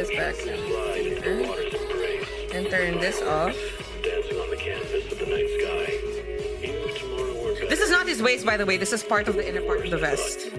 this back now. And turn this off. This is not his waist, by the way. This is part of the inner part of the vest.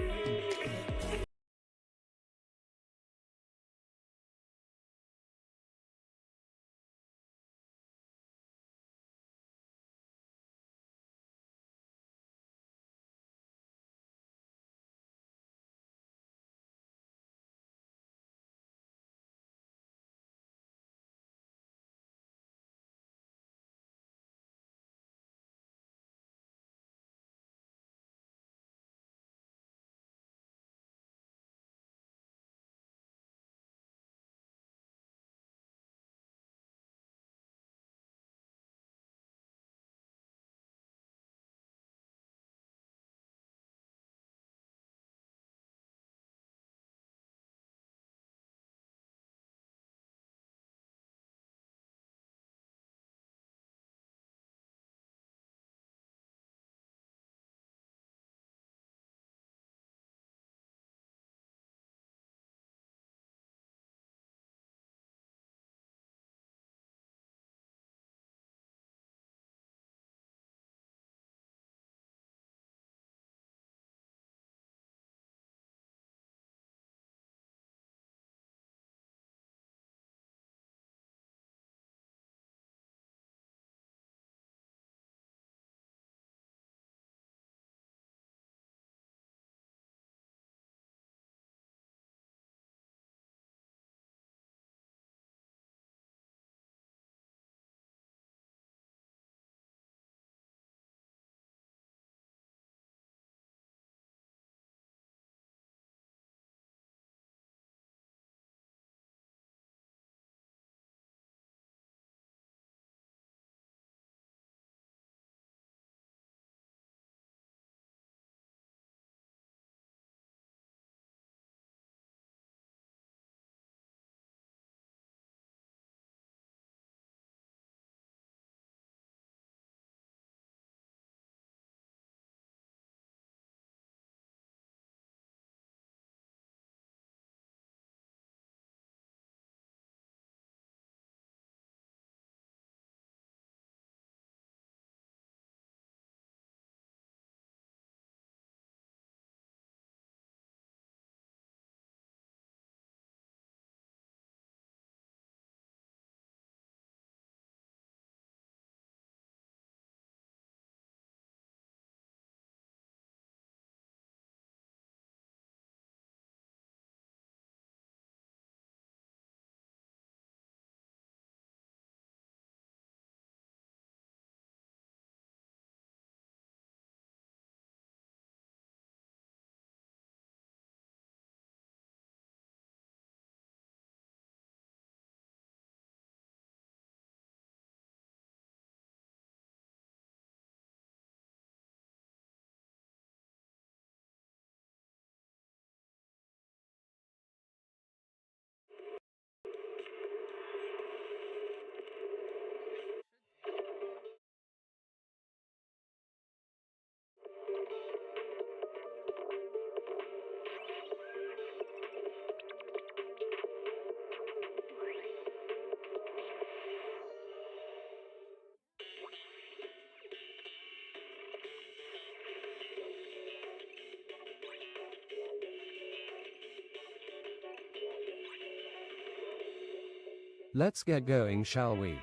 Let's get going, shall we?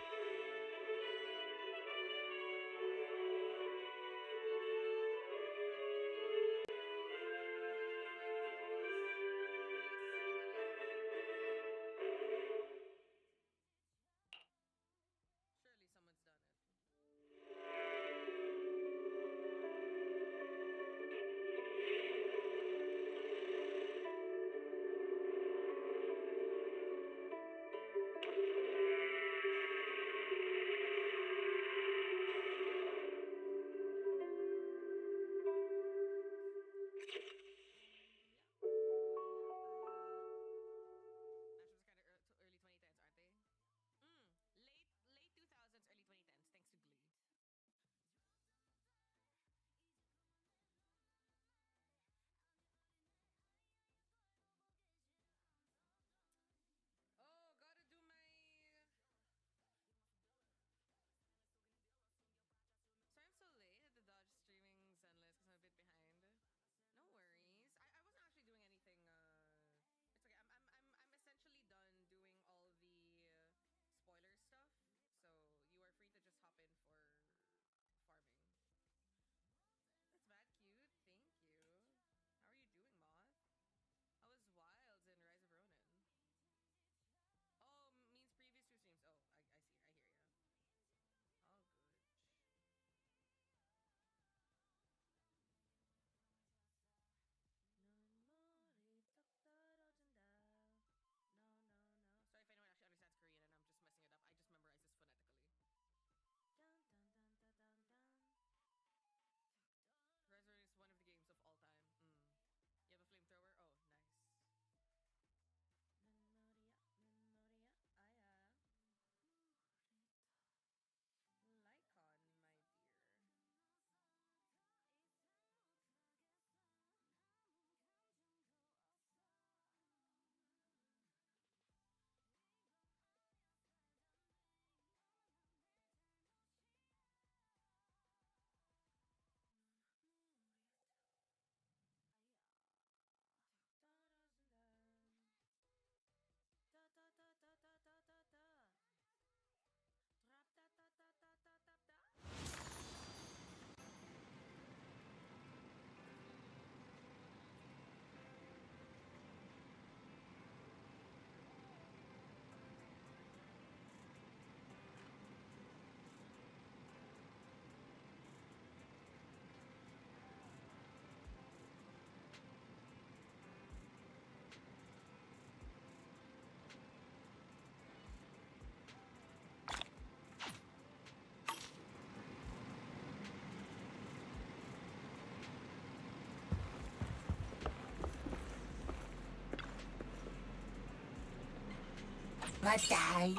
Patay.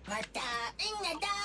Patain na daw.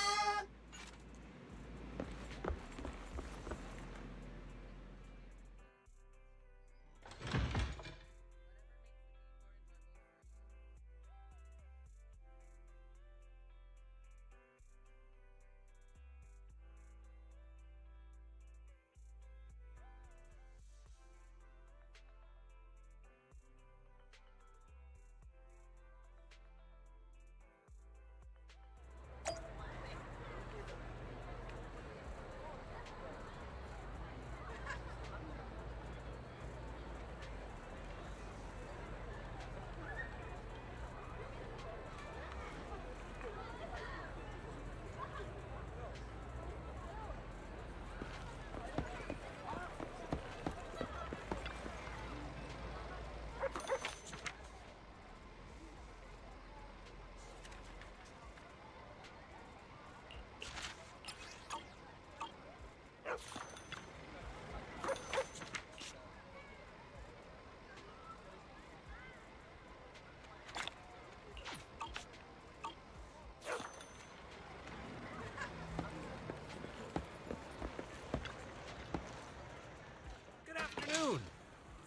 Good afternoon.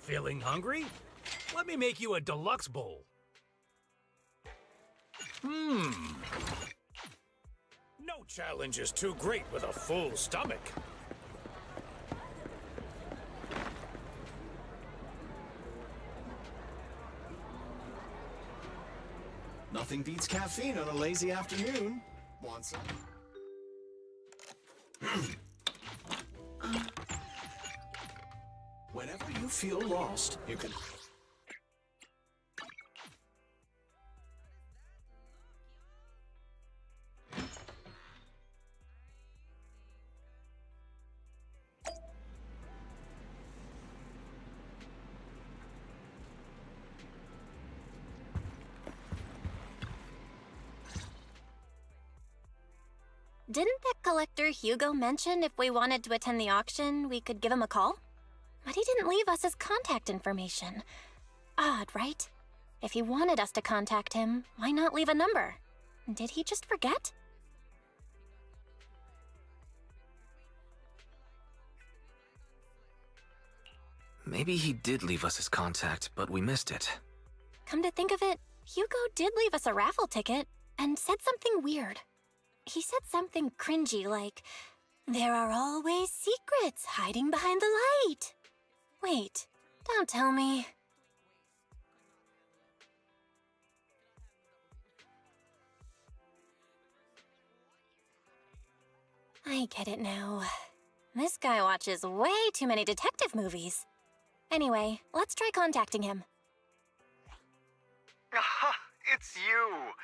Feeling hungry? Let me make you a deluxe bowl. No challenge is too great with a full stomach. Nothing beats caffeine on a lazy afternoon. Want some? Whenever you feel lost, you can... Didn't that collector Hugo mention if we wanted to attend the auction, we could give him a call? But he didn't leave us his contact information. Odd, right? If he wanted us to contact him, why not leave a number? Did he just forget? Maybe he did leave us his contact, but we missed it. Come to think of it, Hugo did leave us a raffle ticket and said something weird. He said something cringy like, "There are always secrets hiding behind the light." Wait, don't tell me. I get it now. This guy watches way too many detective movies. Anyway, let's try contacting him. Aha! It's you!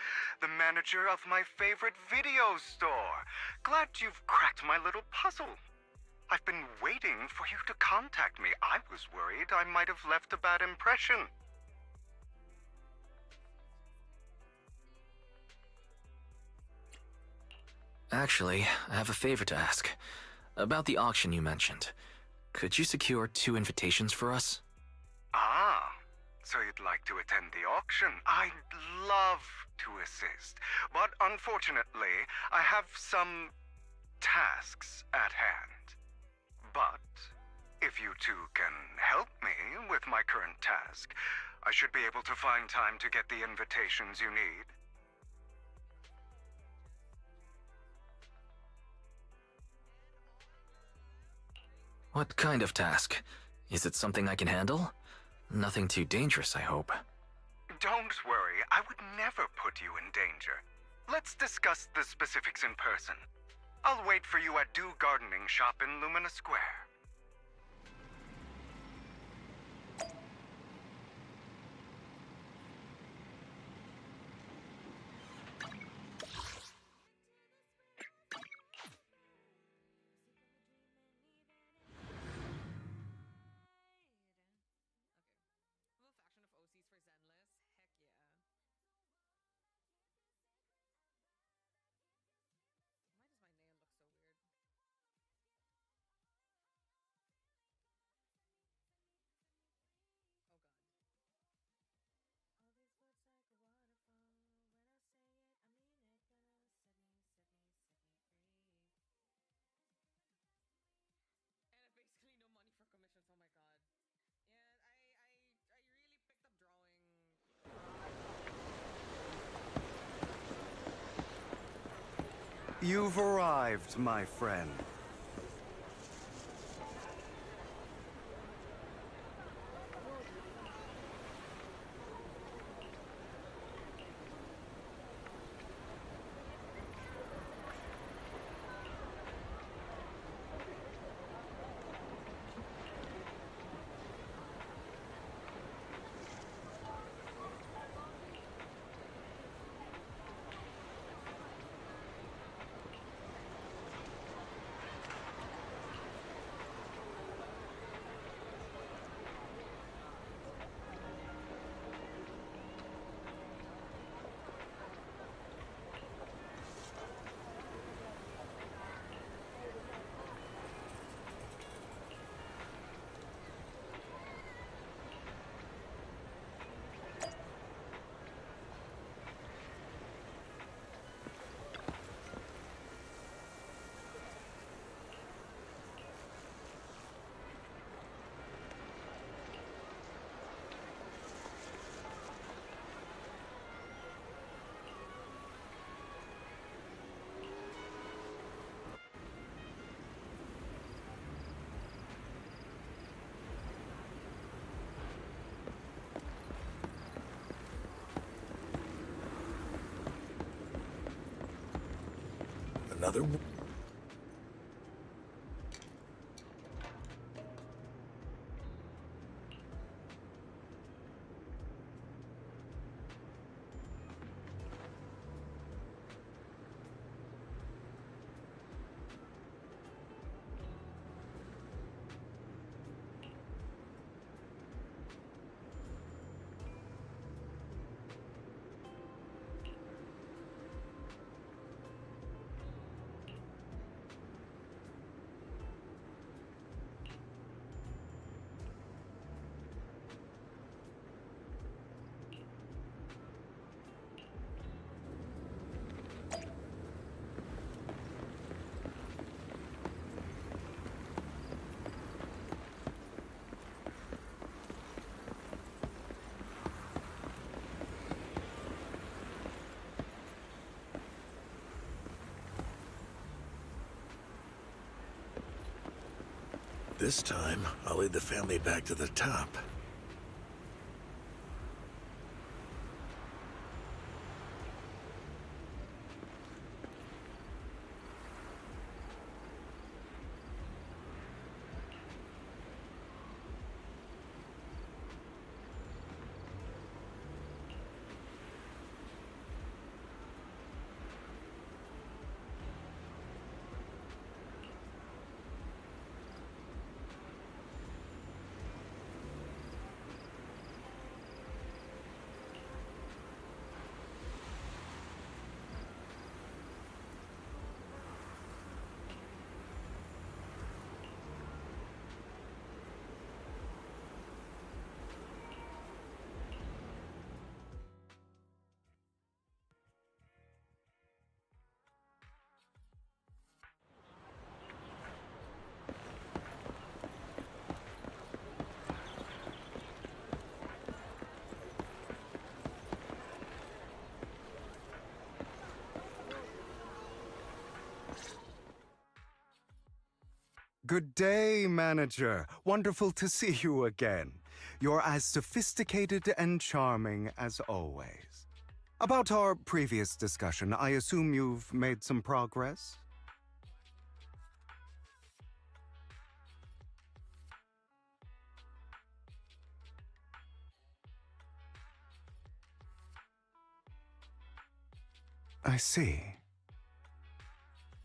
The manager of my favorite video store! Glad you've cracked my little puzzle. I've been waiting for you to contact me. I was worried I might have left a bad impression. Actually, I have a favor to ask. About the auction you mentioned. Could you secure 2 invitations for us? Ah, so you'd like to attend the auction? I'd love to assist, but unfortunately, I have some tasks at hand. But if you two can help me with my current task, I should be able to find time to get the invitations you need. What kind of task? Is it something I can handle? Nothing too dangerous, I hope. Don't worry, I would never put you in danger. Let's discuss the specifics in person. I'll wait for you at Do Gardening Shop in Lumina Square. You've arrived, my friend. Another. This time, I'll lead the family back to the top. Good day, manager. Wonderful to see you again. You're as sophisticated and charming as always. About our previous discussion, I assume you've made some progress? I see.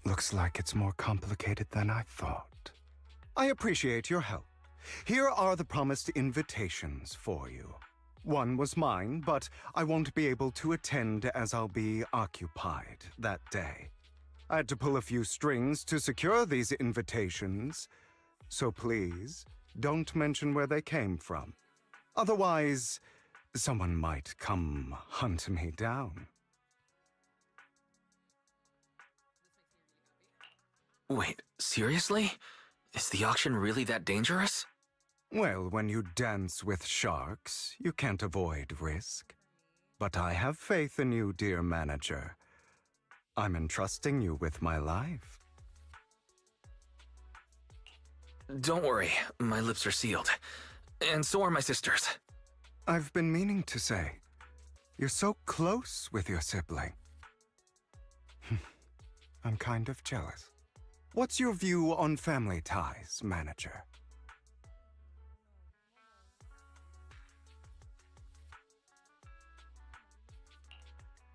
Looks like it's more complicated than I thought. I appreciate your help. Here are the promised invitations for you. One was mine, but I won't be able to attend as I'll be occupied that day. I had to pull a few strings to secure these invitations, so please don't mention where they came from. Otherwise, someone might come hunt me down. Wait, seriously? Is the auction really that dangerous? Well, when you dance with sharks, you can't avoid risk. But I have faith in you, dear manager. I'm entrusting you with my life. Don't worry, my lips are sealed. And so are my sisters. I've been meaning to say, you're so close with your sibling. I'm kind of jealous. What's your view on family ties, manager?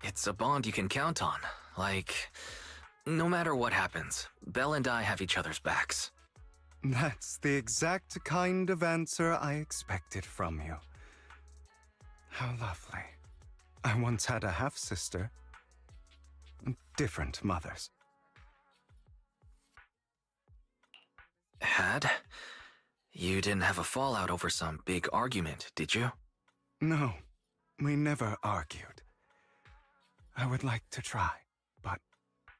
It's a bond you can count on. Like, no matter what happens, Belle and I have each other's backs. That's the exact kind of answer I expected from you. How lovely. I once had a half-sister. Different mothers. Had? You didn't have a fallout over some big argument, did you? No, we never argued. I would like to try, but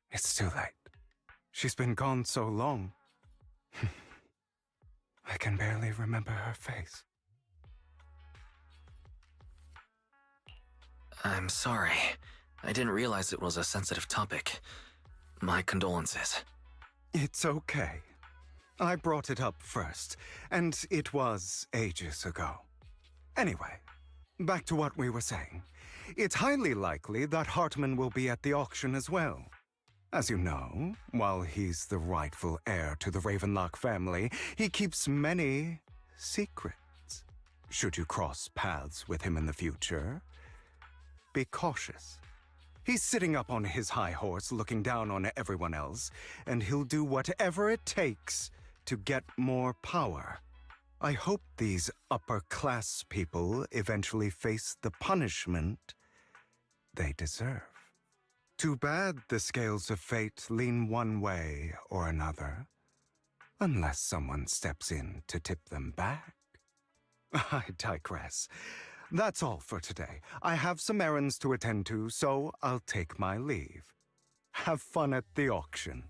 it's too late. She's been gone so long. I can barely remember her face. I'm sorry. I didn't realize it was a sensitive topic. My condolences. It's okay. I brought it up first, and it was ages ago. Anyway, back to what we were saying. It's highly likely that Hartman will be at the auction as well. As you know, while he's the rightful heir to the Ravenlock family, he keeps many secrets. Should you cross paths with him in the future, be cautious. He's sitting up on his high horse looking down on everyone else, and he'll do whatever it takes to get more power. I hope these upper-class people eventually face the punishment they deserve. Too bad the scales of fate lean one way or another, unless someone steps in to tip them back. I digress. That's all for today. I have some errands to attend to, so I'll take my leave. Have fun at the auction.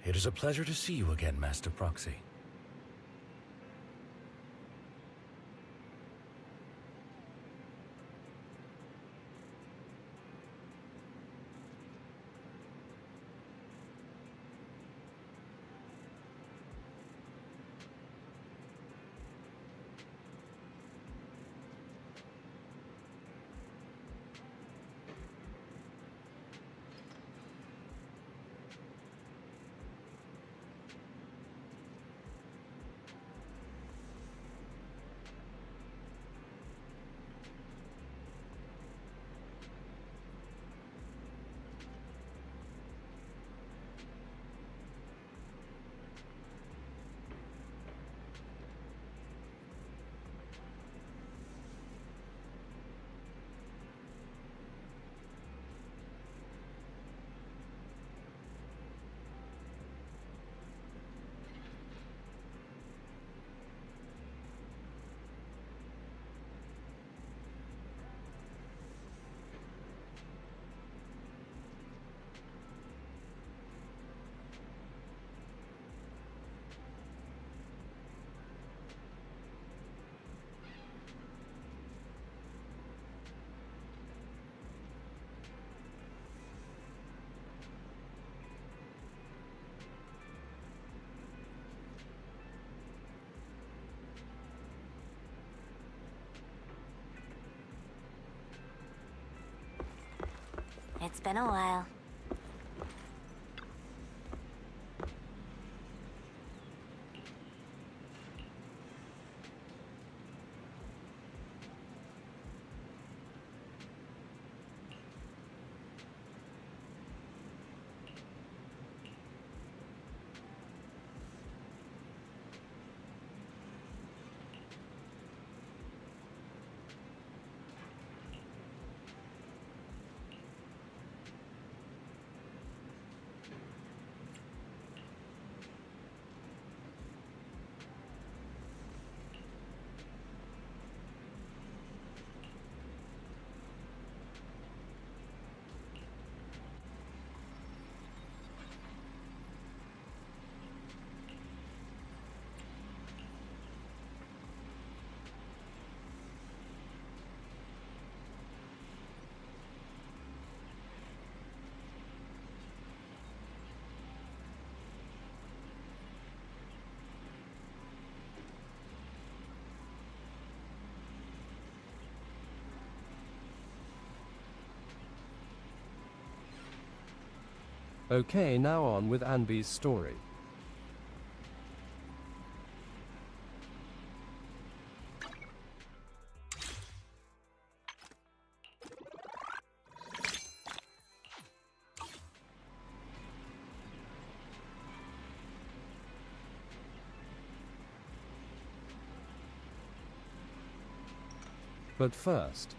It is a pleasure to see you again, Master Proxy. It's been a while. Okay, now on with Anby's story. But first,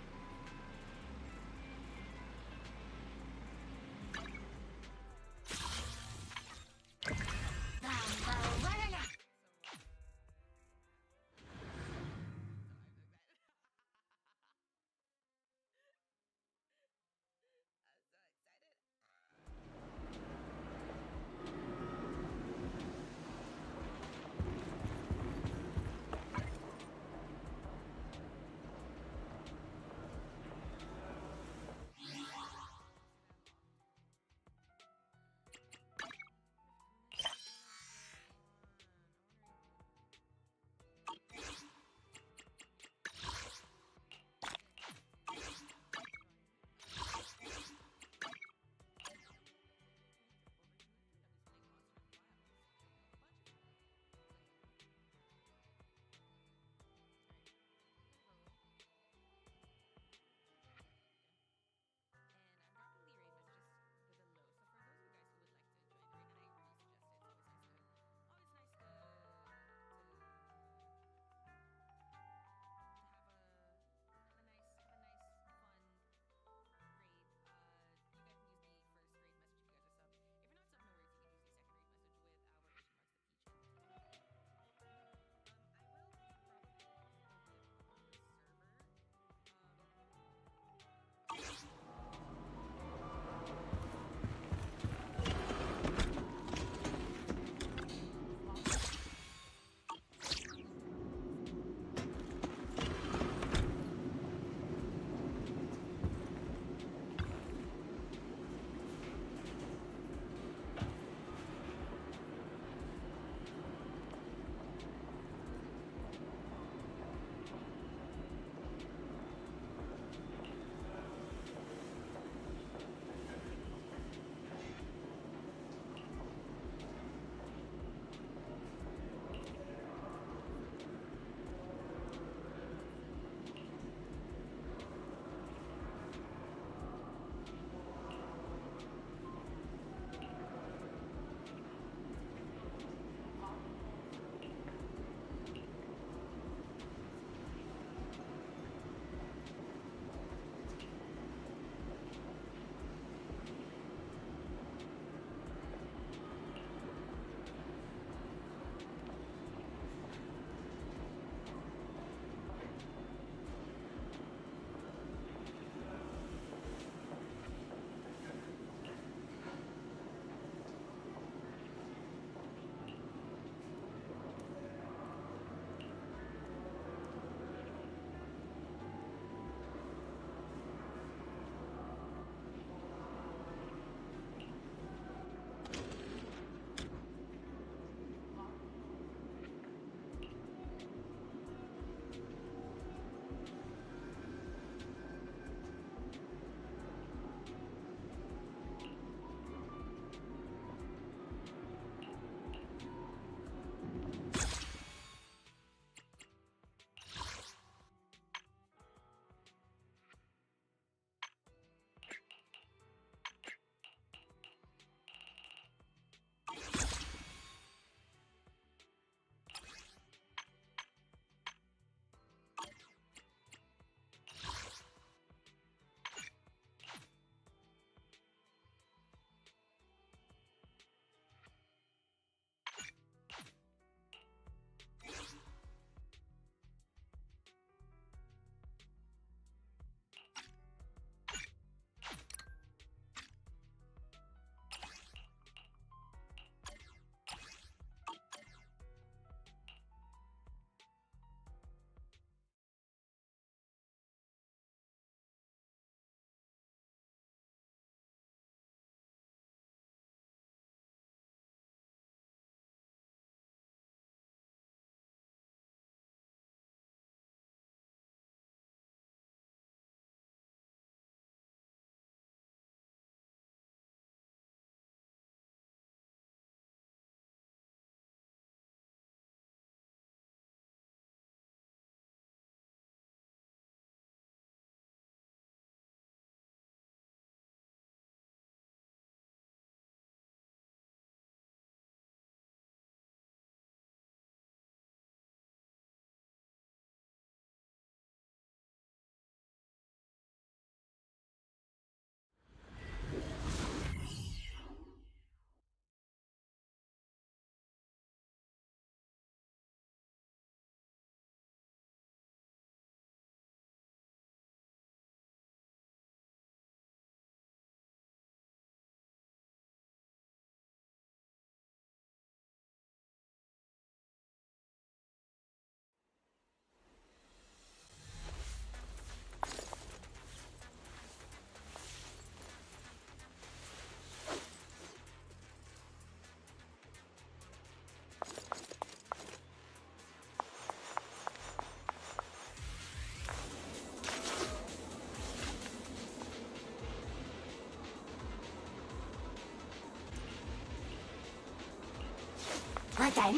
왔다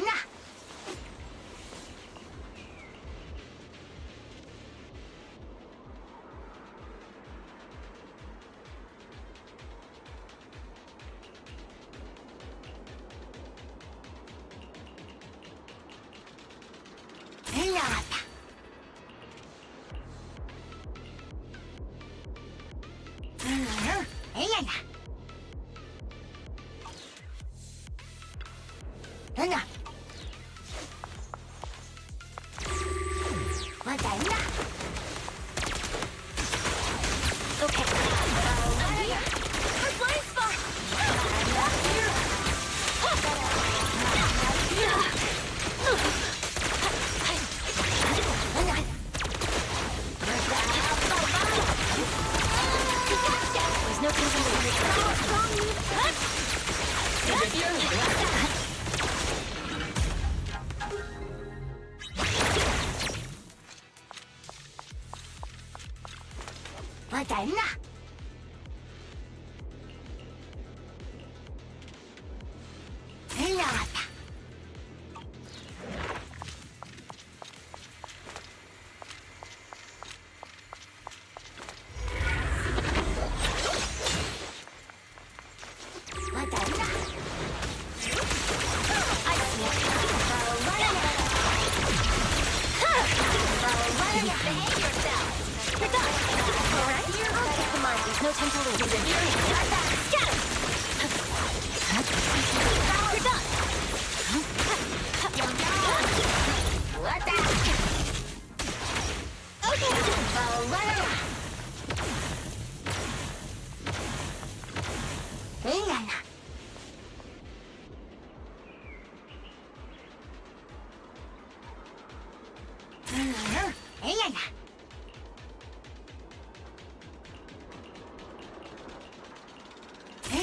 나왔다. 에야야. 하나. 왔다 있나? Okay. Her blind spot! There's no 왔다 있나? 나왔다. 왔다 있나? I see it. Behave yourself. You're done. Alright? I'll take the mine. There's no time to lose. Scatter! You're done. 왔다. 에야야. 에야야.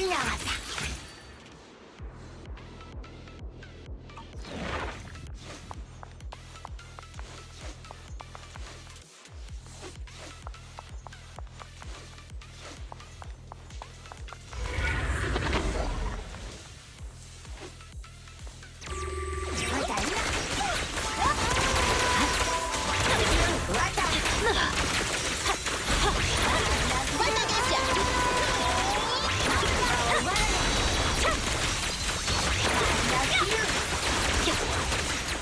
나왔다. 왔다 있나? 왔다. Right back at ya!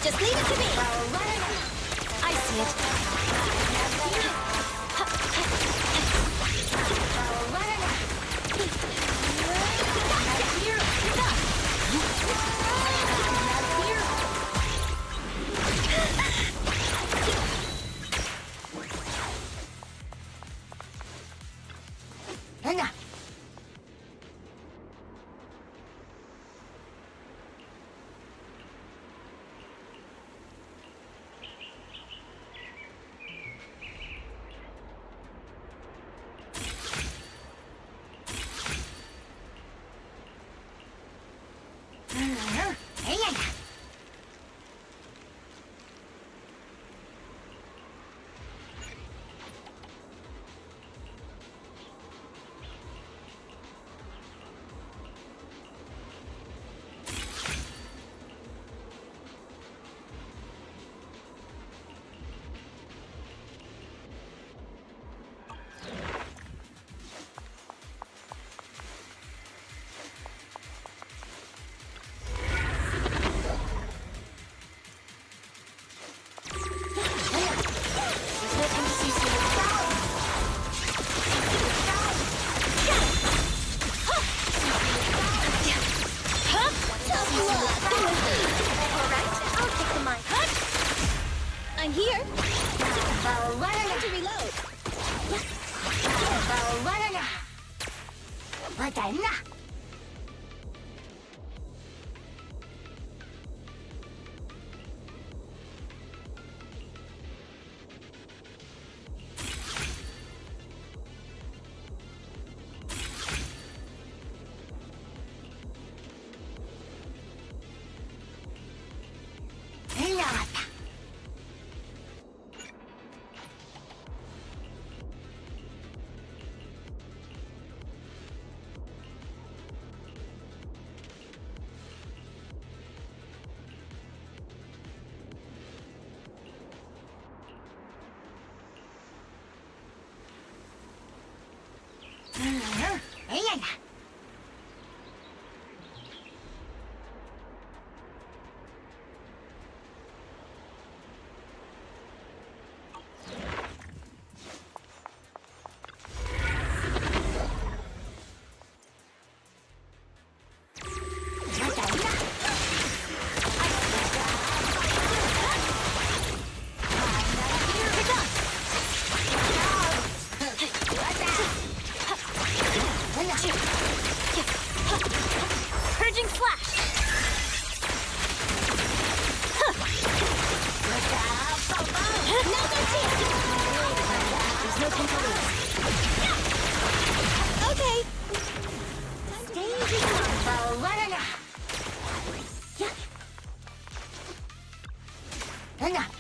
Just leave it to me. I see it. 하나. 에야야. I'm here. 왔다. To reload. 왔다 있나? 나왔다. no time to lose. Okay. Staging number one and a. Enough.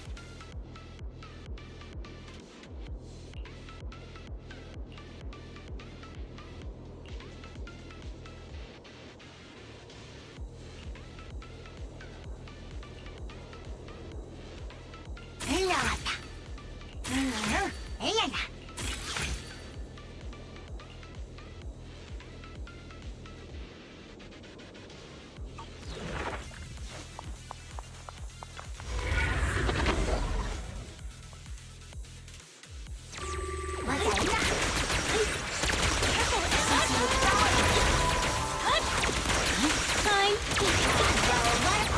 Fine.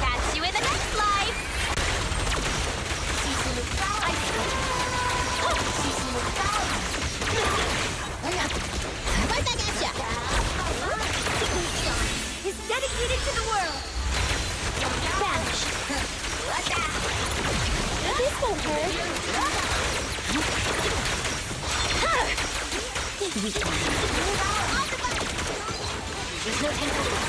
Catch you in the next life. Right back at ya. Is dedicated to the world. Vanish. This won't hurt. There's no time for this.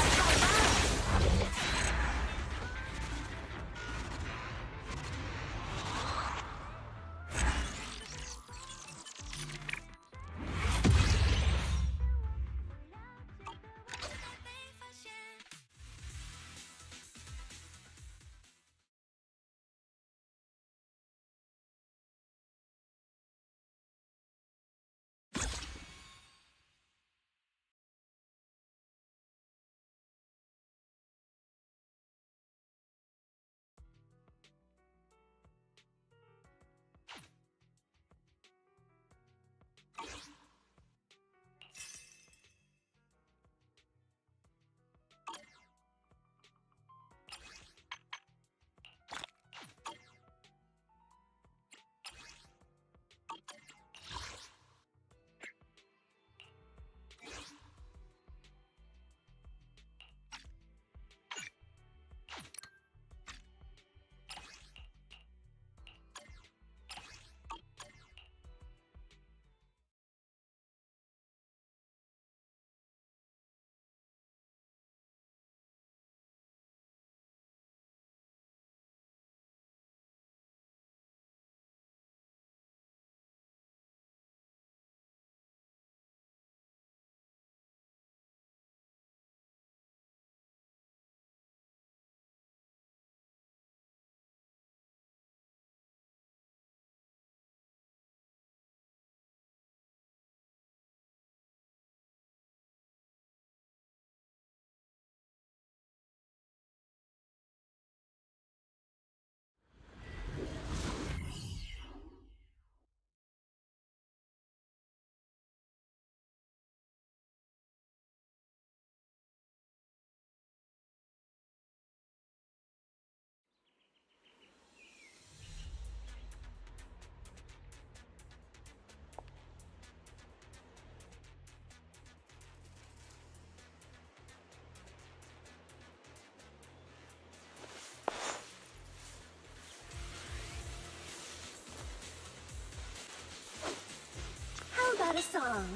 A song.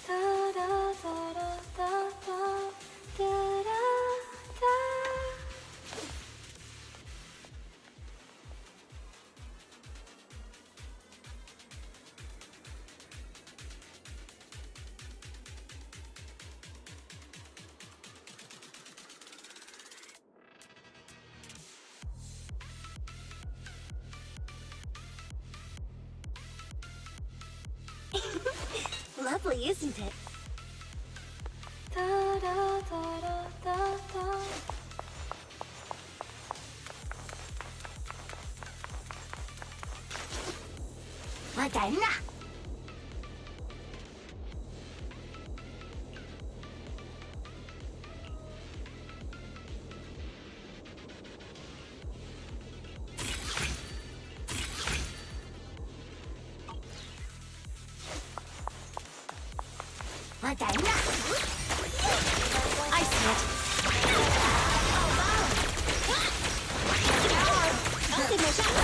Da da da da da da da da. Lovely, isn't it? Da da da da da da. 맞았나? 맞았나? I see it. Signal shot.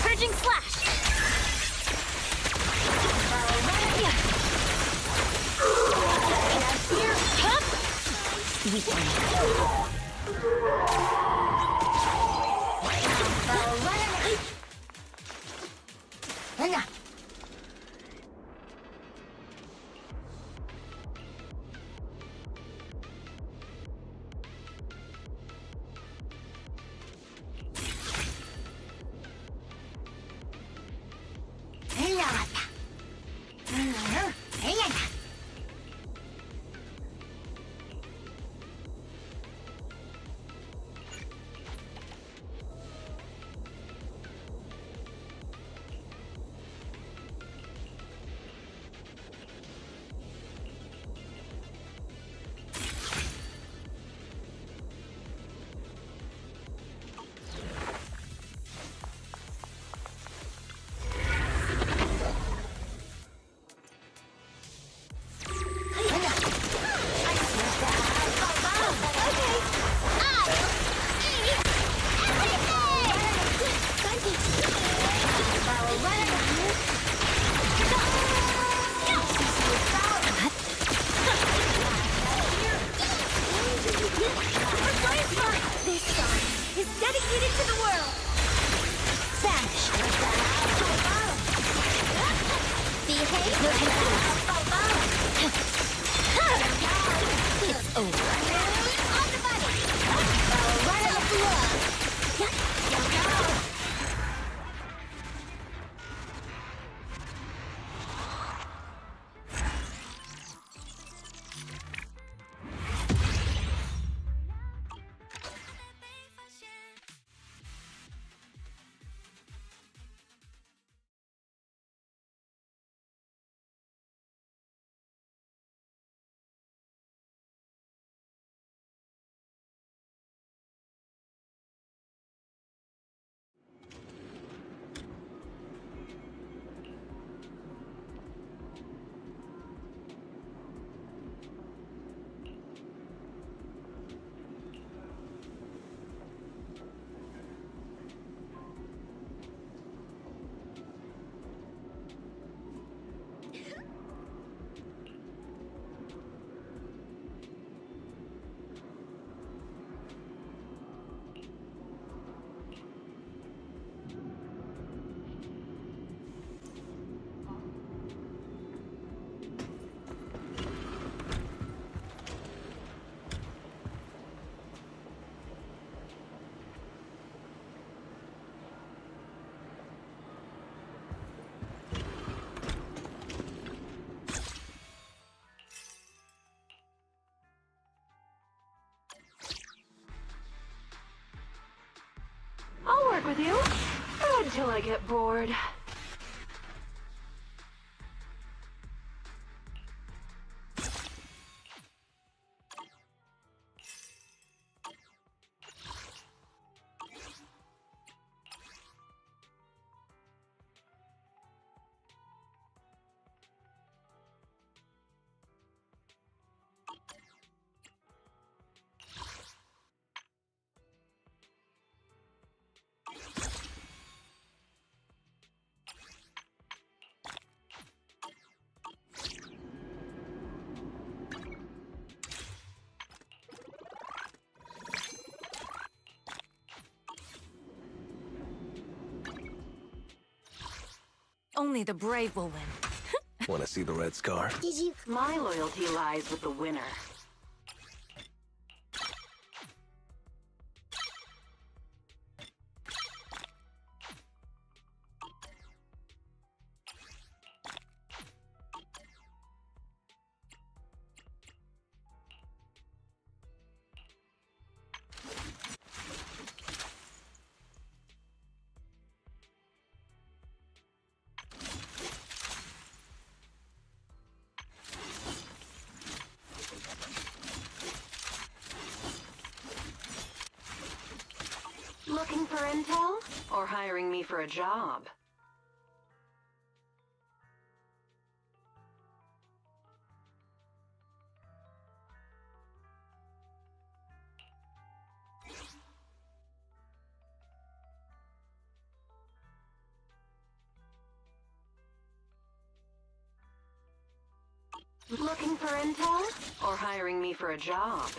Purging slash. with you until I get bored. Only the brave will win. Want to see the red scar? Did you? My loyalty lies with the winner. Looking for intel? Or hiring me for a job? Looking for intel? Or hiring me for a job?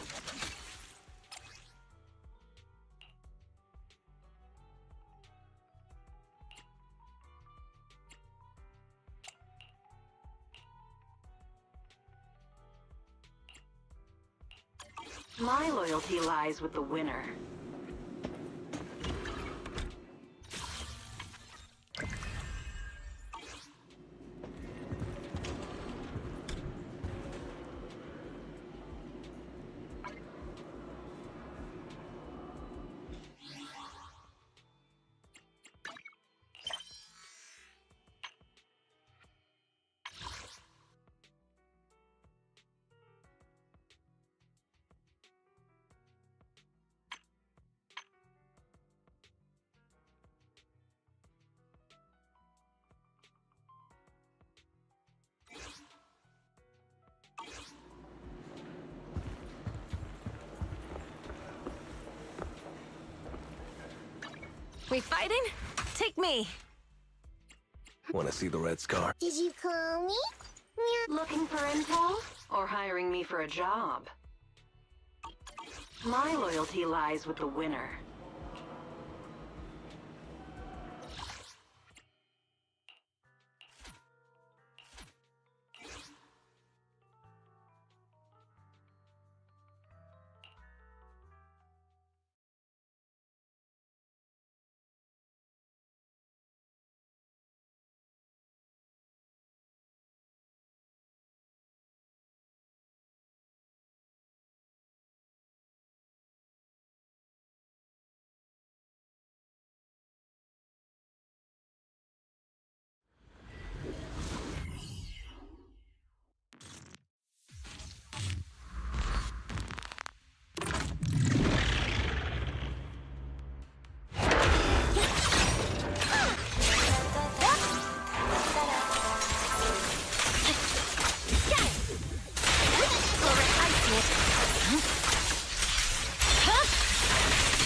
My loyalty lies with the winner. We fighting? Take me. Want to see the red scar? Did you call me? Looking for intel? Or hiring me for a job? My loyalty lies with the winner.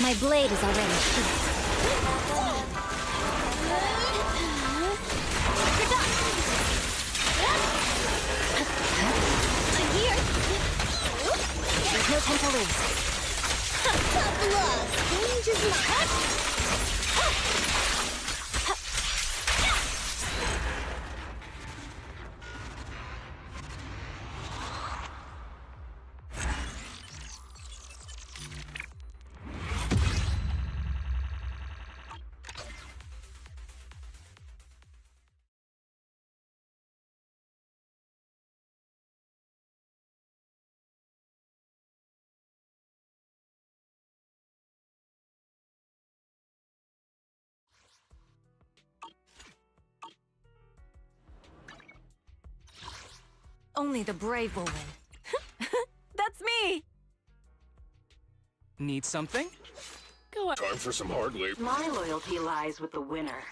My blade is already sheathed. I'm here. There's no time to lose. Tough love, danger's not. Only the brave will win. That's me! Need something? Go on. Time for some hard labor. My loyalty lies with the winner.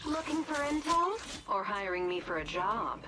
Looking for intel? Or hiring me for a job?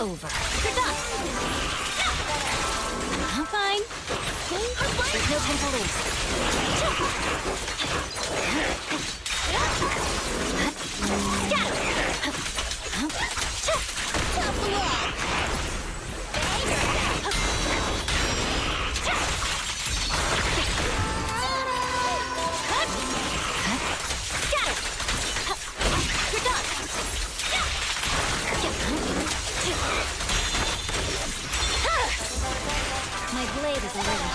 over. You're done! I'm fine. There's no time to lose. Tough luck! You're done! My blade is already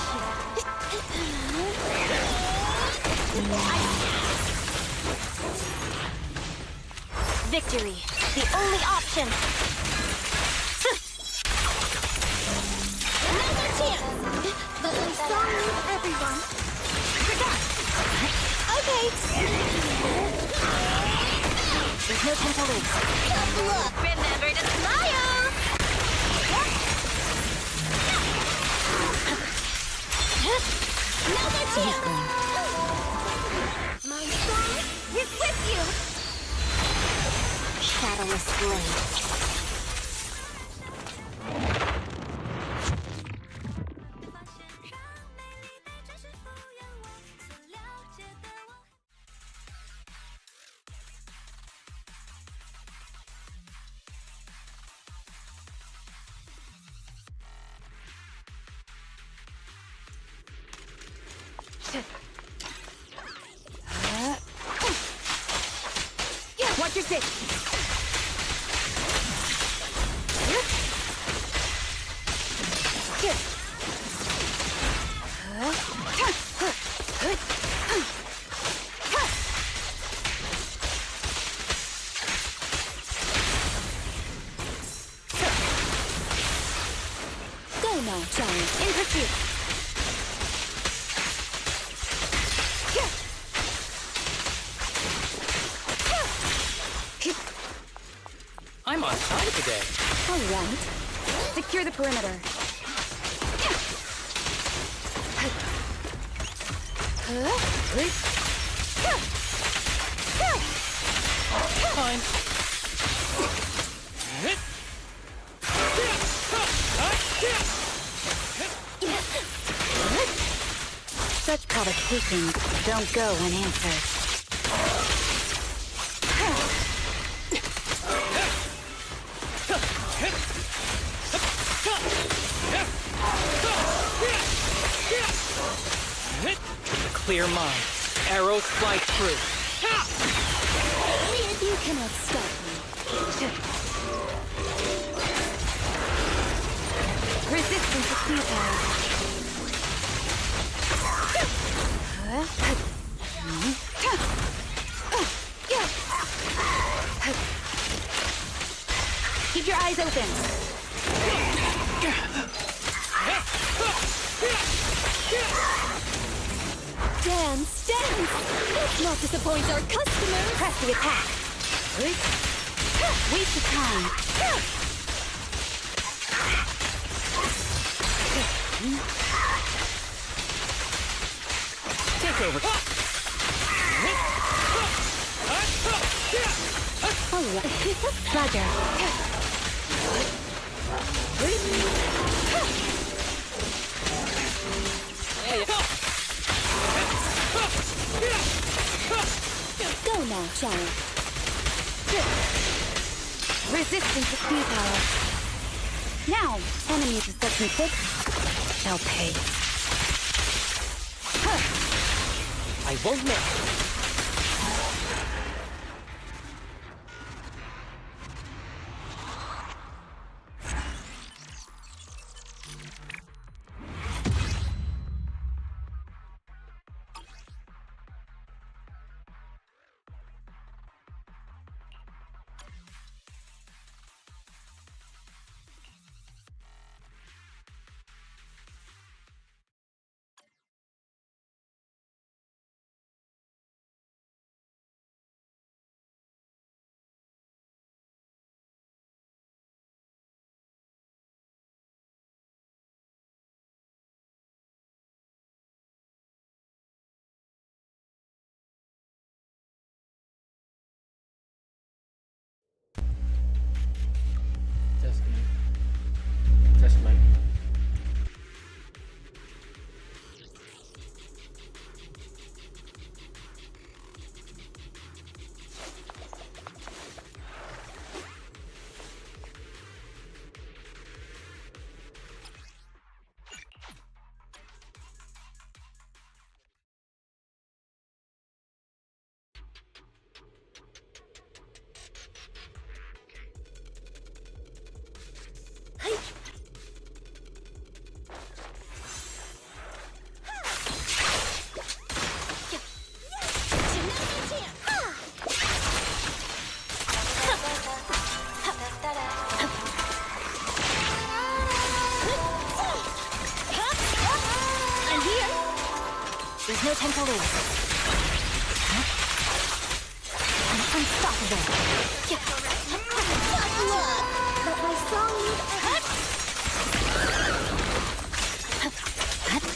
Victory, the only option. Another chance. But I'm sorry, everyone. You're done. Okay. There's no time to lose. Tough luck. Remember to smile. Another chance! My soul is with you! Shadowless blade. Watch your six. Go now, giant. In pursuit. I'm on time today. All right. Secure the perimeter. Fine. Such provocations don't go unanswered. Clear mind. Arrows fly through. You cannot stop me. Resistance is futile. Keep your eyes open. Dance, dance! Let's not disappoint our customers! Press the attack! Waste of time! Take over. Alright. Roger. Go now, child. Resistance is futile. Now, enemies who set me sick shall pay. I won't miss. There's no time to lose. I'm unstoppable. Tough luck! Let my song lead ahead. Got it!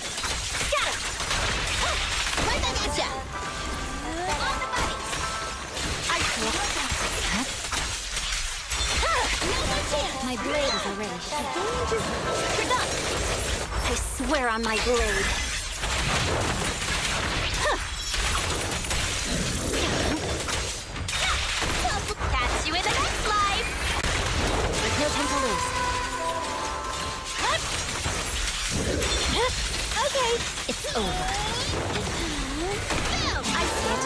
Right back at ya! On the money! Ice wolf! No more chance! My blade is already sharp. You're done! I swear on my blade. Catch you in the next life! There's no time to lose. Okay, it's over. I see it.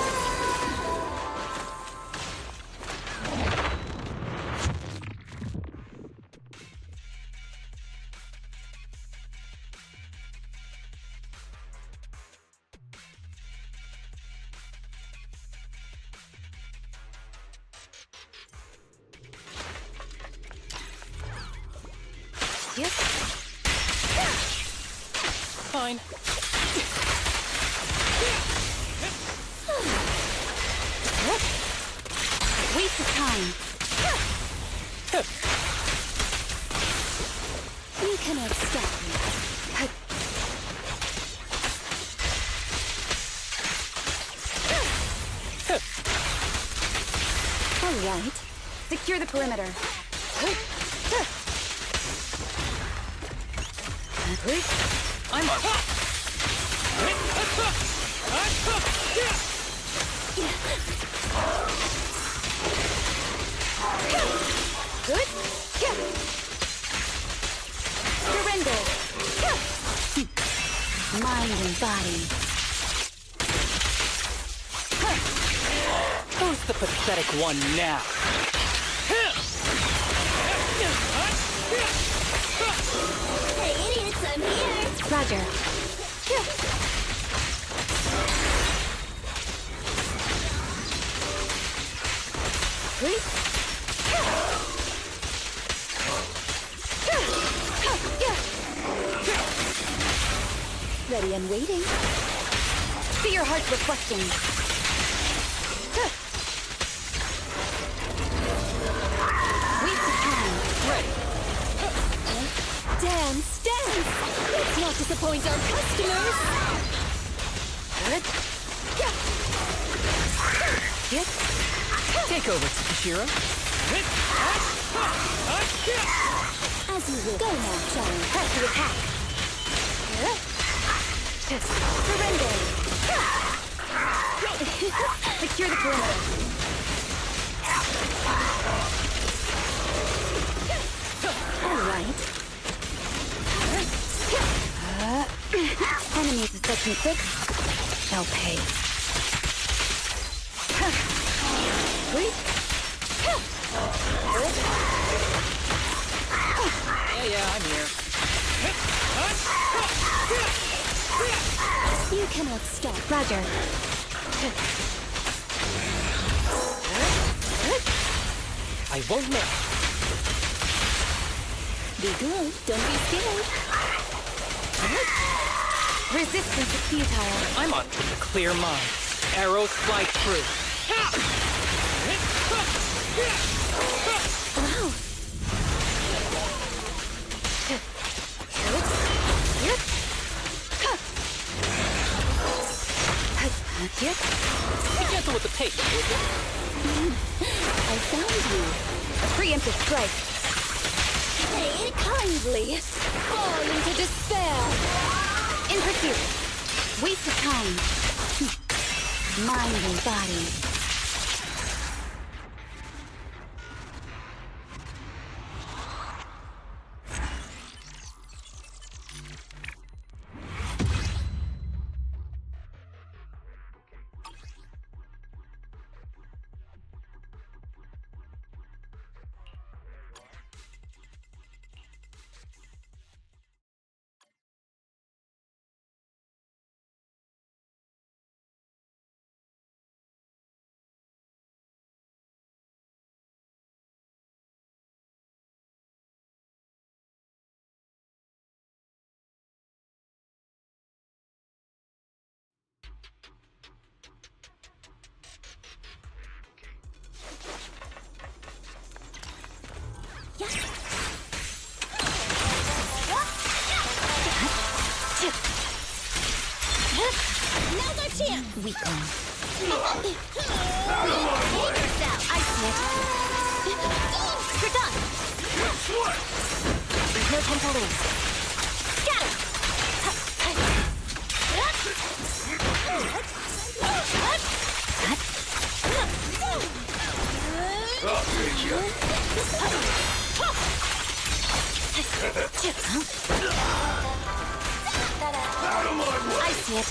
Yep. Fine. Waste of time. You cannot stop me. All right. Secure the perimeter. I'm on. Good. Surrender. Mind and body. Who's the pathetic one now? Hey, idiots, I'm here. Roger. Ready and waiting. See your heart's reflection. Waste of time. Ready. Dance, dance! Let's not disappoint our customers! Good. Yep. Take over, Tsukishiro. As you will. Go now, child. Press to attack. Surrender. Secure the perimeter. All right. Enemies of Section 6 shall pay. Wait. Yeah, I'm here. You cannot stop. Roger. I won't miss. Be good. Don't be scared. Resistance is futile. I'm on with a clear mind. Arrows fly true. Wow. Be gentle with the pace. I found you. A preemptive strike. Say it kindly. Fall into despair. In pursuit. Waste of time. Mind and body. chance! Weakling. I see it. You're done! There's no time to lose. Scatter! I see it.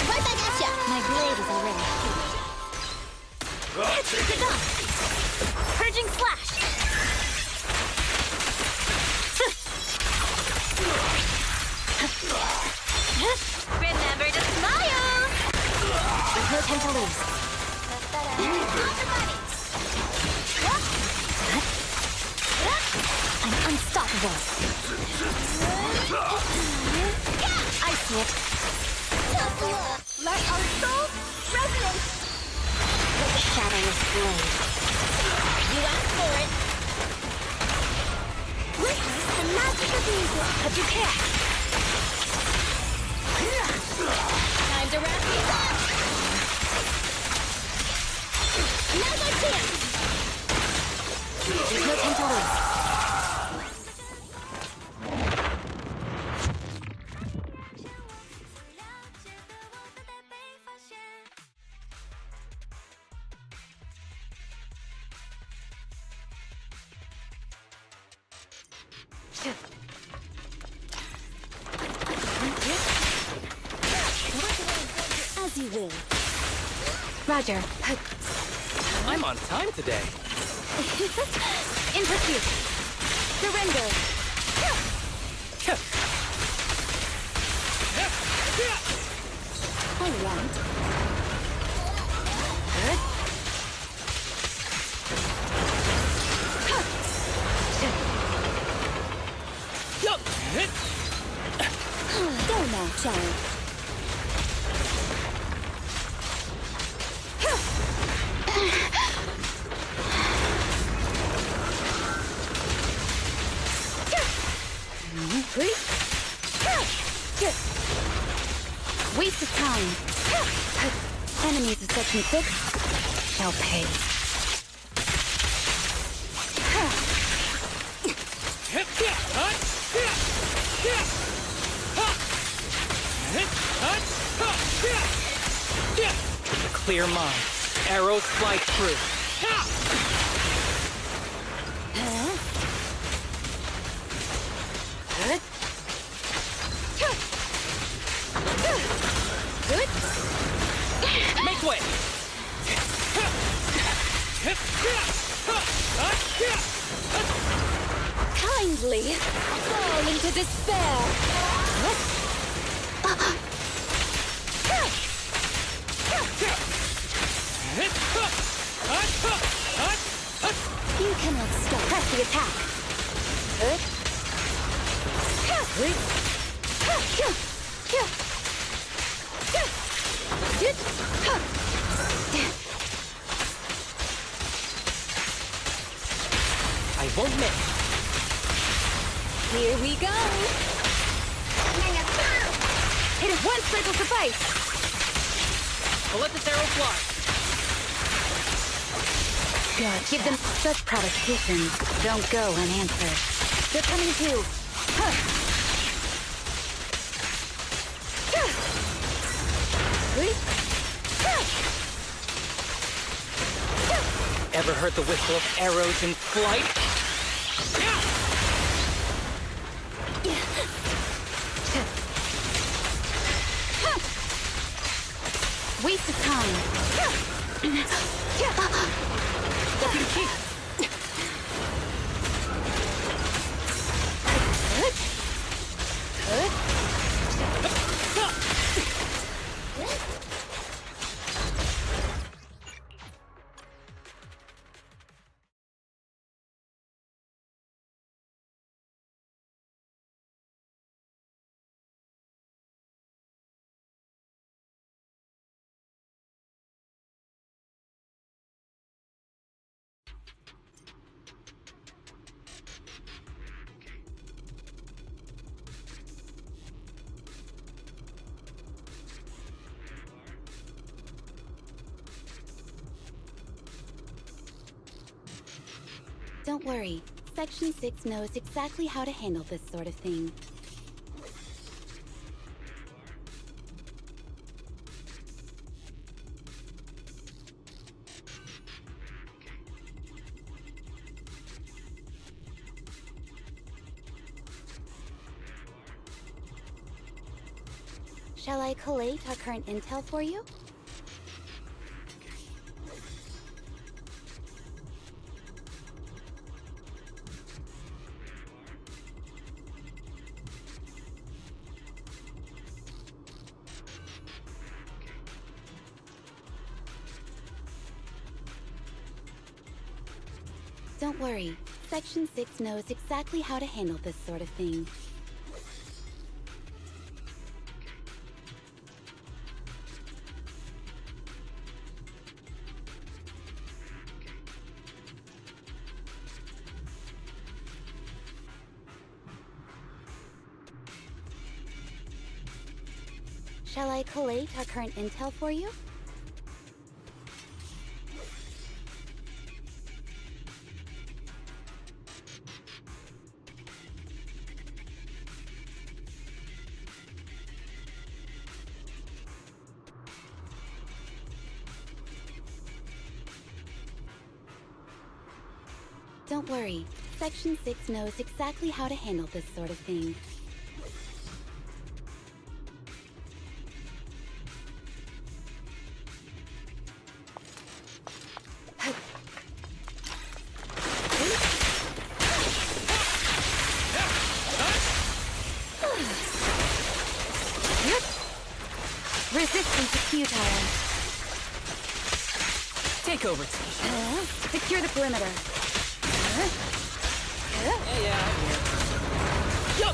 Right back at ya! My blade is already heated. You're done! Purging slash! Remember to smile! There's no time to lose. I'm unstoppable. I see it. Let our souls resonate. The shadowless blade. You asked for it. Witness the magic of music. But you can't. Time to wrap these up. Now's our chance. There's no time to lose. As you will. Roger. I'm on time today. In pursuit. Surrender. All right. Good. Go now, child. Waste of time. Enemies of section 6 shall pay. Clear mind. Arrows fly through. Good. Good. Make way. Kindly fall into despair. You cannot stop. Press the attack. Good. I won't miss. Here we go. It is one sprinkle suffice. I'll let this arrow fly. Good. Give them such provocations. Don't go unanswered. They're coming too. Ever heard the whistle of arrows in flight? Waste of time. Deputy Chief. Don't worry. Section 6 knows exactly how to handle this sort of thing. Shall I collate our current intel for you? Don't worry. Section 6 knows exactly how to handle this sort of thing. Shall I collate our current intel for you? Don't worry. Section 6 knows exactly how to handle this sort of thing. Resistance is futile. Take over. Secure the perimeter. Yeah, I'm here. Yo!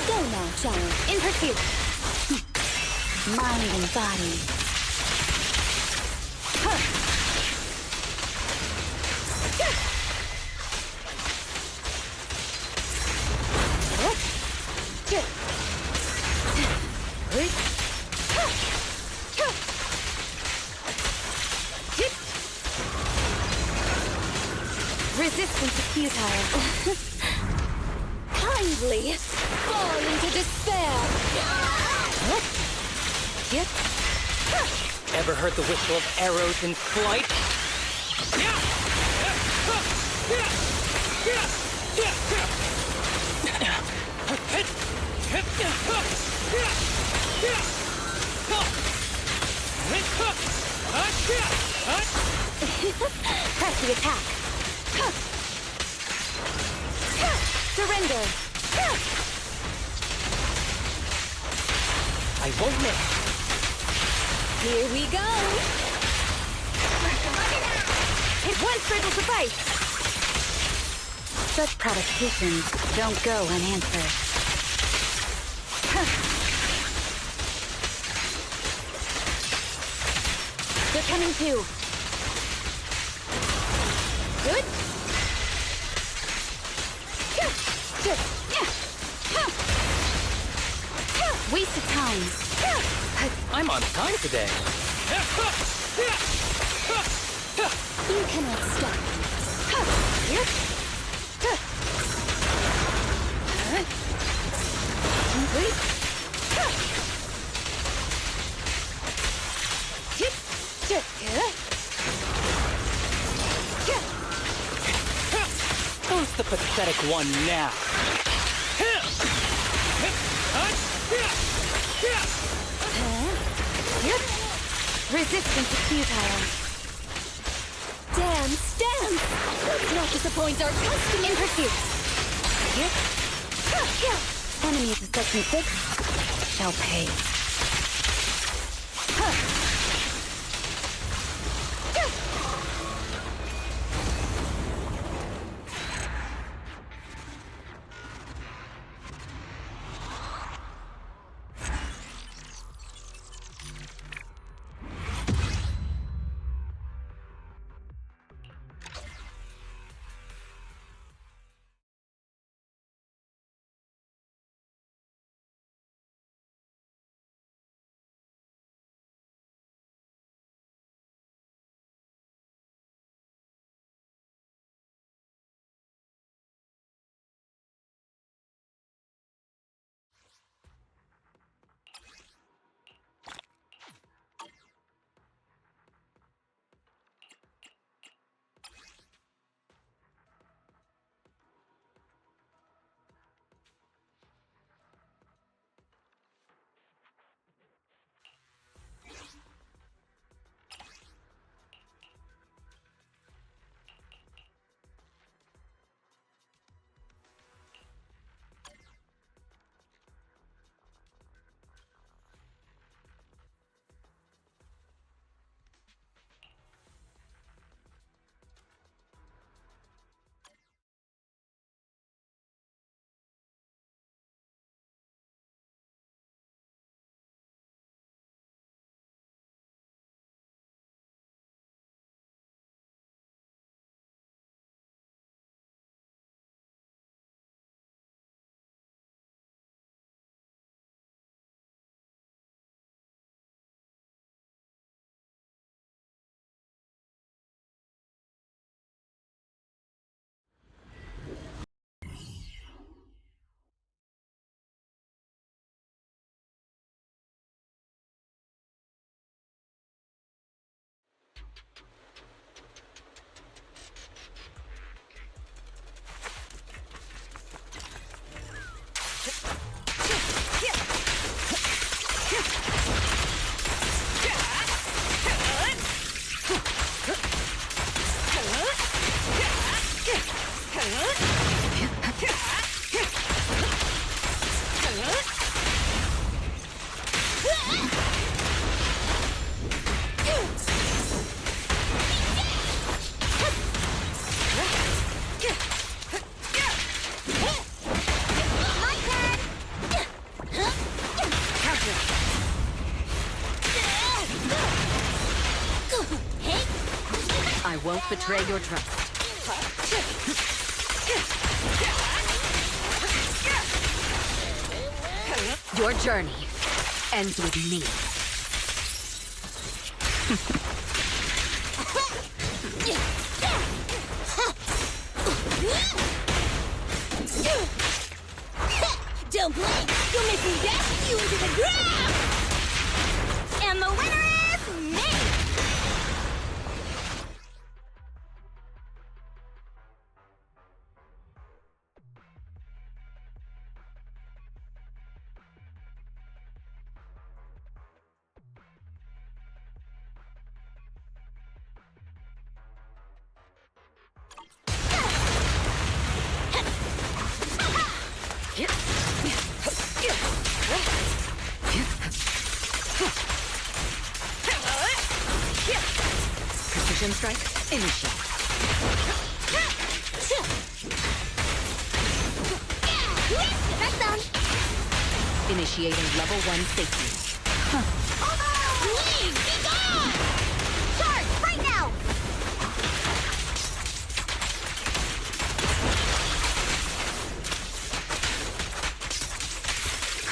Go now, child. In pursuit. Mind and body. Resistance is futile. Kindly fall into despair. Ever heard the whistle of arrows in flight? Press the attack. Surrender. I won't miss. Here we go. It one spurt will suffice. Such provocations don't go unanswered. They're coming too. Good. Waste of time. I'm on time today. You cannot stop me. Who's the pathetic one now? Resistance is futile. Dance, dance! Let's not disappoint our customer. In pursuit. Enemies of Section 6 shall pay. won't betray your trust. Your journey ends with me. Don't blink! You'll make me dash you into the ground! And the winner is me! Precision strike, initiate. That's done. Initiating level 1 safety. Please, be gone! Charge, right now!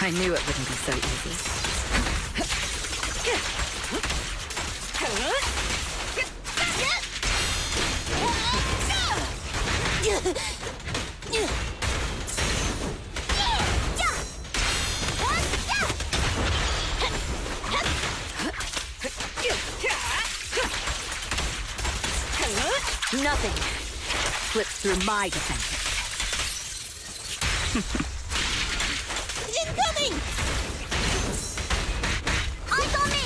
I knew it wouldn't be so easy. Nothing slips through my defenses. Incoming! Eyes on me!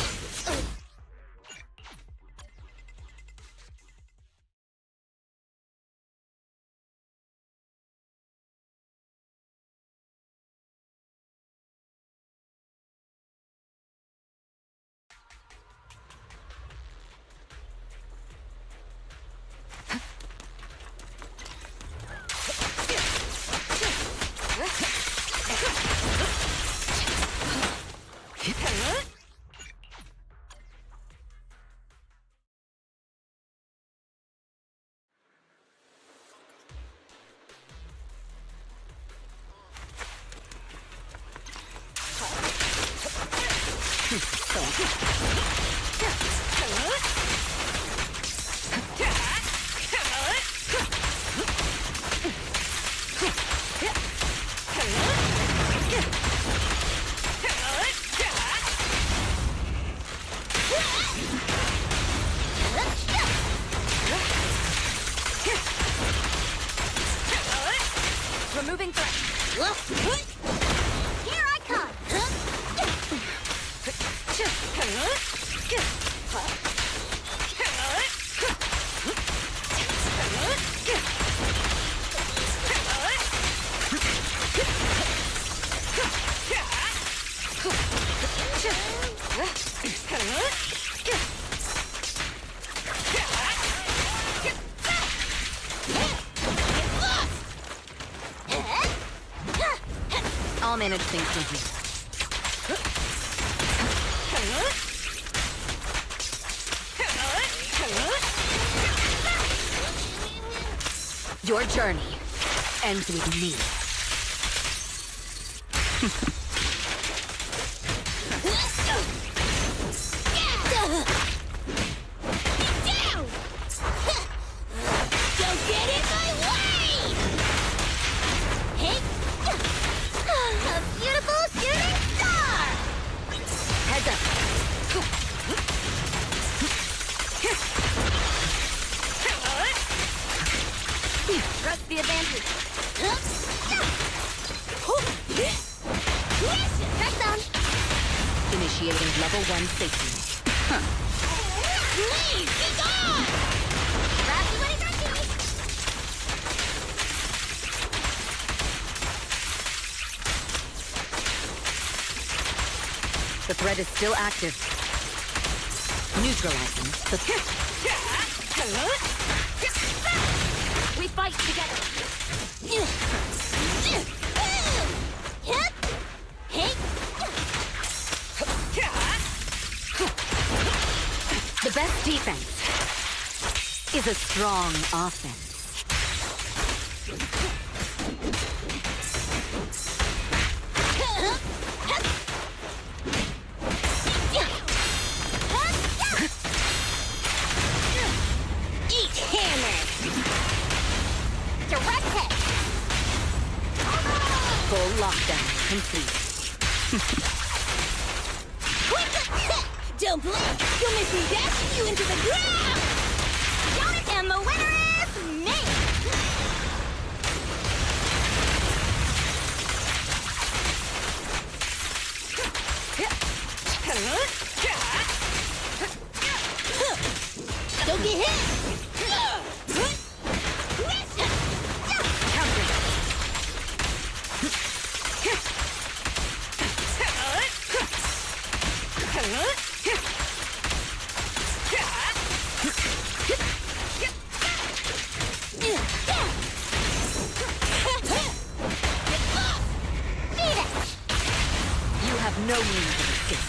Removing threat. Here I come. I'll manage things from here. Your journey ends with me. Don't get in my way! Hey! A beautiful shooting star! Heads up. Press the advantage. That's done. Initiating level 1 safety. Please, be gone! Racky, buddy, racky! The threat is still active. Neutralizing the We fight together. The best defense is a strong offense. Eat hammer! Direct hit! Full lockdown complete. Quick! Don't blink! You'll miss me dashing you into the ground! And the winner is me! Don't get hit! You have no means of escape.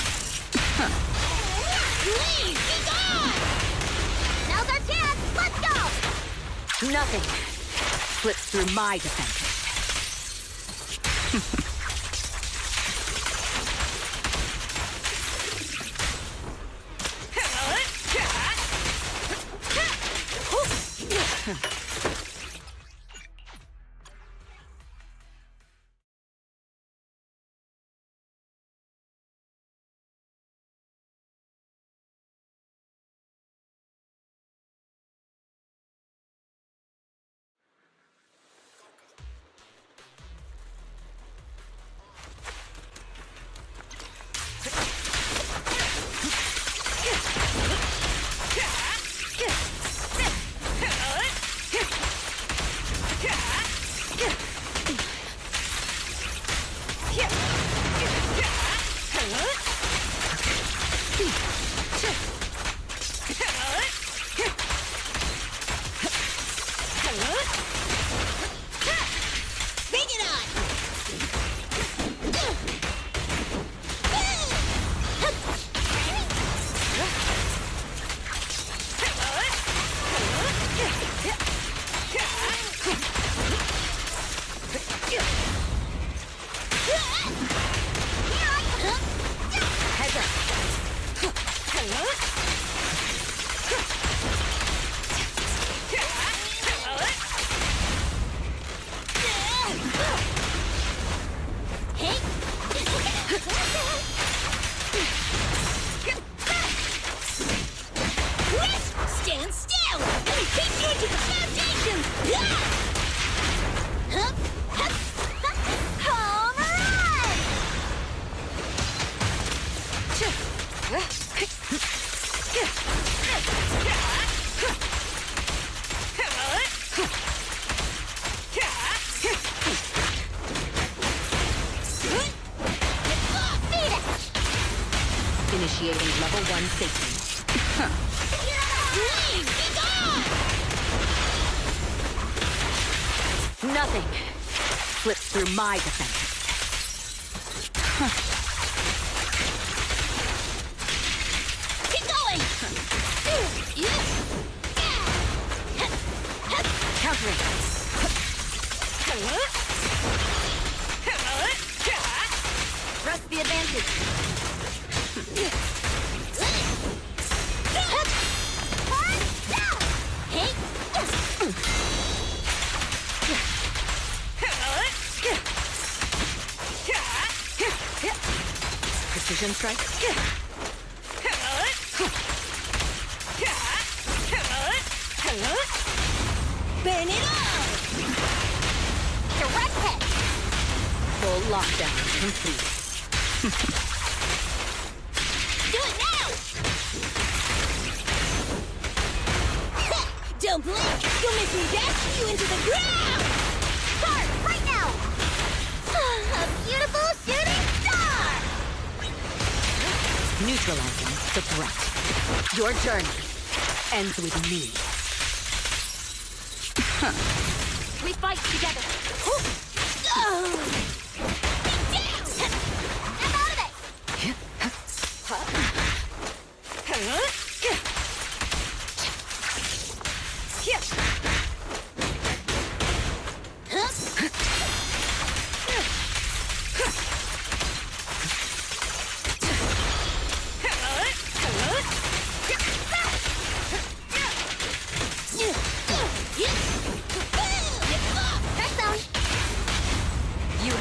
Please, be gone! Now's our chance! Let's go! Nothing slips through my defenses. Stand still! Let me kick you into the foundation! Home run! Initiating level 1 safety. Please, be gone! Nothing slips through my defenses. Keep going! Countering. Press the advantage. Precision strike. Burn it all! Direct hit! Full lockdown complete. Do it now! Don't blink! You'll make me dash you into the ground! Start right now! A beautiful shooting star! Neutralizing the threat. Your journey ends with me. We fight together! Be down! Snap out of it!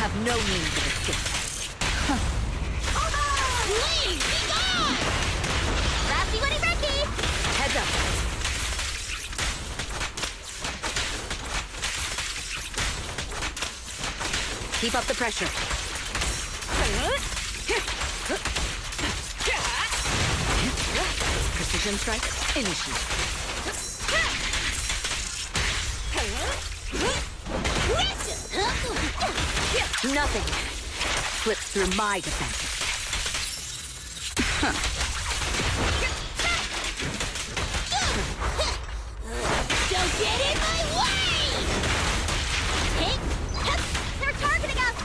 have no means of escape. Please, be gone! Raffy, what is Raffy? Heads up. Keep up the pressure. Precision strike, initiate. Nothing slips through my defense. Don't get in my way! Hey, they're targeting us!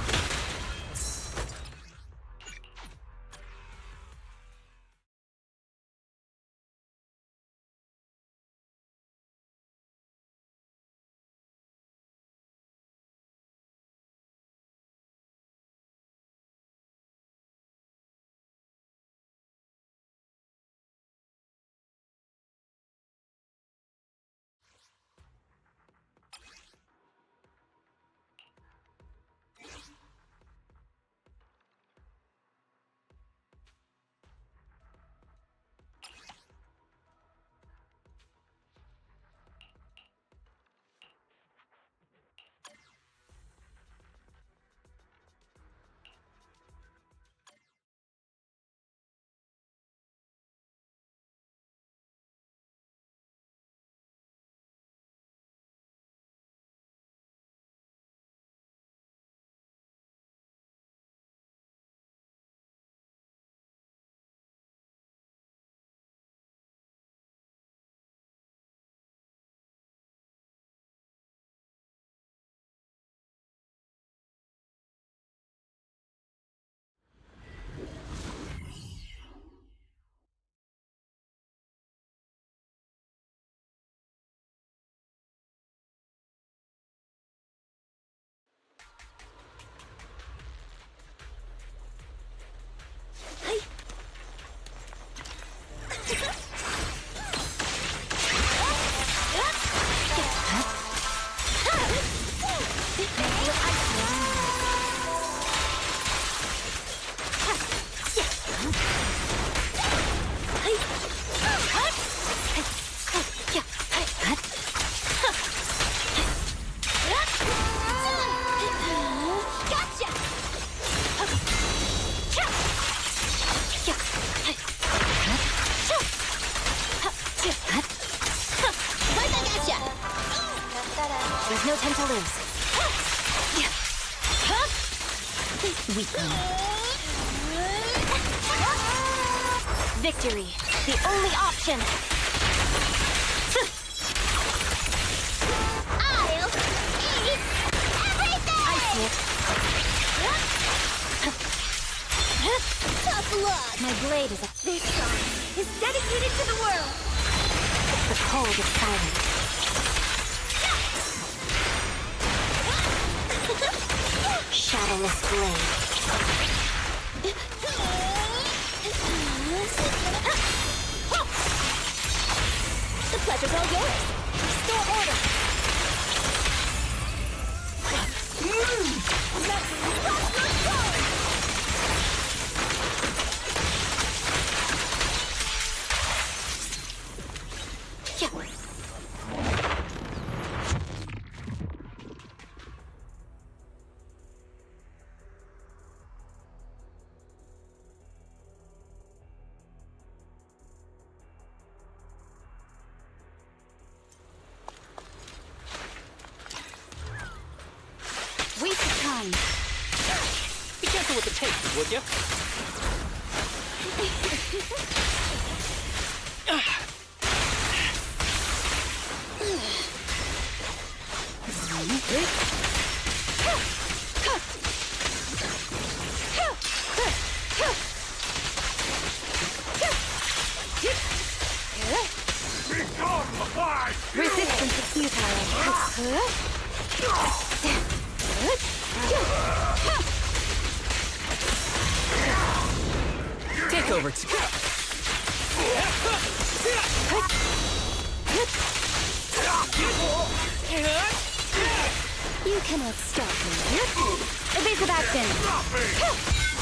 There's no time to lose. Weakling. Victory, the only option. I'll eat everything! I see it. Tough luck! My blade is a... This song is dedicated to the world! The cold is silent. Shadowless blade. The pleasure's all yours. Restore order. Waste of time. Be careful with the tape, would you? Resistance is futile. Take over. You cannot stop me. Evasive Course of action.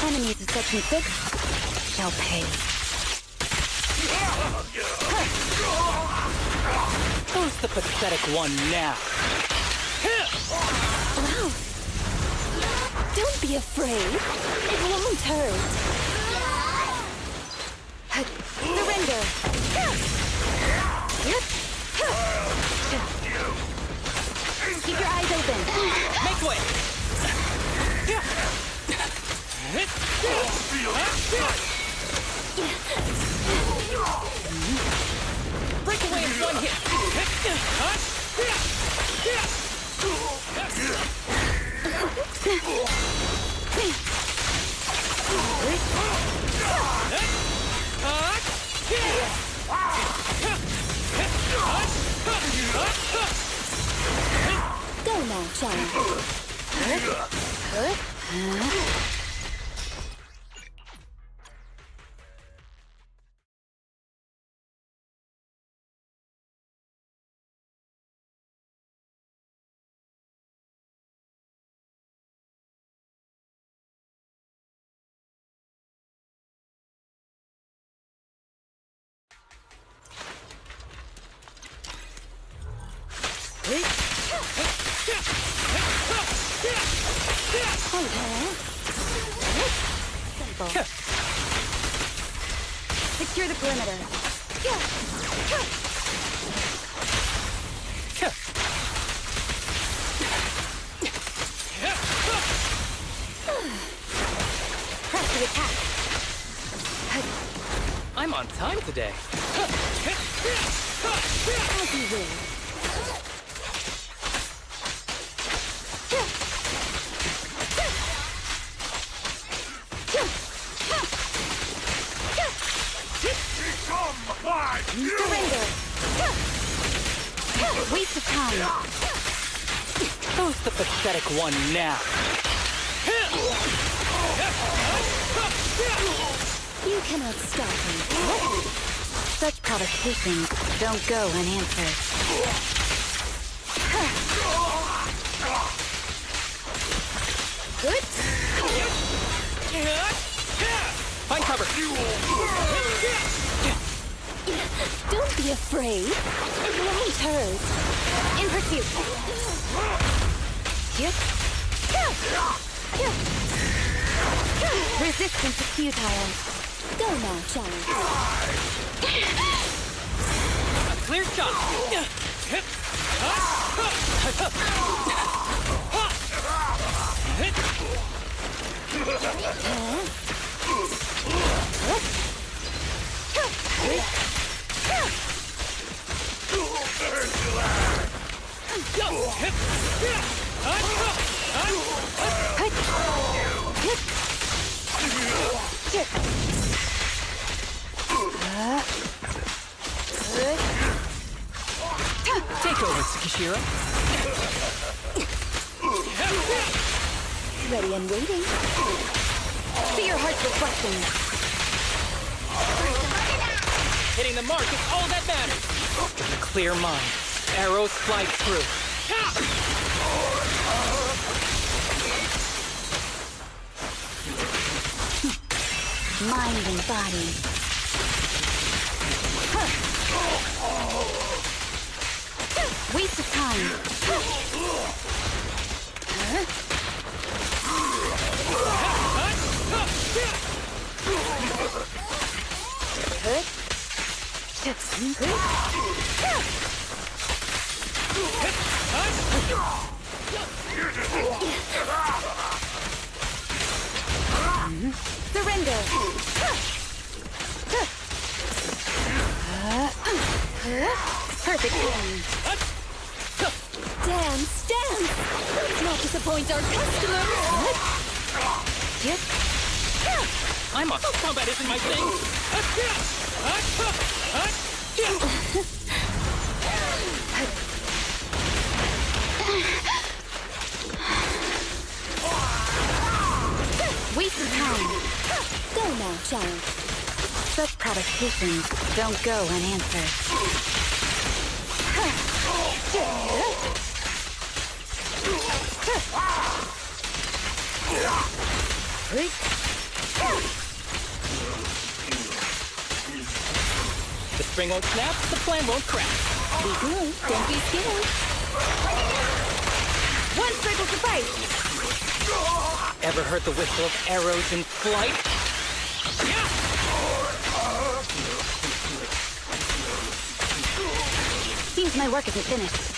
Enemies of such and such shall pay. Who's the pathetic one now? Wow. Don't be afraid. It won't hurt. Surrender. Keep your eyes open. Make way! Break away in one hit! Go now, child. Simple. Secure the perimeter. Press the attack. I'm on time today. As you will. Surrender. Waste of time. Who's the pathetic one now? You cannot stop me. Such provocations don't go unanswered. Good. Find cover. Don't be afraid. It won't hurt. In pursuit. Resistance is futile. Go now, child. A clear shot. Take over, Tsukishiro. Ready and waiting. See your heart's reflection. Hitting the mark is all that matters. With a clear mind, arrows fly through. Mind and body. Waste of time. Surrender. Perfect timing. Dance, dance! Let's not disappoint our customers! I'm off. Combat isn't my thing. Waste of time. Go now, child. Such provocations don't go unanswered. The spring won't snap, the plan won't crack. Be good, don't be scared. One circle suffice. Ever heard the whistle of arrows in flight? Seems my work isn't finished.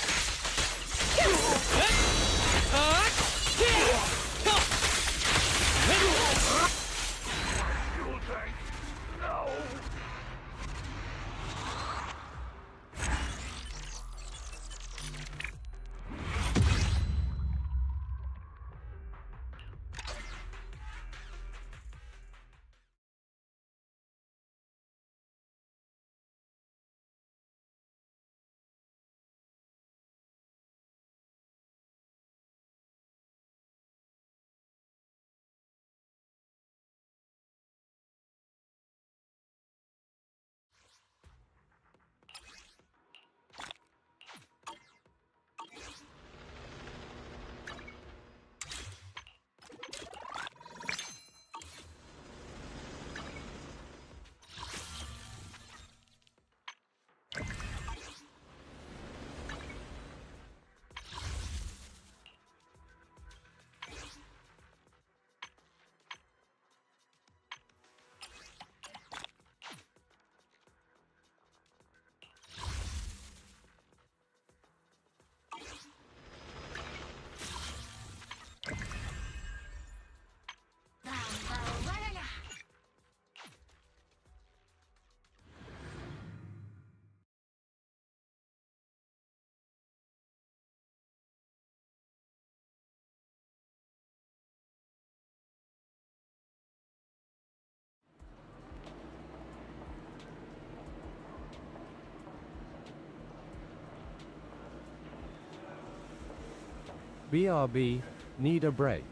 BRB, need a break.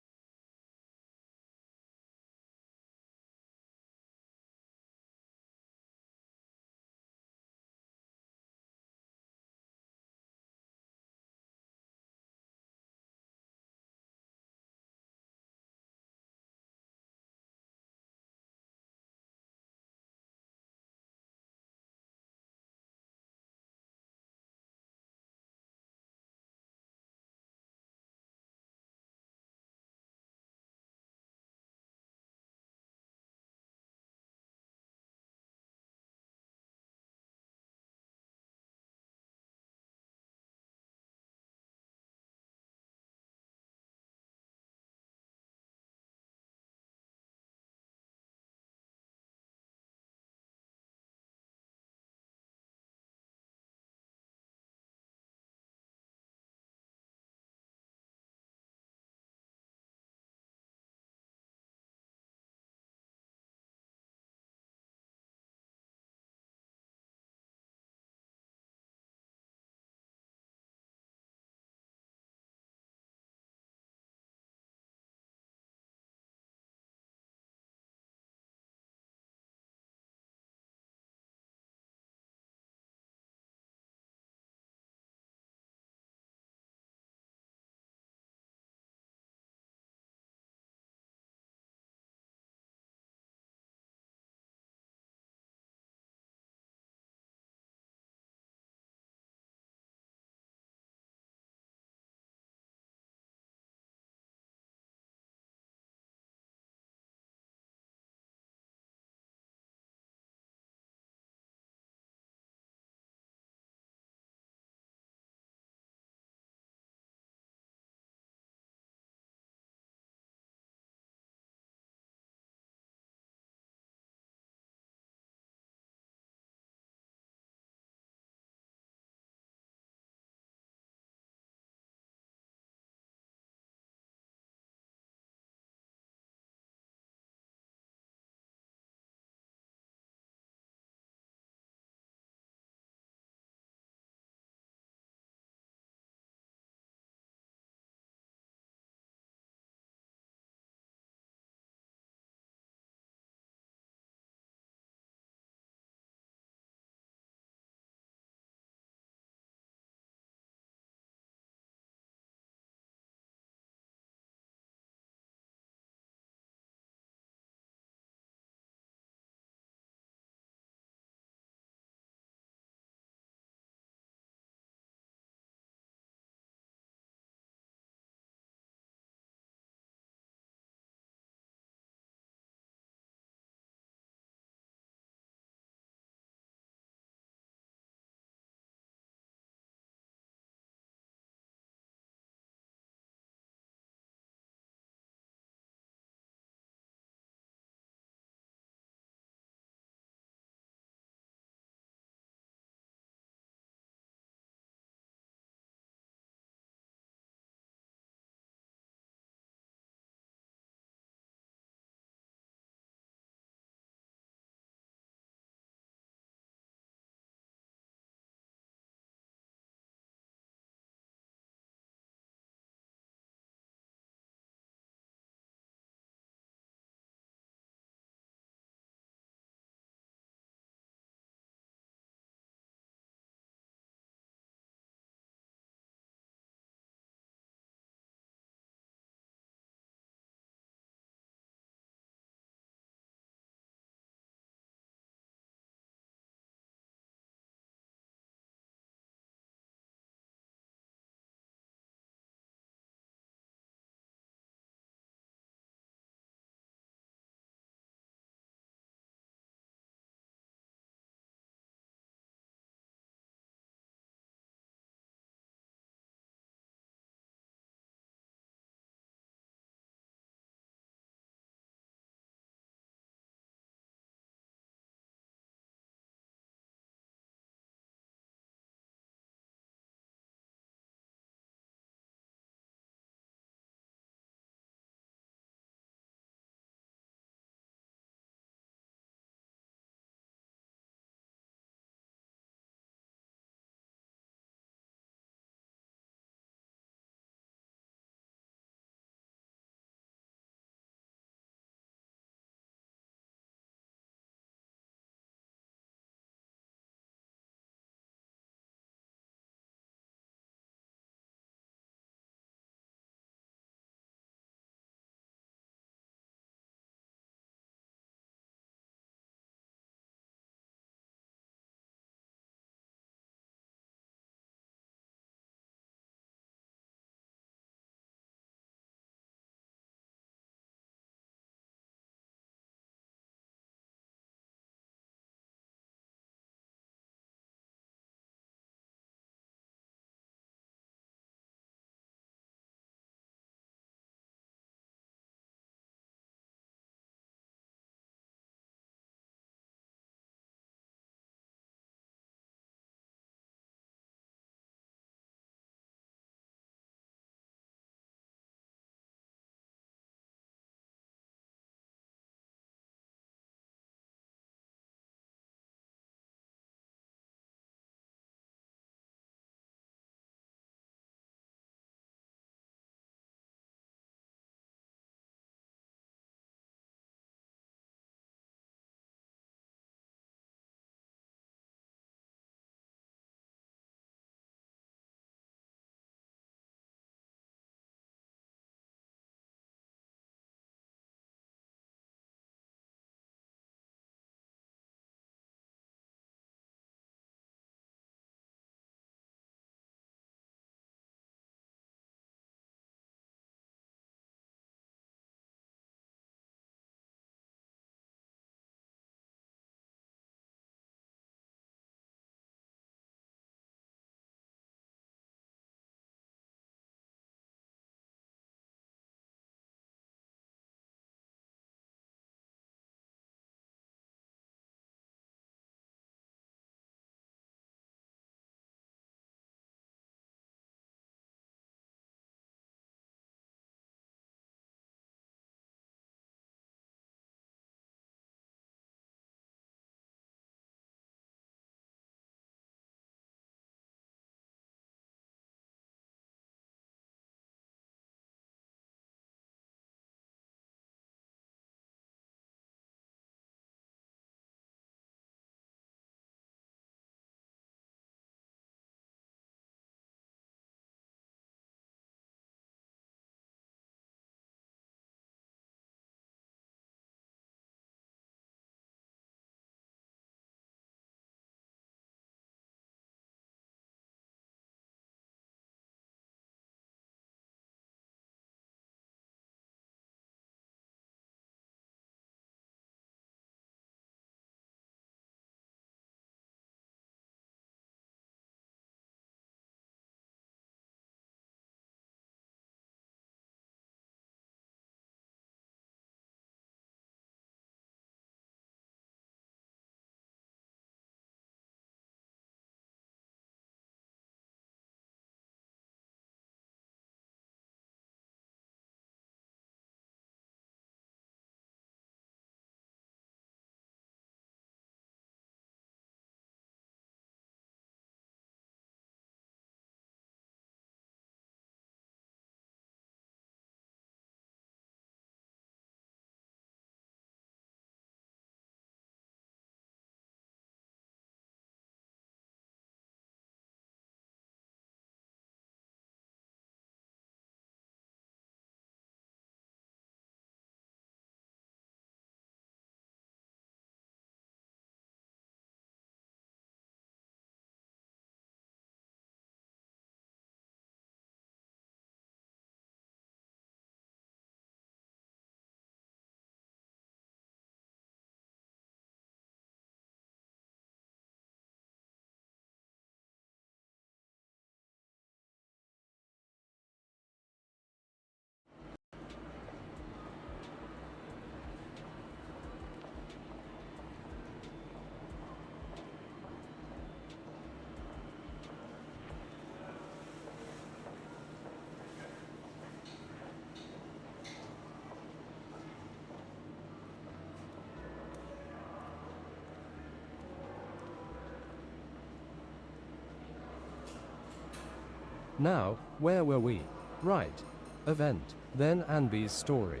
Now, where were we? Right. Event, then Anby's story.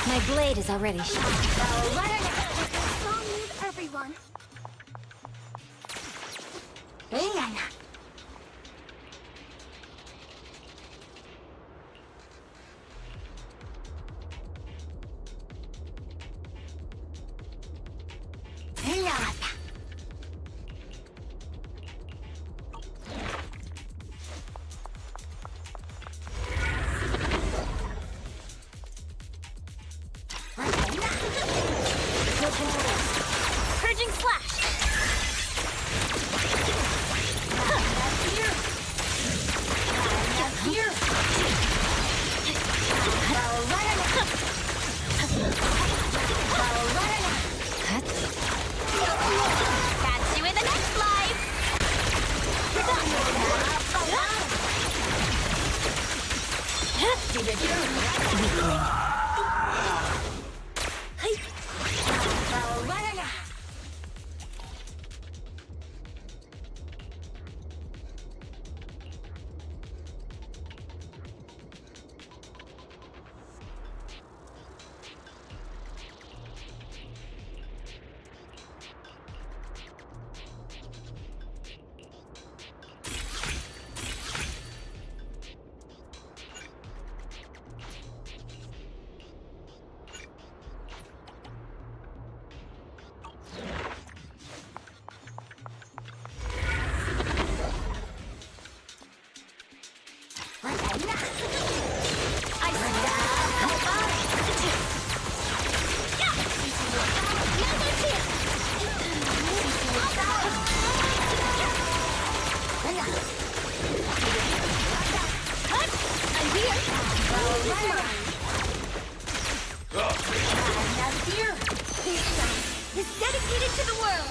My blade is already sharp. Strong need everyone. Purging slash. Catch you in the next life. Is dedicated to the world.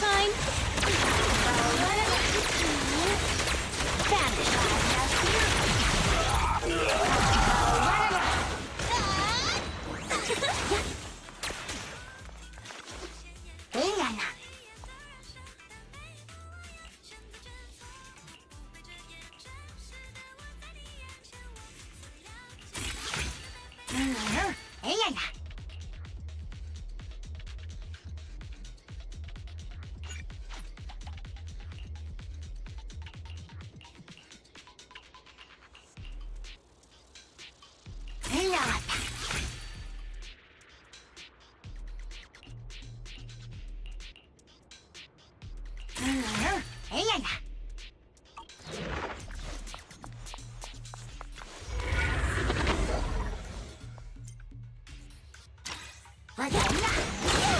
Fine. Vanish.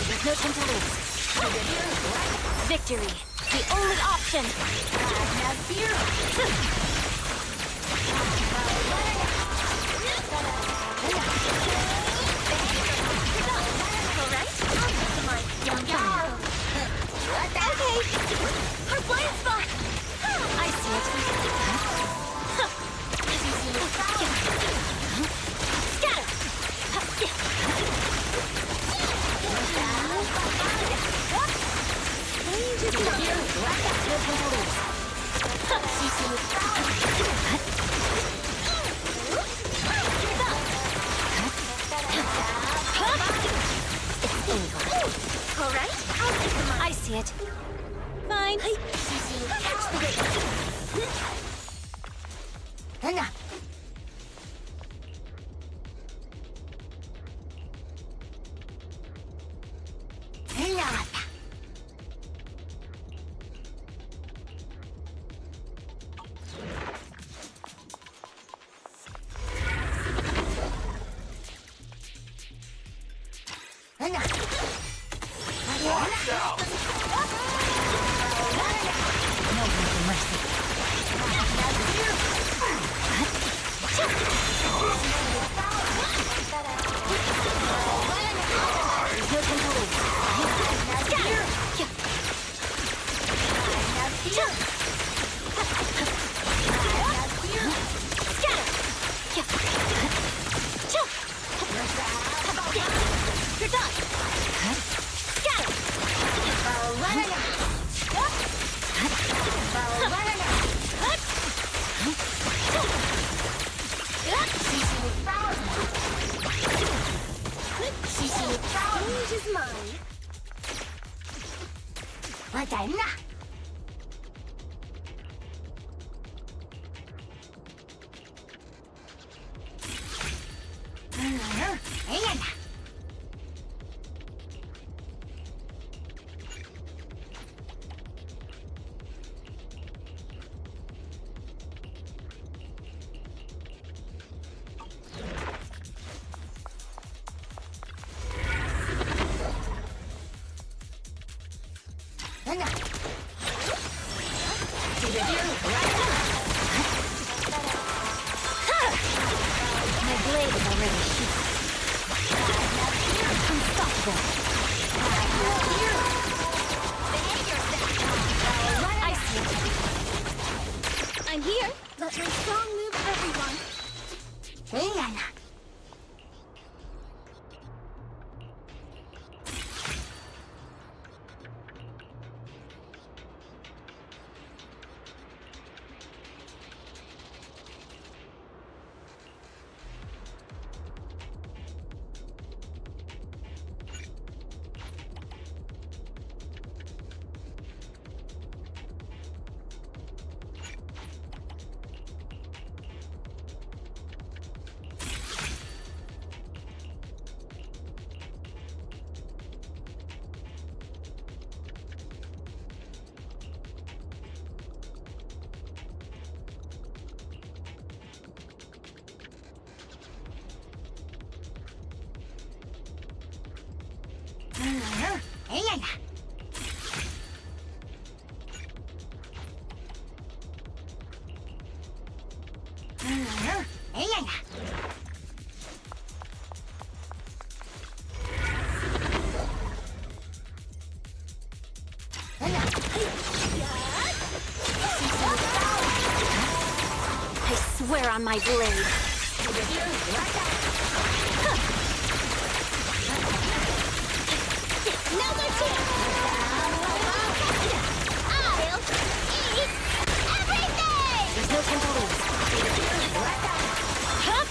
There's no time to lose. Victory, the only option. Okay, our blind spot. I see it. Scatter. All right, I see it. Fine. Catch the wave. I'm here. Let my song move everyone. I swear on my blade. Now's our chance! I'll eat everything! There's no time to lose. Huh?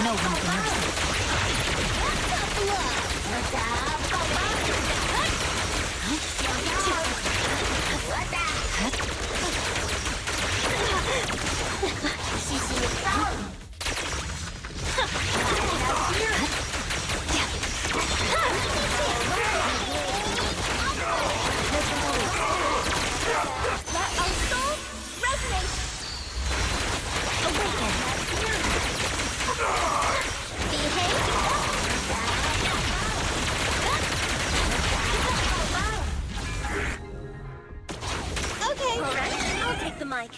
No one for mercy. Let our souls resonate. Awaken. Okay, I'll take the mic.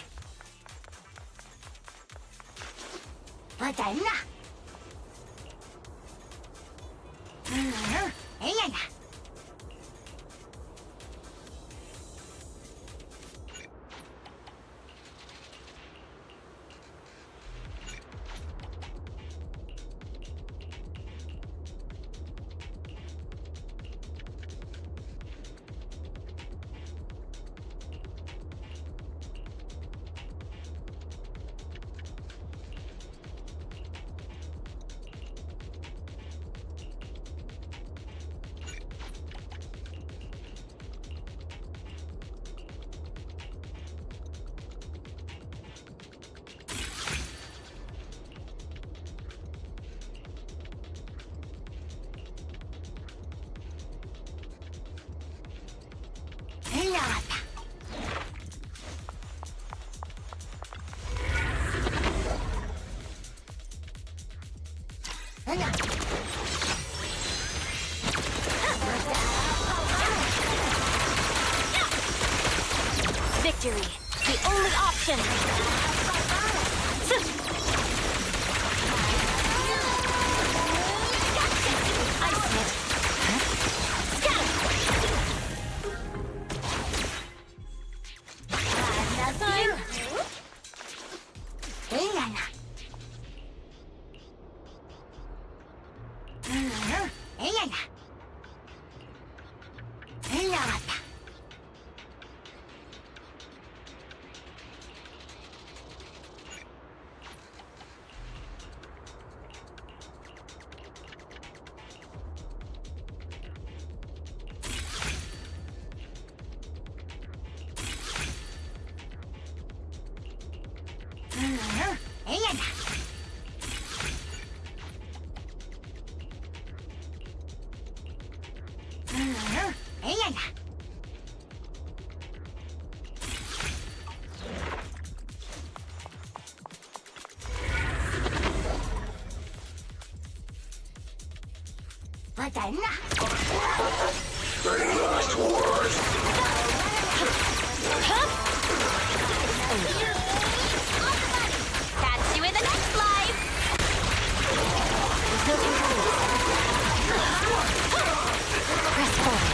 Victory, the only option. Ice it. Catch you in the next life! Press forward.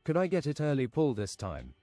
Could I get it early pull this time?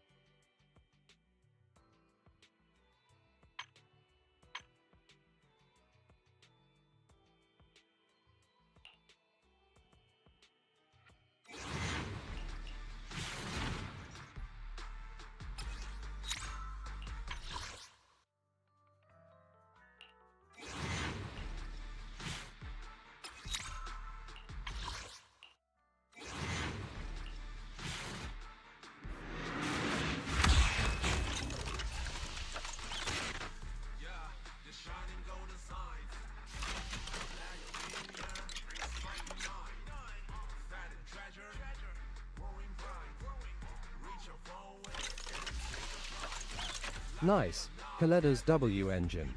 Nice. Kaleda's W engine.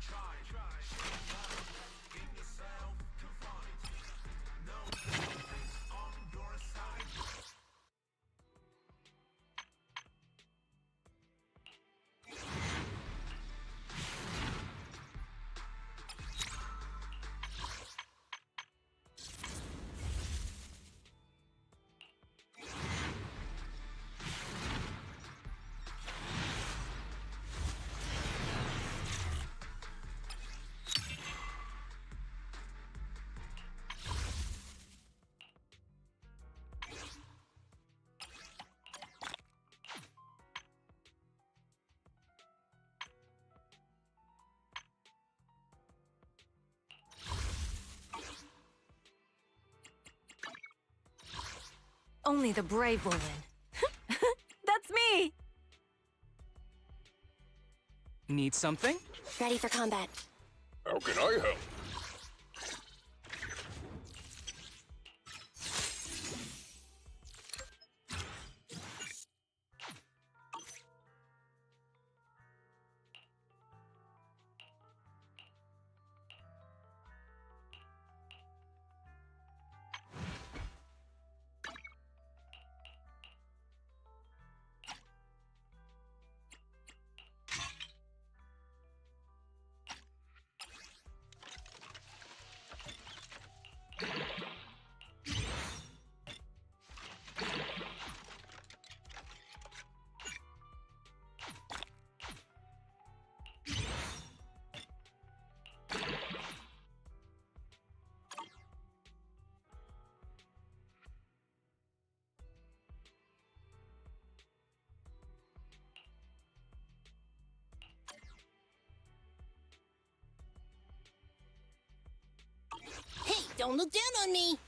Only the brave will win. That's me! Need something? Ready for combat. How can I help? Hey, don't look down on me!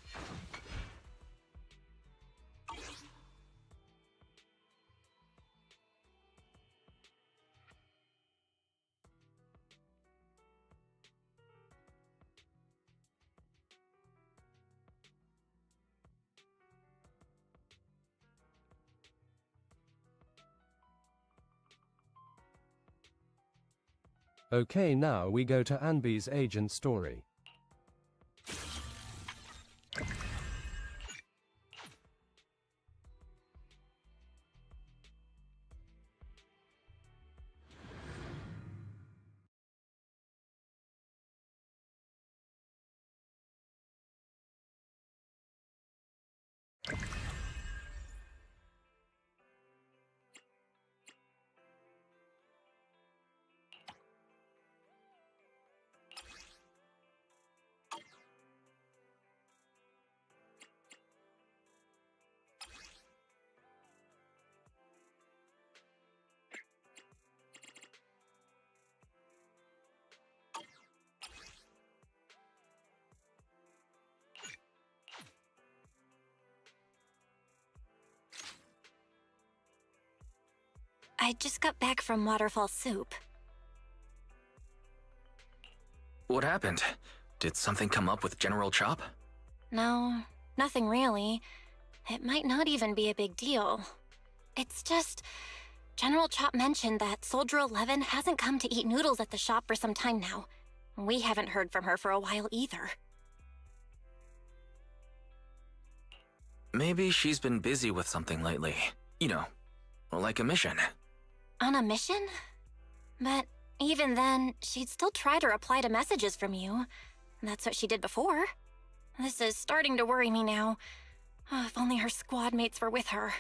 Okay, now we go to Anby's agent story. I just got back from Waterfall Soup. What happened? Did something come up with General Chop? No, nothing really. It might not even be a big deal. It's just... General Chop mentioned that Soldier 11 hasn't come to eat noodles at the shop for some time now. We haven't heard from her for a while either. Maybe she's been busy with something lately. You know, like a mission. On a mission? But even then, she'd still try to reply to messages from you. That's what she did before. This is starting to worry me now. Oh, if only her squad mates were with her.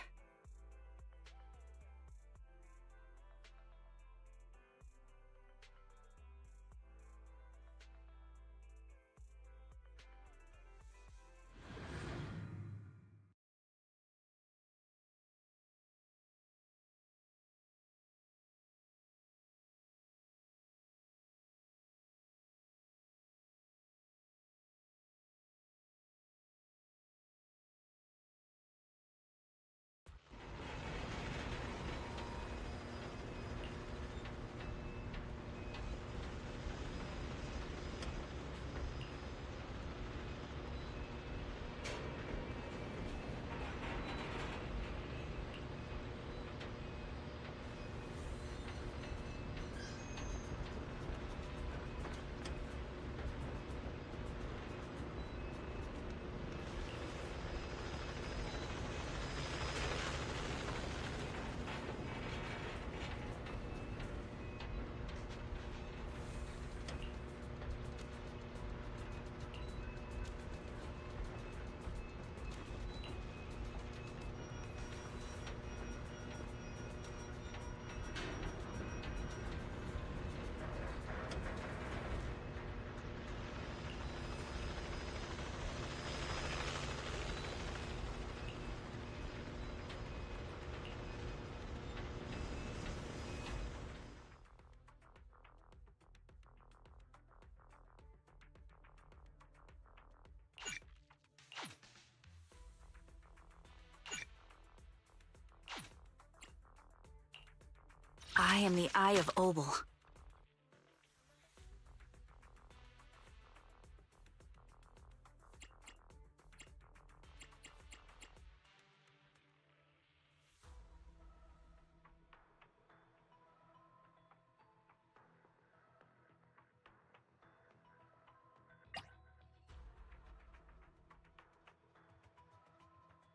I am the Eye of Obel.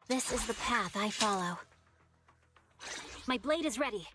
This is the path I follow. My blade is ready.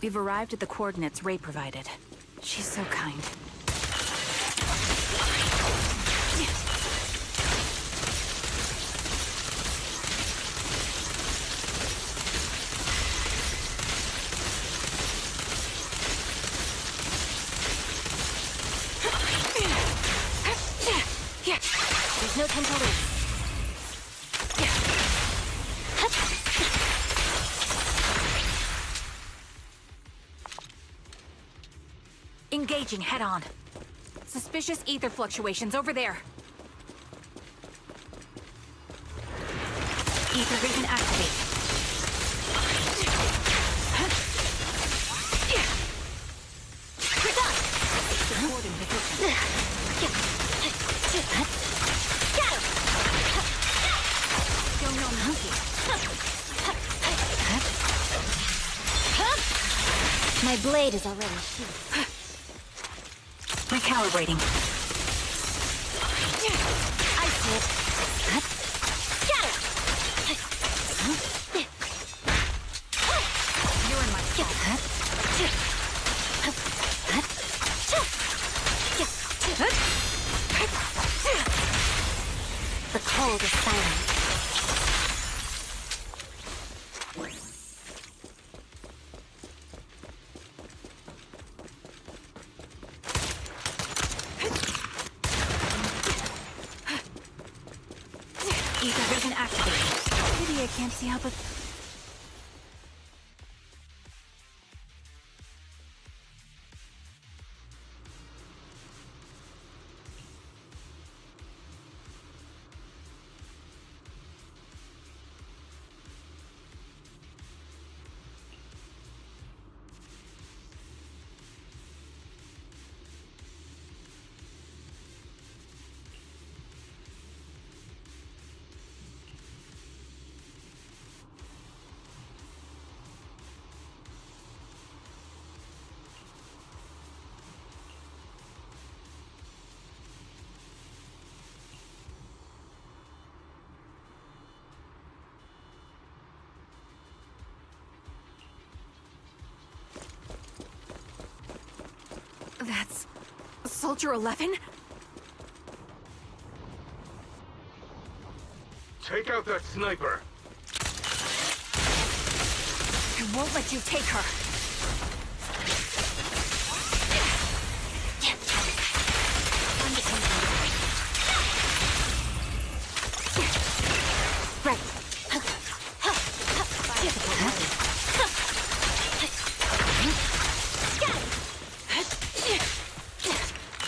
We've arrived at the coordinates Ray provided. She's so kind. There's no time to lose. Engaging head-on. Suspicious ether fluctuations over there. Ether vision activate. We're done! Supporting position. Got him! Still no monkey. My blade is already sheathed. Recalibrating. I see it. Got it! You're in my The cold is silent. Ether vision activated. Pity I can't see how, but... That's... Soldier 11? Take out that sniper. I won't let you take her. Right.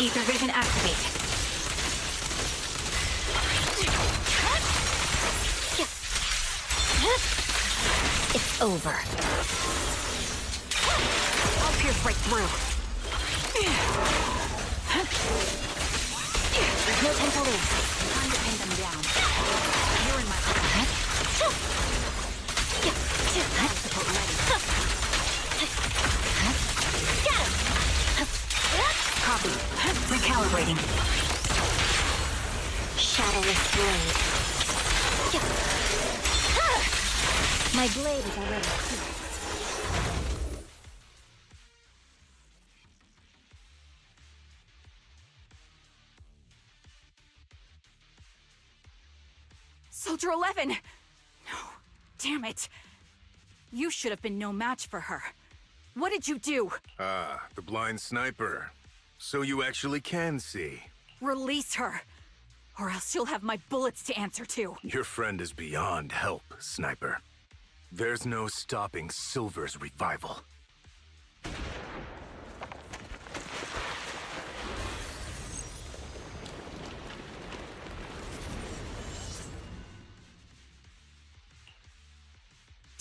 Ether vision activate. It's over. I'll pierce right through. There's no time to lose. Time to pin them down. You're in my support ready. Got him! Copy. Recalibrating. Shadowless blade. My blade is already healed. Soldier 11! No. Damn it. You should have been no match for her. What did you do? Ah, the blind sniper. So you actually can see. Release her. Or else you'll have my bullets to answer to. Your friend is beyond help, Sniper. There's no stopping Silver's revival.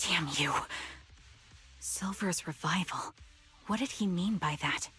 Damn you. Silver's revival. What did he mean by that?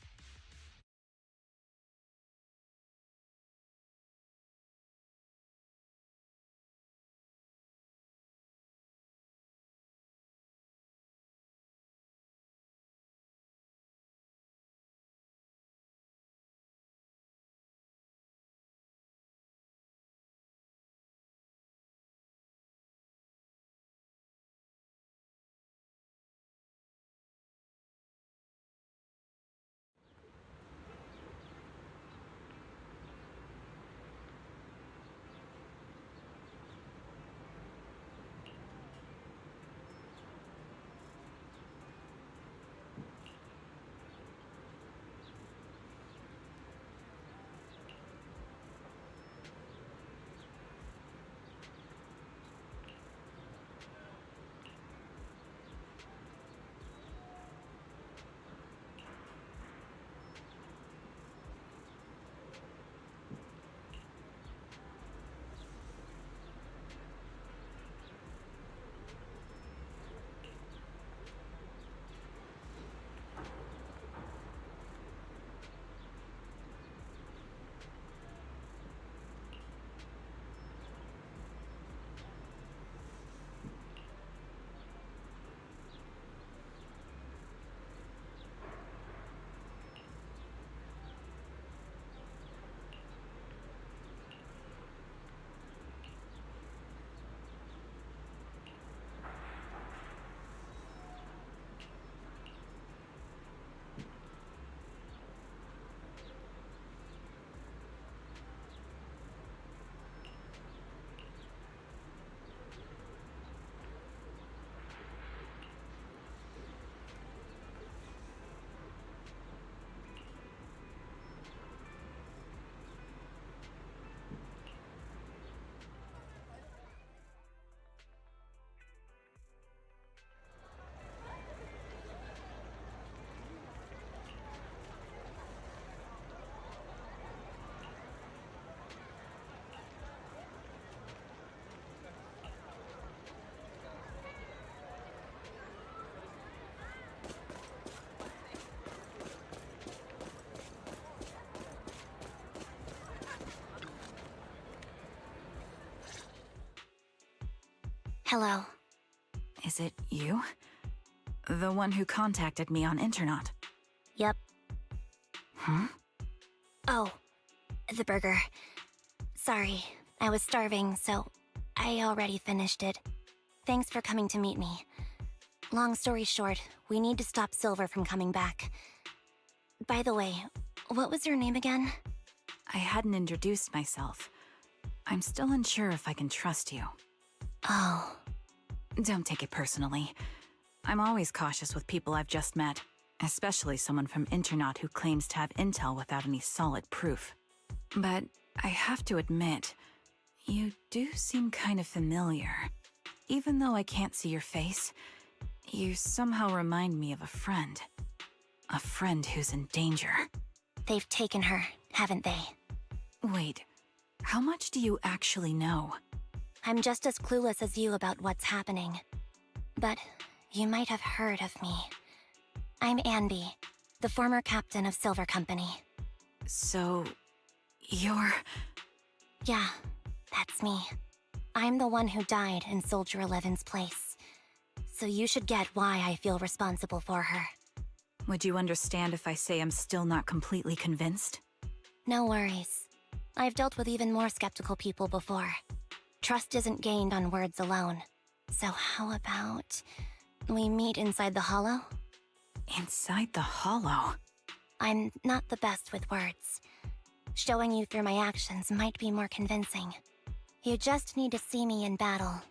Hello. Is it you? The one who contacted me on Internaut? Yep. Huh? Oh, the burger. Sorry, I was starving, so I already finished it. Thanks for coming to meet me. Long story short, we need to stop Silver from coming back. By the way, what was your name again? I hadn't introduced myself. I'm still unsure if I can trust you. Oh. Don't take it personally. I'm always cautious with people I've just met, especially someone from Internaut who claims to have intel without any solid proof. But I have to admit, you do seem kind of familiar. Even though I can't see your face, you somehow remind me of a friend. A friend who's in danger. They've taken her, haven't they? Wait, how much do you actually know? I'm just as clueless as you about what's happening. But you might have heard of me. I'm Anby, the former captain of Silver Company. So, you're... Yeah, that's me. I'm the one who died in Soldier 11's place. So you should get why I feel responsible for her. Would you understand if I say I'm still not completely convinced? No worries. I've dealt with even more skeptical people before. Trust isn't gained on words alone. So how about we meet inside the Hollow? Inside the Hollow? I'm not the best with words. Showing you through my actions might be more convincing. You just need to see me in battle.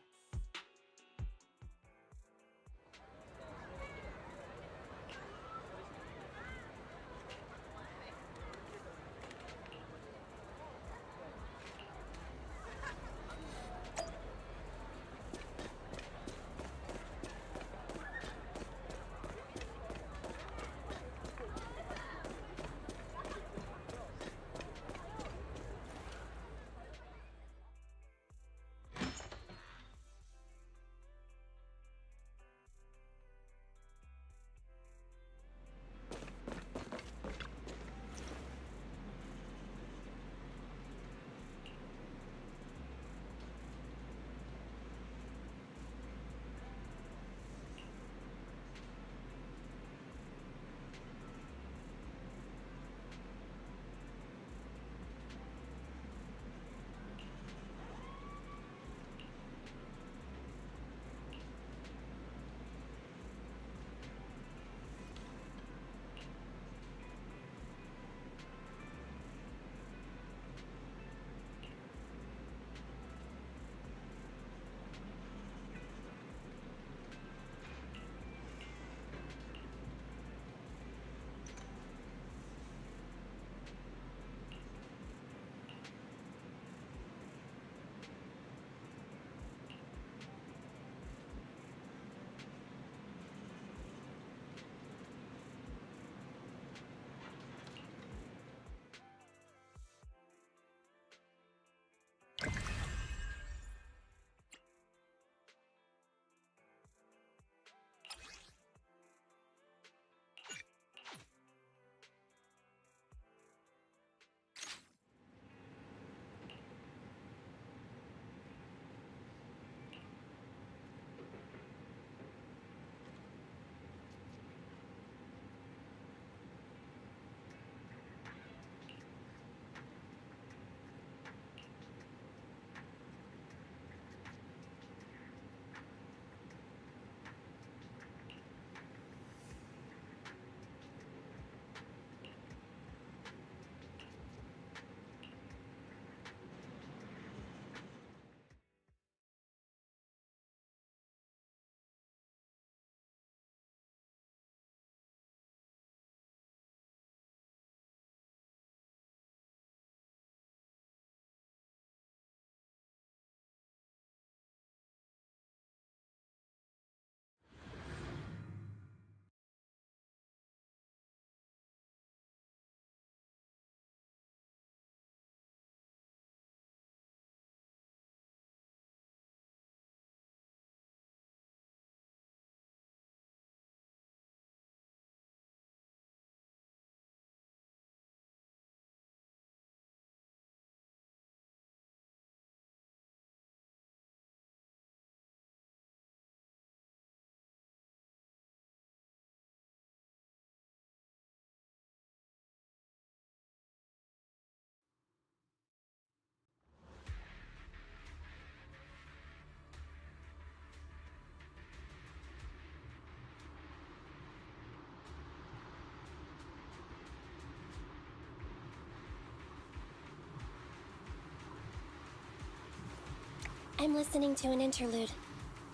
I'm listening to an interlude.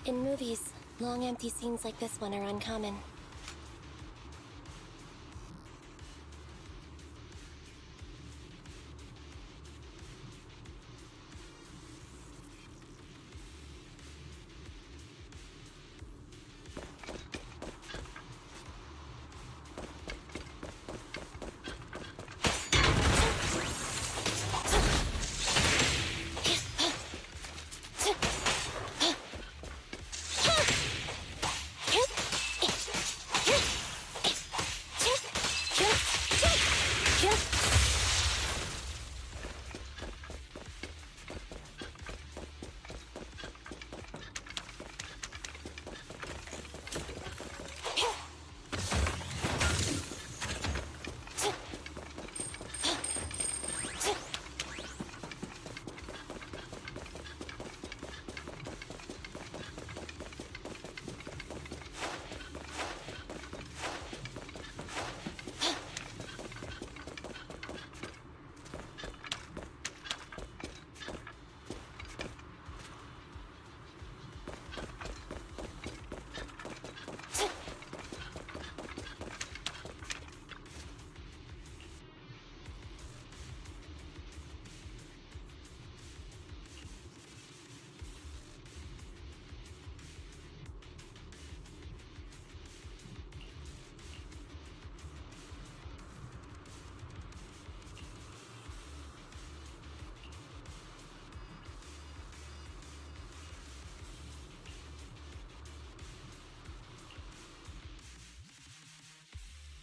In movies, long empty scenes like this one are uncommon.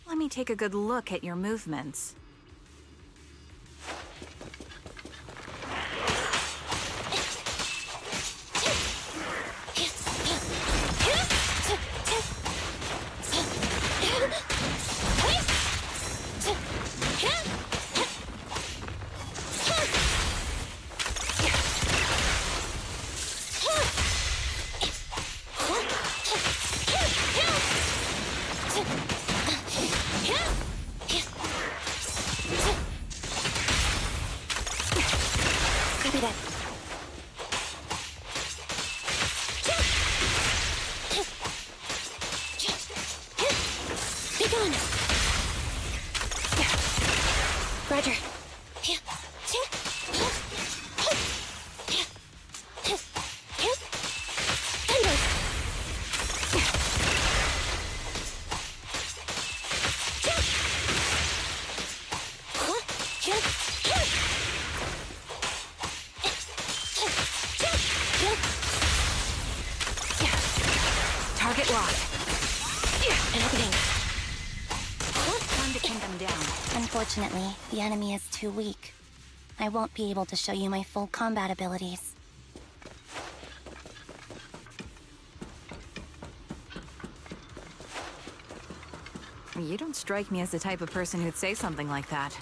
Let me take a good look at your movements. Roger. Target locked. Opening. Time to pin them down. Unfortunately, the enemy is too weak. I won't be able to show you my full combat abilities. You don't strike me as the type of person who'd say something like that.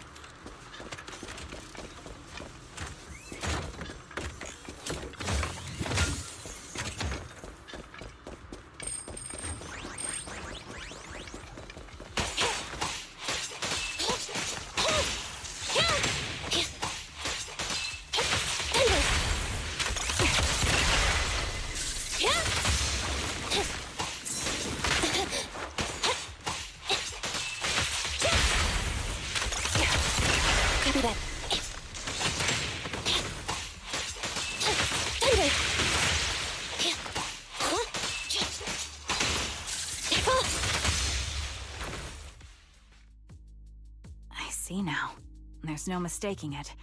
Copy that. I see now. There's no mistaking it.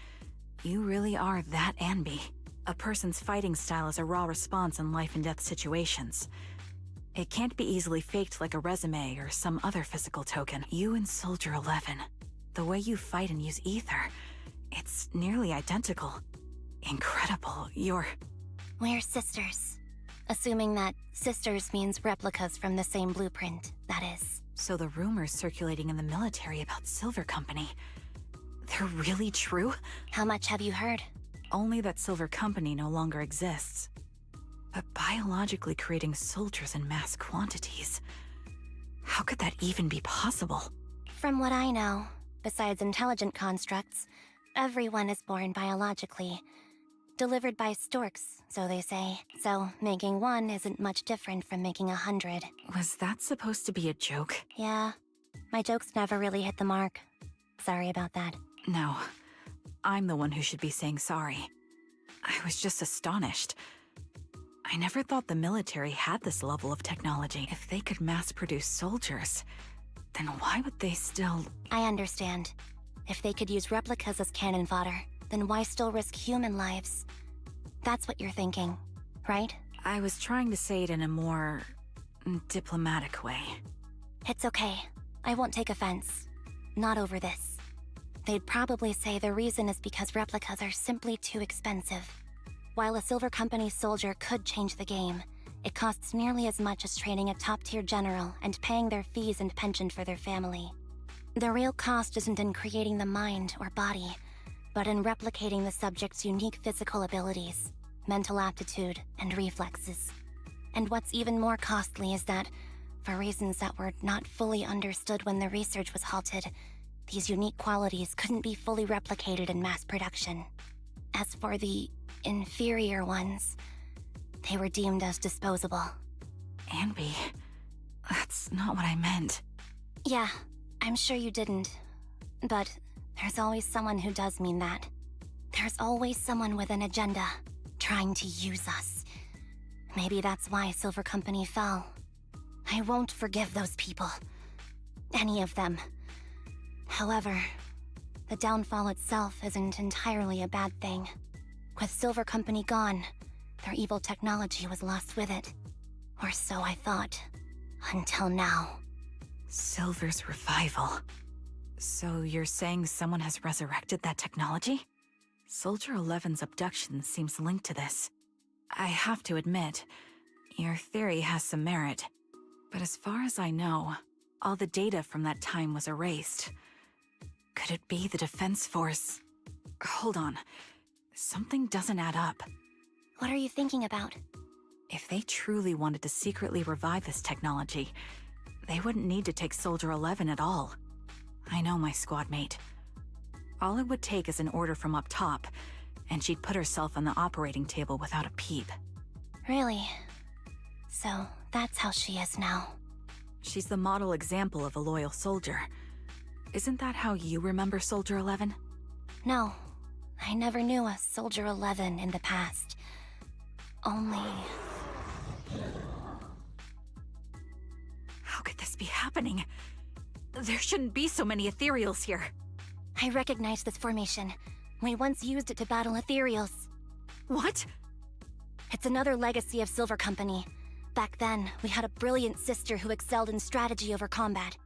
You really are that Anby. A person's fighting style is a raw response in life and death situations. It can't be easily faked like a resume or some other physical token. You and Soldier 11, the way you fight and use ether, it's nearly identical. Incredible. We're sisters. Assuming that sisters means replicas from the same blueprint, that is. So the rumors circulating in the military about Silver Company, they're really true? How much have you heard? Only that Silver Company no longer exists. But biologically creating soldiers in mass quantities, how could that even be possible? From what I know, besides intelligent constructs, everyone is born biologically. Delivered by storks, so they say. So making one isn't much different from making 100. Was that supposed to be a joke? Yeah. My jokes never really hit the mark. Sorry about that. No. I'm the one who should be saying sorry. I was just astonished. I never thought the military had this level of technology. If they could mass-produce soldiers, then why would they still... I understand. If they could use replicas as cannon fodder, then why still risk human lives? That's what you're thinking, right? I was trying to say it in a more... diplomatic way. It's okay. I won't take offense. Not over this. They'd probably say the reason is because replicas are simply too expensive. While a Silver Company soldier could change the game, it costs nearly as much as training a top-tier general and paying their fees and pension for their family. The real cost isn't in creating the mind or body, but in replicating the subject's unique physical abilities, mental aptitude, and reflexes. And what's even more costly is that, for reasons that were not fully understood when the research was halted, these unique qualities couldn't be fully replicated in mass production. As for the inferior ones, they were deemed as disposable. Anby, that's not what I meant. Yeah, I'm sure you didn't. But there's always someone who does mean that. There's always someone with an agenda, trying to use us. Maybe that's why Silver Company fell. I won't forgive those people. Any of them. However, the downfall itself isn't entirely a bad thing. With Silver Company gone, their evil technology was lost with it. Or so I thought. Until now. Silver's revival. So you're saying someone has resurrected that technology? Soldier 11's abduction seems linked to this. I have to admit, your theory has some merit. But as far as I know, all the data from that time was erased. Could it be the Defense Force? Hold on. Something doesn't add up. What are you thinking about? If they truly wanted to secretly revive this technology, they wouldn't need to take Soldier 11 at all. I know my squad mate. All it would take is an order from up top, and she'd put herself on the operating table without a peep. Really? So that's how she is now. She's the model example of a loyal soldier. Isn't that how you remember Soldier 11? No, I never knew a Soldier 11 in the past. Only... How could this be happening? There shouldn't be so many ethereals here. I recognize this formation. We once used it to battle ethereals. What? It's another legacy of Silver Company. Back then, we had a brilliant sister who excelled in strategy over combat.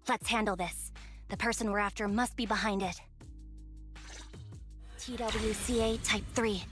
Let's handle this. The person we're after must be behind it. TWCA Type 3.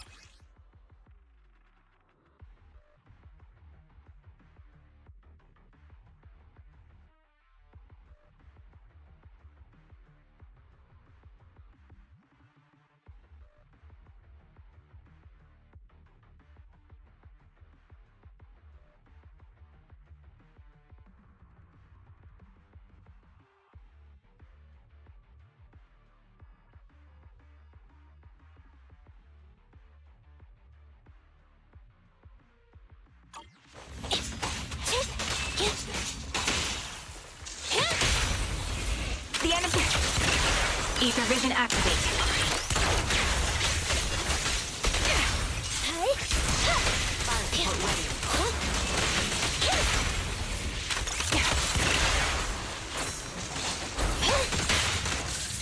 The enemy! Ether vision activate.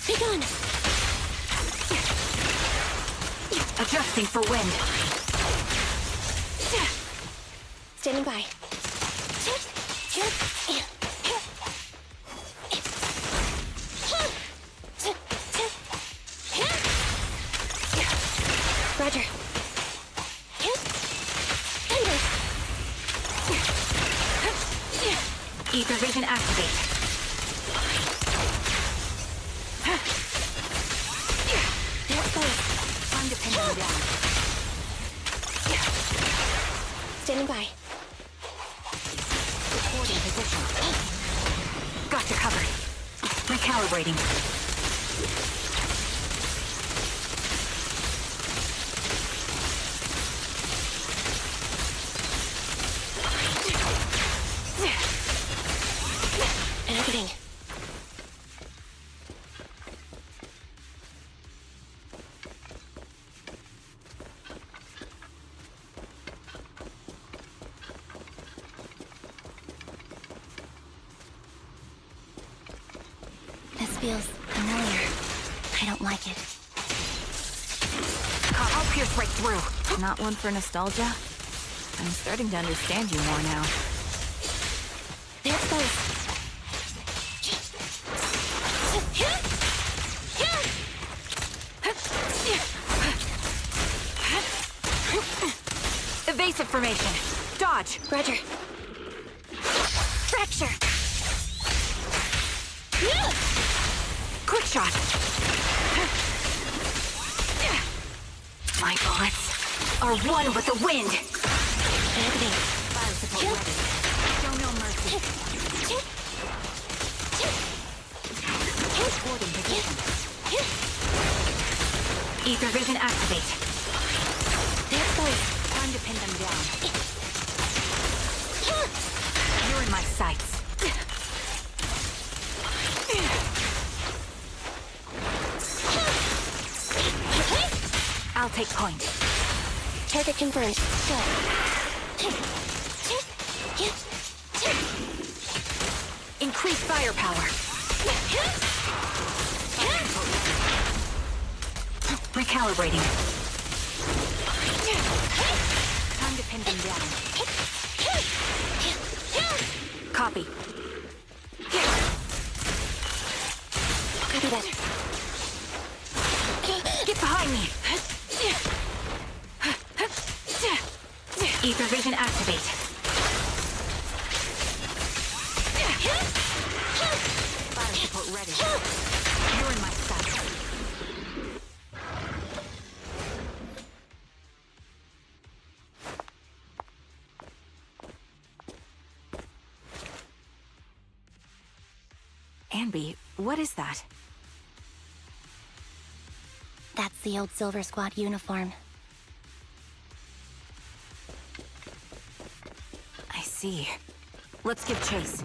Be gone! Adjusting for wind. Standing by. Roger. Ether vision activate. That's close. Time to pin them down. Standing by. Reporting position. Got you covered. Recalibrating. feels familiar. I don't like it. I'll pierce right through. Not one for nostalgia? I'm starting to understand you more now. There's those. Evasive formation. Dodge. Roger. Fracture. Quick shot. My bullets are one with the wind. Fire support ready. Show no mercy. Holding position. Ether vision activate. There's those. Time to pin them down. You're in my sights. I'll take point. Target confirmed. Go. Increase firepower. Recalibrating. Time to pin them down. Copy. Copy that. Get behind me. Ether vision activate. Fire support ready. You're in my sight. Anby, what is that? That's the old Silver Squad uniform. I see. Let's give chase.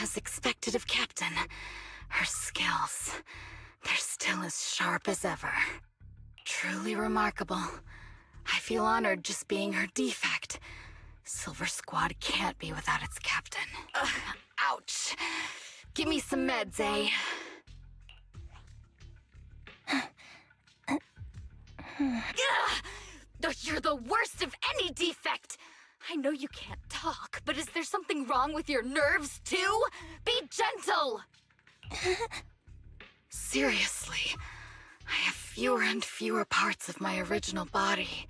As expected of Captain, her skills, they're still as sharp as ever. Truly remarkable. I feel honored just being her defect. Silver Squad can't be without its captain. Ouch. Give me some meds, eh? You're the worst of any defect! I know you can't talk, but is there something wrong with your nerves, too? Be gentle! Seriously, I have fewer and fewer parts of my original body,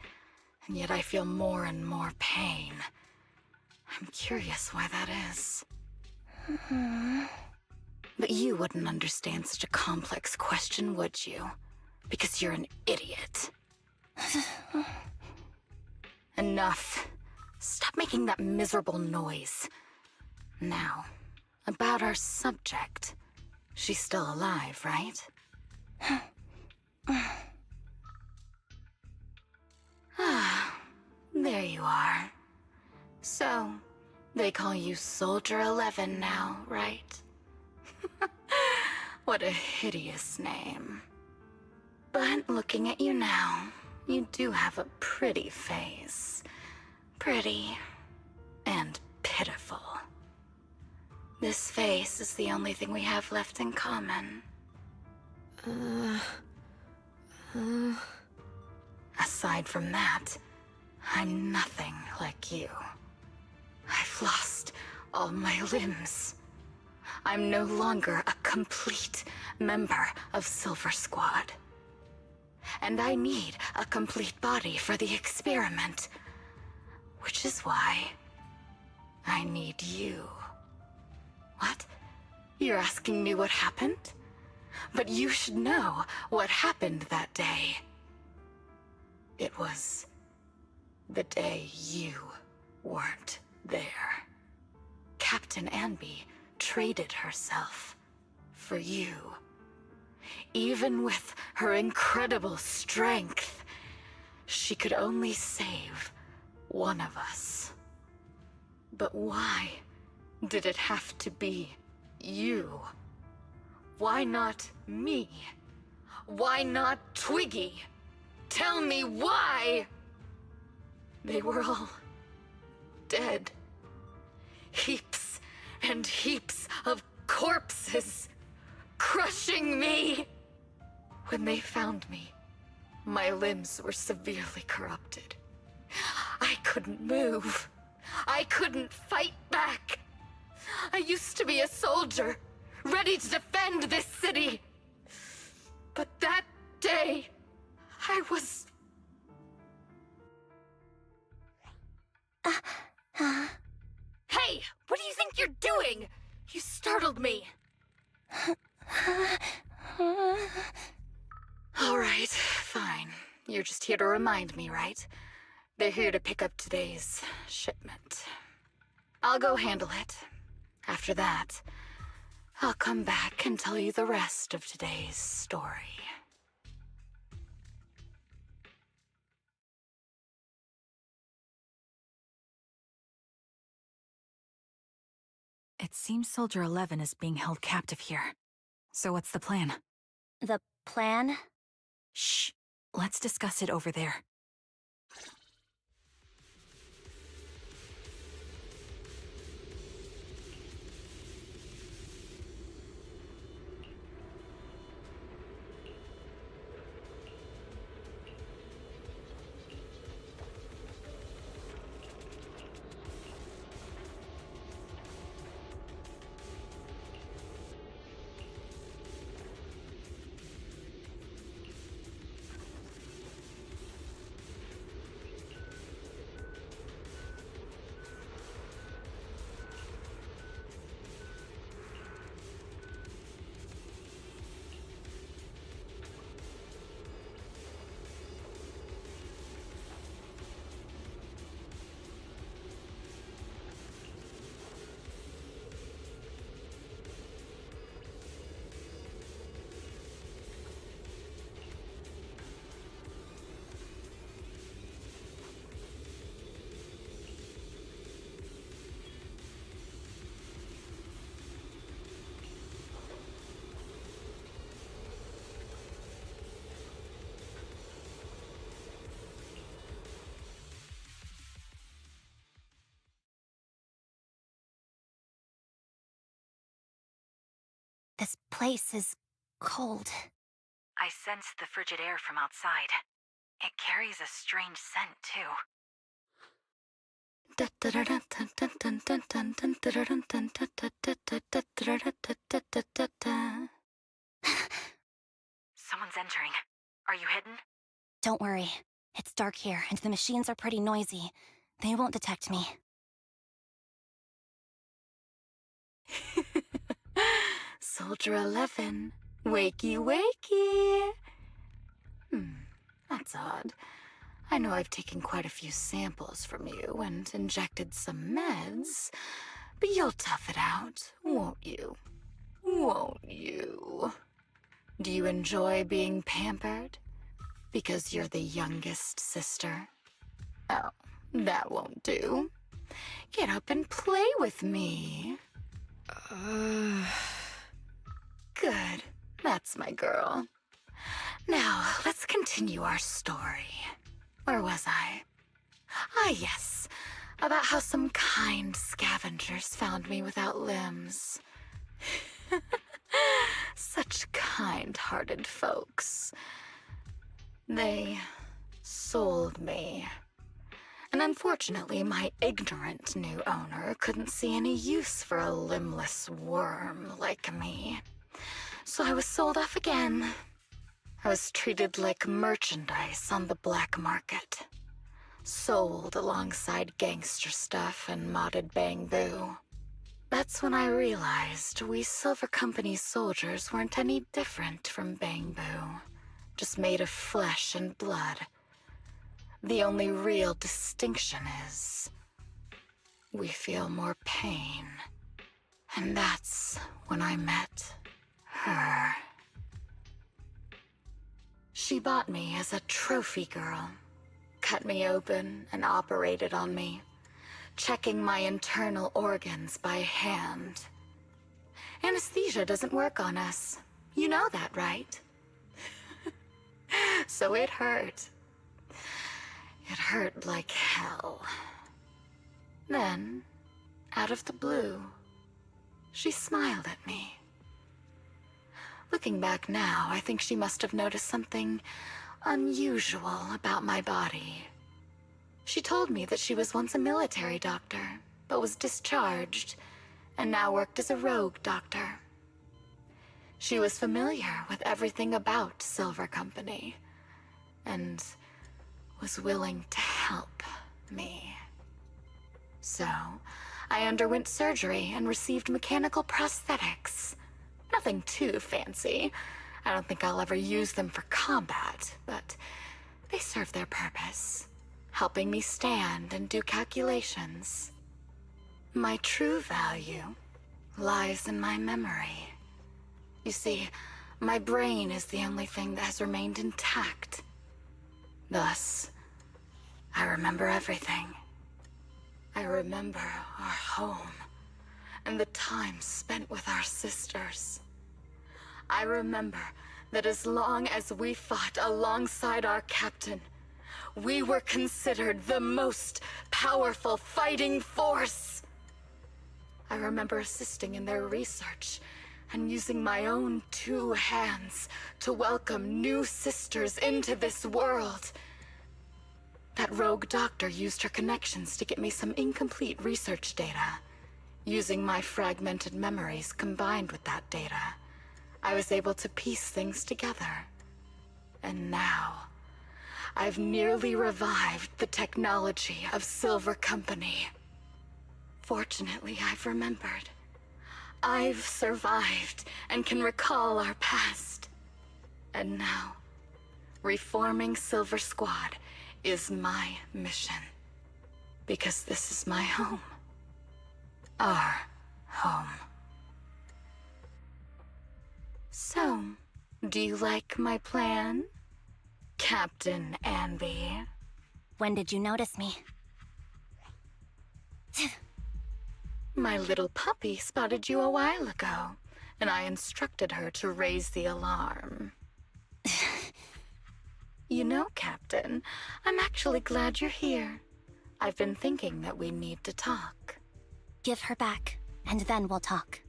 and yet I feel more and more pain. I'm curious why that is. But you wouldn't understand such a complex question, would you? Because you're an idiot. Enough. Stop making that miserable noise. Now, about our subject. She's still alive, right? Ah, there you are. So, they call you Soldier 11 now, right? What a hideous name. But looking at you now, you do have a pretty face. Pretty and pitiful. This face is the only thing we have left in common. Aside from that, I'm nothing like you. I've lost all my limbs. I'm no longer a complete member of Silver Squad. And I need a complete body for the experiment. Which is why I need you. What? You're asking me what happened? but you should know what happened that day. It was the day you weren't there. Captain Anby traded herself for you. Even with her incredible strength, she could only save one of us. But why did it have to be you? Why not me? Why not Twiggy? Tell me why! They were all dead. Heaps and heaps of corpses, crushing me. When they found me, my limbs were severely corrupted. I couldn't move. I couldn't fight back. I used to be a soldier, ready to defend this city. But that day, I was... Hey, what do you think you're doing? You startled me. All right, fine. You're just here to remind me, right? They're here to pick up today's shipment. I'll go handle it. After that, I'll come back and tell you the rest of today's story. It seems Soldier 11 is being held captive here. So what's the plan? The plan? Shh. Let's discuss it over there. This place is cold. I sensed the frigid air from outside. It carries a strange scent, too. Someone's entering. Are you hidden? Don't worry. It's dark here, and the machines are pretty noisy. They won't detect me. Soldier 11, wakey wakey. That's odd. I know I've taken quite a few samples from you and injected some meds, but you'll tough it out, won't you? Won't you? Do you enjoy being pampered? Because you're the youngest sister? Oh, that won't do. Get up and play with me. Good. That's my girl. Now, let's continue our story. Where was I? Ah, yes. About how some kind scavengers found me without limbs. Such kind-hearted folks. They sold me. And unfortunately, my ignorant new owner couldn't see any use for a limbless worm like me. So I was sold off again. I was treated like merchandise on the black market. Sold alongside gangster stuff and modded bamboo. That's when I realized we Silver Company soldiers weren't any different from Bangbu, just made of flesh and blood. The only real distinction is we feel more pain. And that's when I met her. She bought me as a trophy girl, cut me open and operated on me, checking my internal organs by hand. Anesthesia doesn't work on us. You know that, right? So it hurt. It hurt like hell. Then, out of the blue, she smiled at me. Looking back now, I think she must have noticed something unusual about my body. She told me that she was once a military doctor, but was discharged, and now worked as a rogue doctor. She was familiar with everything about Silver Company, and was willing to help me. So, I underwent surgery and received mechanical prosthetics. Nothing too fancy. I don't think I'll ever use them for combat, but they serve their purpose, helping me stand and do calculations. My true value lies in my memory. You see, my brain is the only thing that has remained intact. Thus, I remember everything. I remember our home and the time spent with our sisters. I remember that as long as we fought alongside our captain, we were considered the most powerful fighting force. I remember assisting in their research and using my own 2 hands to welcome new sisters into this world. That rogue doctor used her connections to get me some incomplete research data. Using my fragmented memories combined with that data, I was able to piece things together. And now, I've nearly revived the technology of Silver Company. Fortunately, I've remembered. I've survived and can recall our past. And now, reforming Silver Squad is my mission. Because this is my home. Our home. So, do you like my plan, Captain Anby? When did you notice me? My little puppy spotted you a while ago, and I instructed her to raise the alarm. You know, Captain, I'm actually glad you're here. I've been thinking that we need to talk. Give her back, and then we'll talk.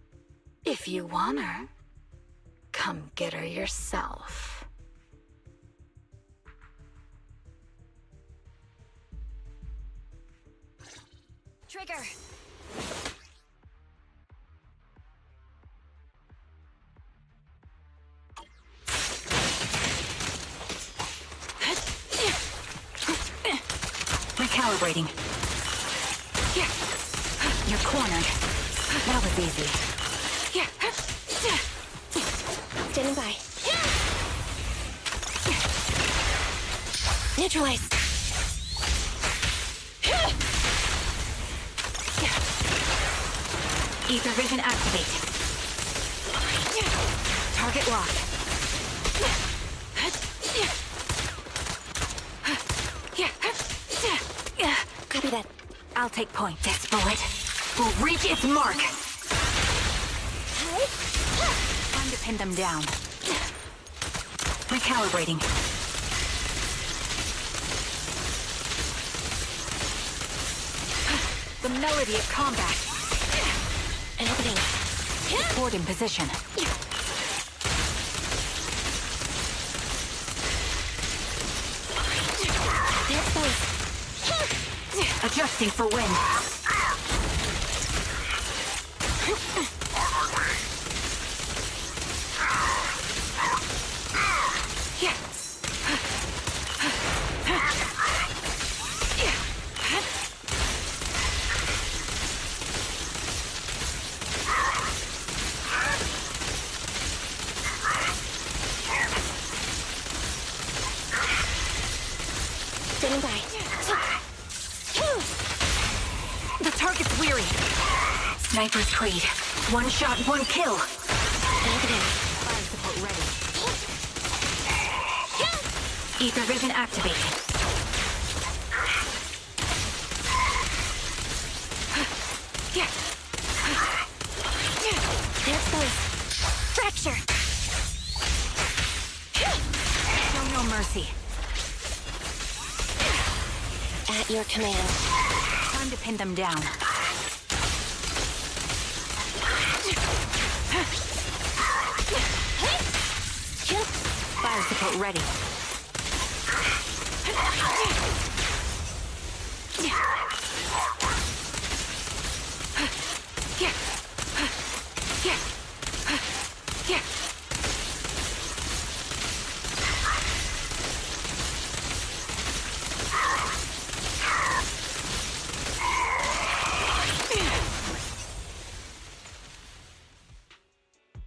If you want her, come get her yourself. Trigger! Recalibrating. You're cornered. That was easy. Standing by. Neutralized. Ether vision activate. Target locked. Copy that. I'll take point. This bullet will reach its mark. Time to pin them down. Recalibrating. The melody of combat. An opening. Forward in position. They're exposed. Adjusting for wind. Standing by. The target's weary. Sniper's creed. One shot, one kill. Negative. Fire support ready. Ether vision activated. There it goes. Fracture. Show no mercy. At your command. Time to pin them down. Fire support ready.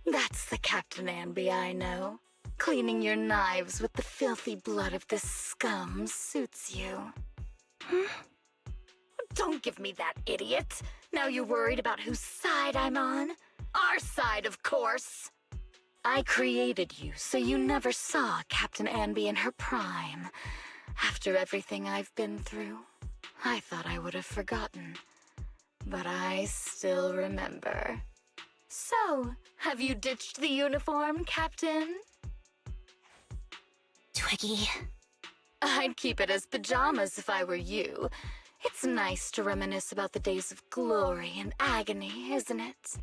That's the Captain Anby I know. Cleaning your knives with the filthy blood of this scum suits you. Don't give me that, idiot. Now you're worried about whose side I'm on? Our side, of course. I created you so you never saw Captain Anby in her prime. After everything I've been through, I thought I would have forgotten. But I still remember. So, have you ditched the uniform, Captain? Twiggy. I'd keep it as pajamas if I were you. It's nice to reminisce about the days of glory and agony, isn't it?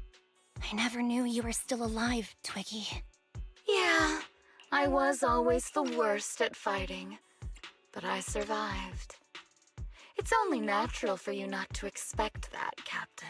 I never knew you were still alive, Twiggy. Yeah, I was always the worst at fighting, but I survived. It's only natural for you not to expect that, Captain.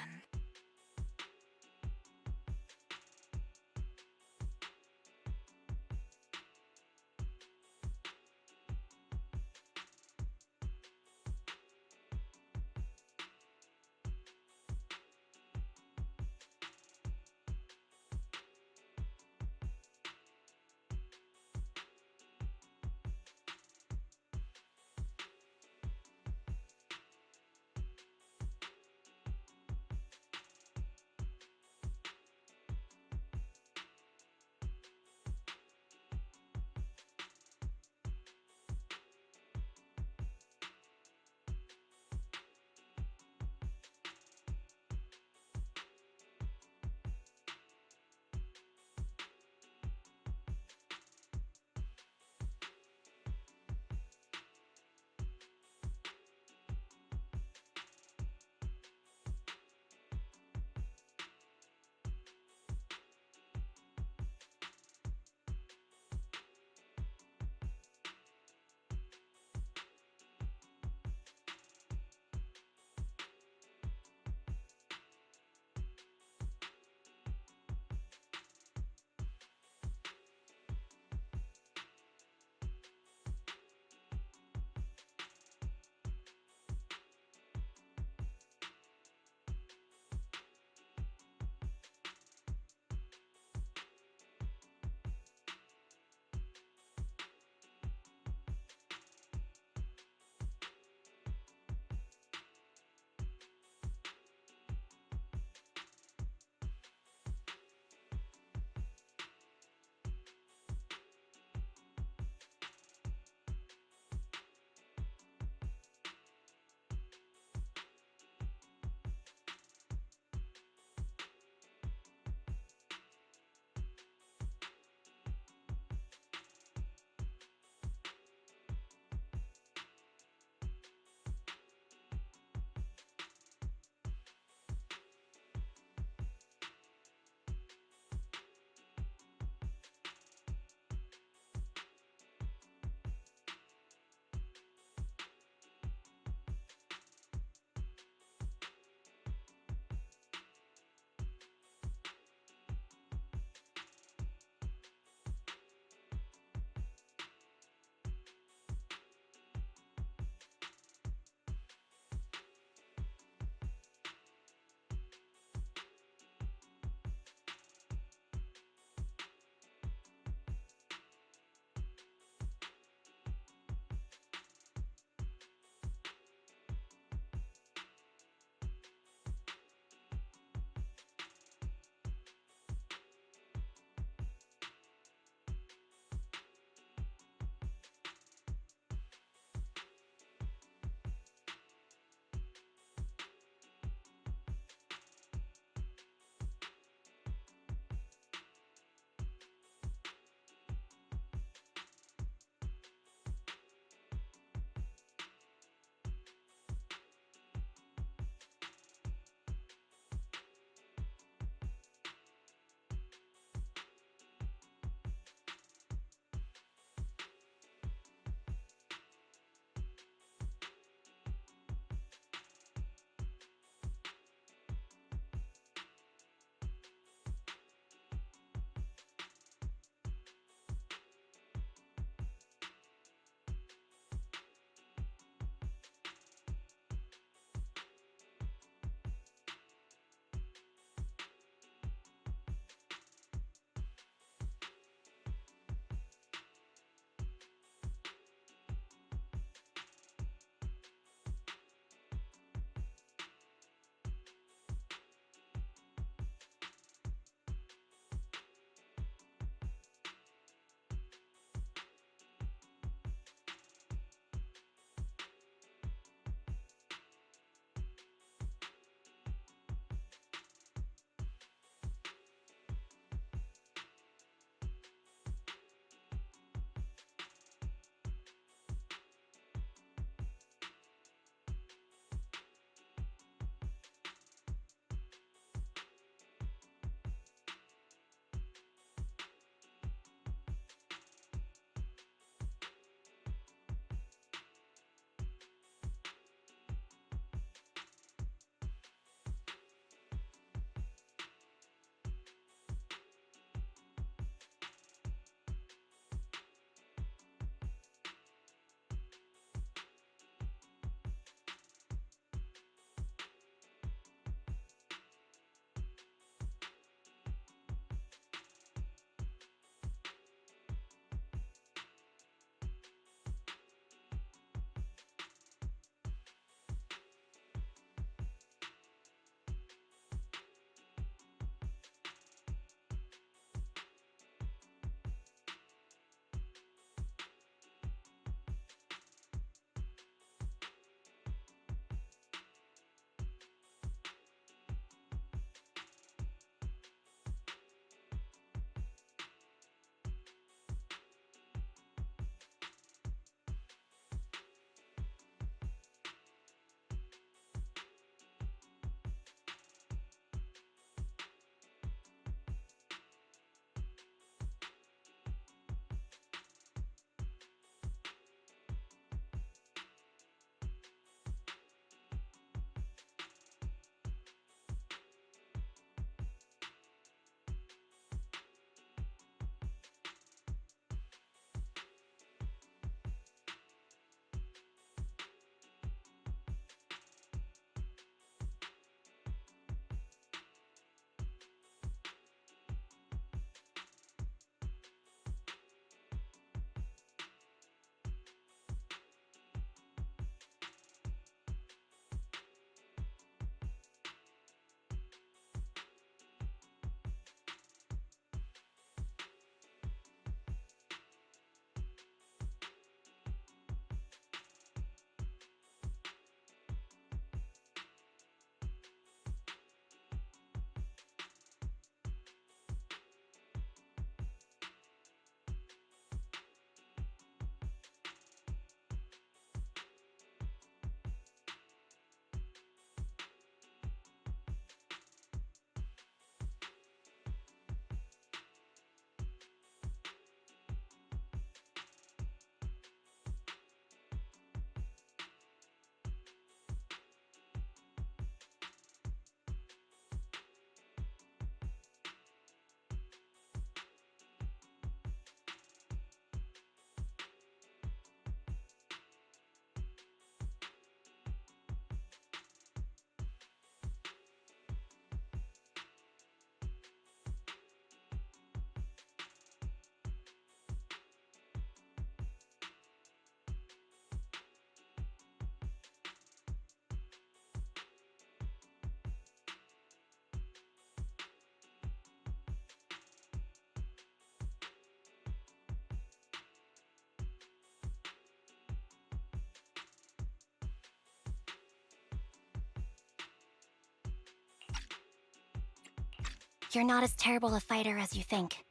You're not as terrible a fighter as you think.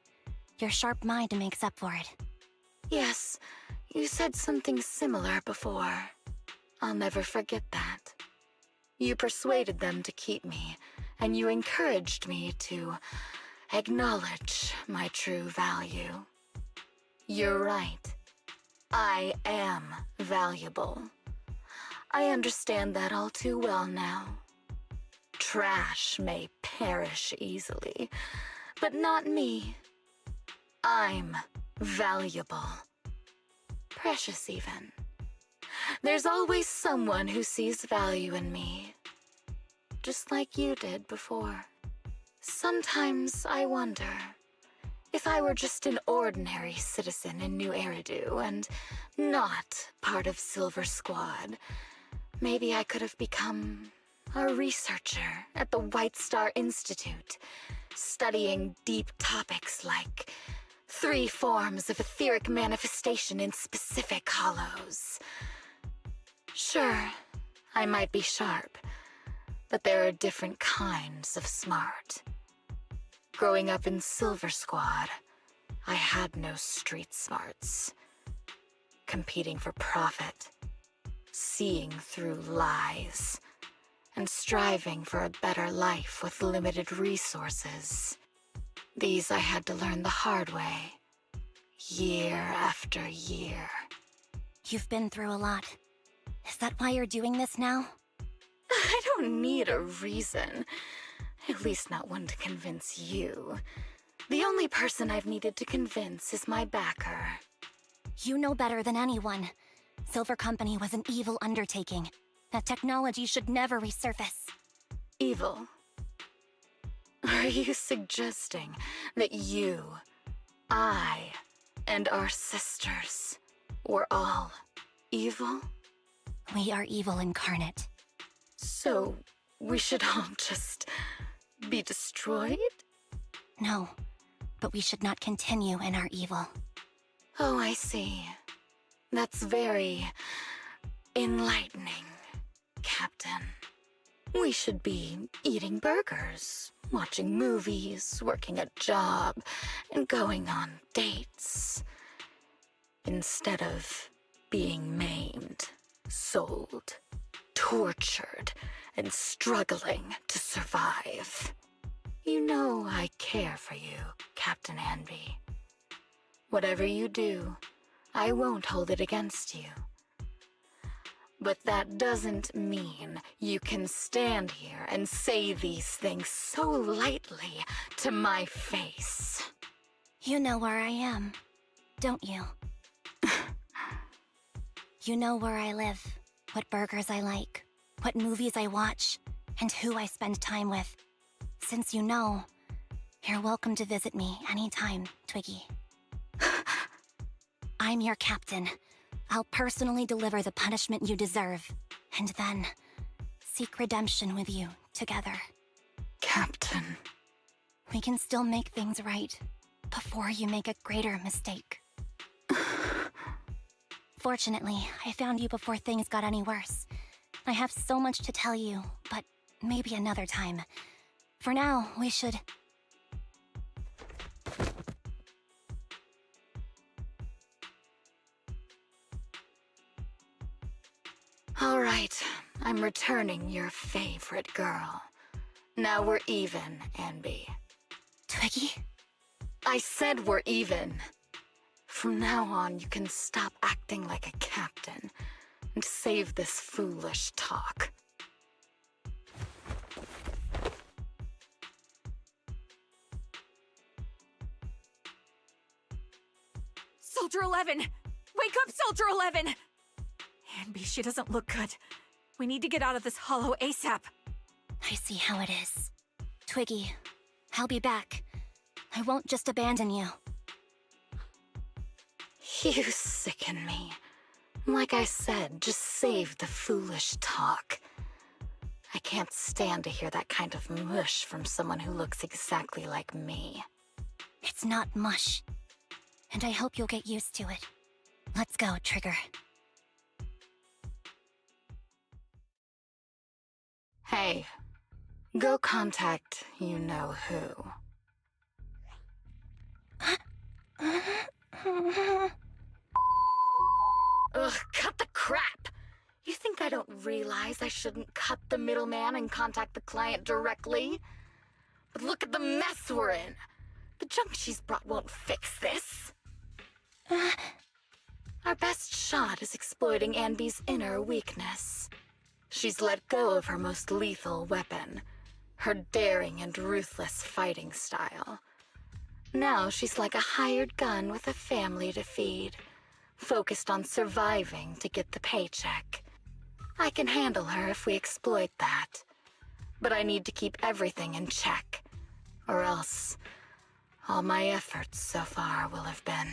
Your sharp mind makes up for it. Yes, you said something similar before. I'll never forget that. You persuaded them to keep me, and you encouraged me to acknowledge my true value. You're right. I am valuable. I understand that all too well now. Trash may perish easily, but not me. I'm valuable. Precious, even. There's always someone who sees value in me, just like you did before. Sometimes I wonder, if I were just an ordinary citizen in New Eridu and not part of Silver Squad, maybe I could have become a researcher at the White Star Institute, studying deep topics like 3 forms of etheric manifestation in specific hollows. Sure, I might be sharp, but there are different kinds of smart. Growing up in Silver Squad, I had no street smarts. Competing for profit, seeing through lies, and striving for a better life with limited resources. These I had to learn the hard way, year after year. You've been through a lot. Is that why you're doing this now? I don't need a reason. At least not one to convince you. The only person I've needed to convince is my backer. You know better than anyone. Silver Company was an evil undertaking. That technology should never resurface. Evil? Are you suggesting that you, I, and our sisters were all evil? We are evil incarnate. So, we should all just be destroyed? No, but we should not continue in our evil. Oh, I see. That's very enlightening, Captain. We should be eating burgers, watching movies, working a job, and going on dates. Instead of being maimed, sold, tortured, and struggling to survive. You know I care for you, Captain Anby. Whatever you do, I won't hold it against you. But that doesn't mean you can stand here and say these things so lightly to my face. You know where I am, don't you? You know where I live, what burgers I like, what movies I watch, and who I spend time with. Since you know, you're welcome to visit me anytime, Twiggy. I'm your captain. I'll personally deliver the punishment you deserve, and then seek redemption with you together. Captain. We can still make things right before you make a greater mistake. Fortunately, I found you before things got any worse. I have so much to tell you, but maybe another time. For now, we should... All right, I'm returning your favorite girl. Now we're even, Anby. Twiggy? I said we're even. From now on, you can stop acting like a captain and save this foolish talk. Soldier 11! Wake up, Soldier 11! Anby, she doesn't look good. We need to get out of this hollow ASAP. I see how it is. Twiggy, I'll be back. I won't just abandon you. You sicken me. Like I said, just save the foolish talk. I can't stand to hear that kind of mush from someone who looks exactly like me. It's not mush. And I hope you'll get used to it. Let's go, Trigger. Hey, go contact you-know-who. Ugh, cut the crap! You think I don't realize I shouldn't cut the middleman and contact the client directly? But look at the mess we're in! The junk she's brought won't fix this. Our best shot is exploiting Anby's inner weakness. She's let go of her most lethal weapon, her daring and ruthless fighting style. Now she's like a hired gun with a family to feed, focused on surviving to get the paycheck. I can handle her if we exploit that, but I need to keep everything in check, or else all my efforts so far will have been...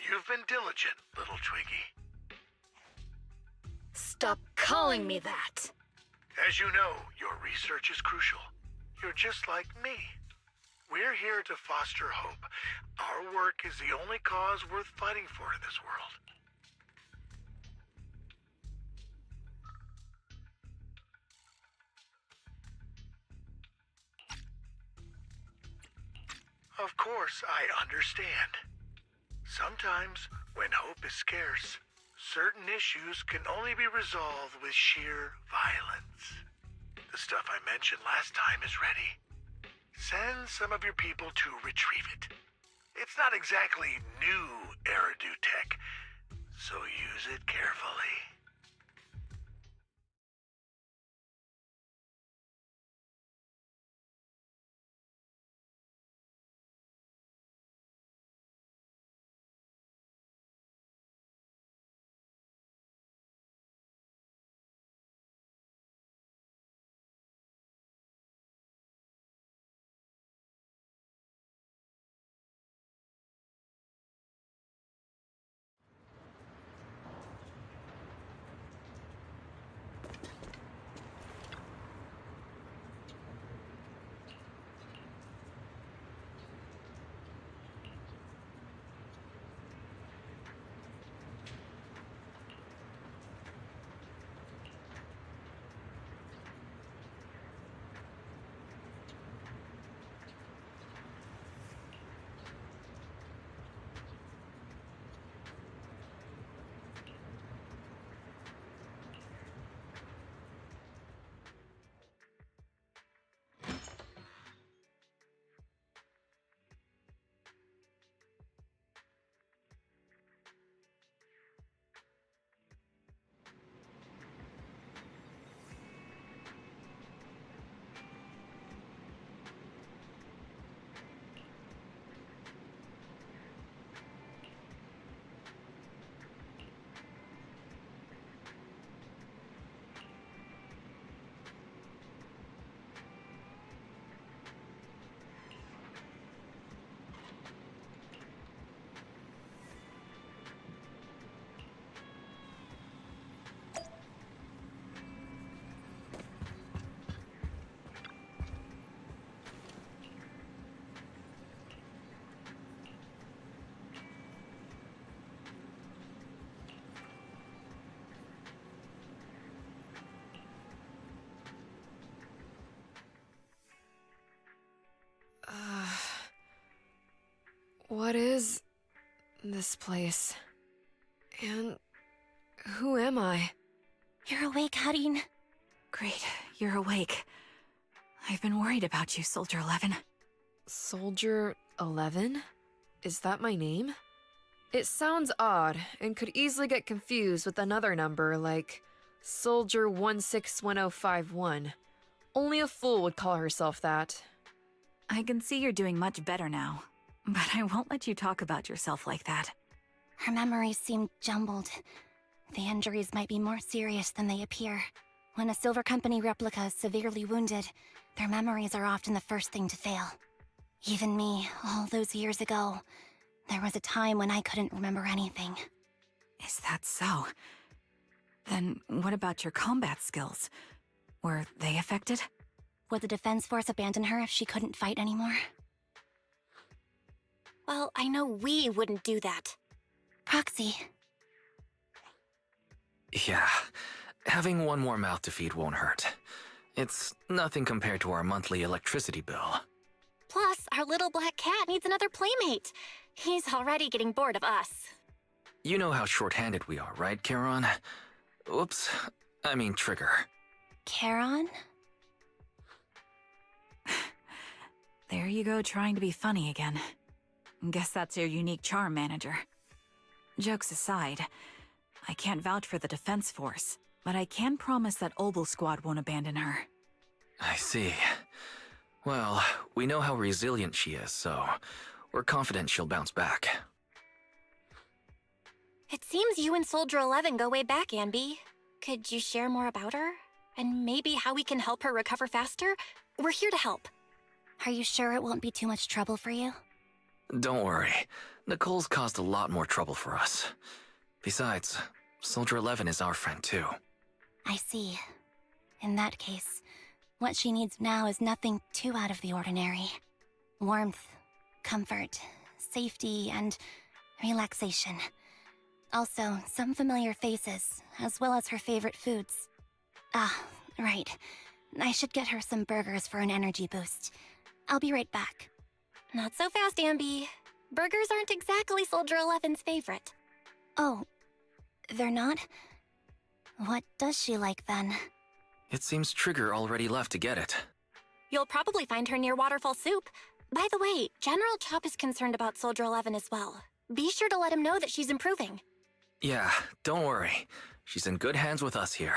You've been diligent, little Twiggy. Stop calling me that! As you know, your research is crucial. You're just like me. We're here to foster hope. Our work is the only cause worth fighting for in this world. Of course, I understand. Sometimes, when hope is scarce, certain issues can only be resolved with sheer violence. The stuff I mentioned last time is ready. Send some of your people to retrieve it. It's not exactly new Eridu tech, so use it carefully. What is this place? And who am I? You're awake, Harin. Great, you're awake. I've been worried about you, Soldier 11. Soldier 11? Is that my name? It sounds odd, and could easily get confused with another number like Soldier 161051. Only a fool would call herself that. I can see you're doing much better now, but I won't let you talk about yourself like that. Her memories seem jumbled. The injuries might be more serious than they appear. When a Silver Company replica is severely wounded, their memories are often the first thing to fail. Even me, all those years ago, there was a time when I couldn't remember anything. Is that so? Then what about your combat skills? Were they affected? Would the Defense Force abandon her if she couldn't fight anymore? Well, I know we wouldn't do that. Proxy. Yeah, having one more mouth to feed won't hurt. It's nothing compared to our monthly electricity bill. Plus, Our little black cat needs another playmate. He's already getting bored of us. You know how short-handed we are, right, Charon? Whoops. I mean Trigger. Charon? There you go, trying to be funny again. Guess that's your unique charm, manager. Jokes aside, I can't vouch for the defense force, but I can promise that Obel Squad won't abandon her. I see. Well, we know how resilient she is, so we're confident she'll bounce back. It seems you and Soldier 11 go way back, Anby. Could you share more about her? And maybe how we can help her recover faster? We're here to help. Are you sure it won't be too much trouble for you? Don't worry. Nicole's caused a lot more trouble for us. Besides, Soldier 11 is our friend too. I see. In that case, what she needs now is nothing too out of the ordinary. Warmth, comfort, safety, and relaxation. Also, some familiar faces, as well as her favorite foods. Ah, right. I should get her some burgers for an energy boost. I'll be right back. Not so fast, Anby. Burgers aren't exactly Soldier 11's favorite. Oh, they're not? What does she like then? It seems Trigger already left to get it. You'll probably find her near Waterfall Soup. By the way, General Chop is concerned about Soldier 11 as well. Be sure to let him know that she's improving. Yeah, don't worry. She's in good hands with us here.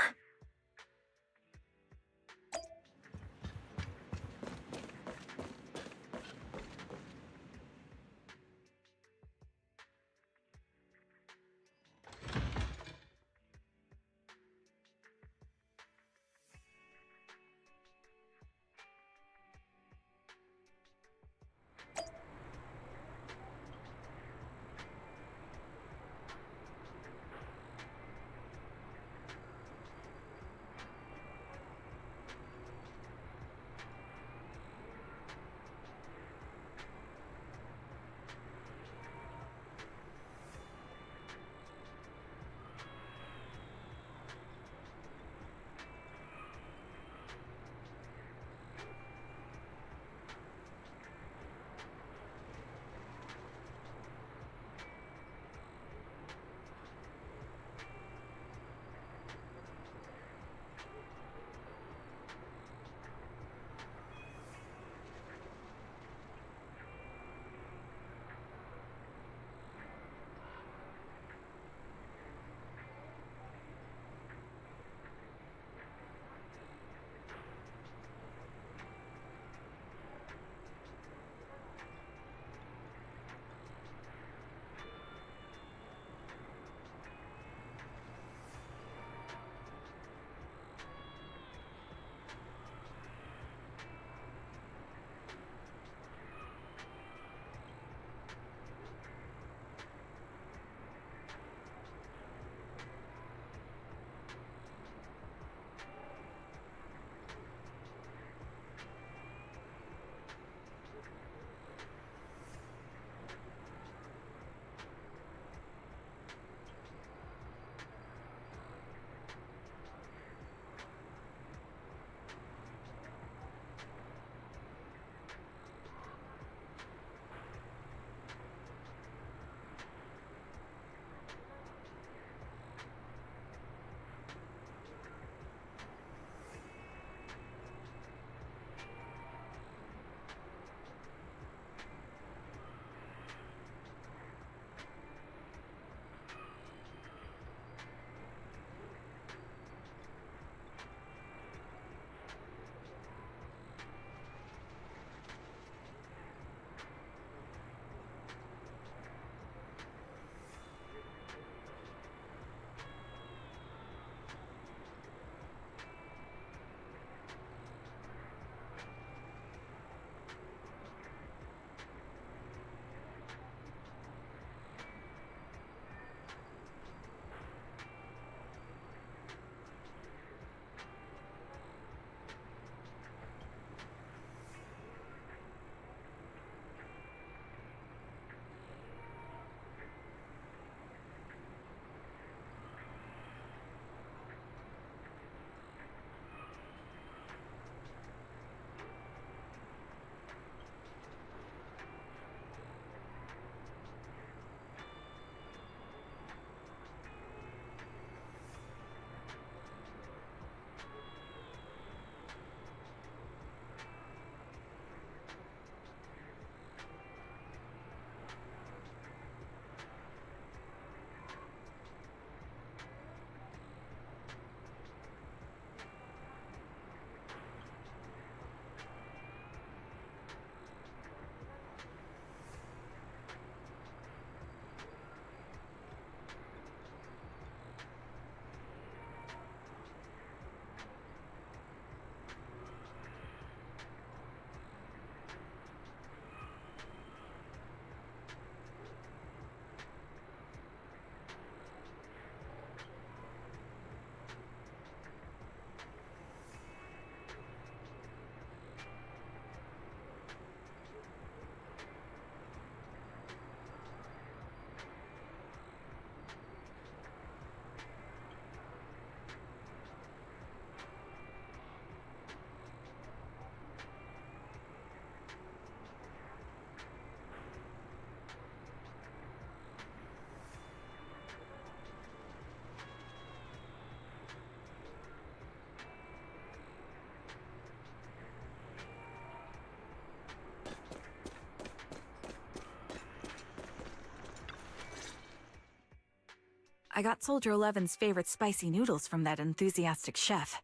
I got Soldier 11's favorite spicy noodles from that enthusiastic chef.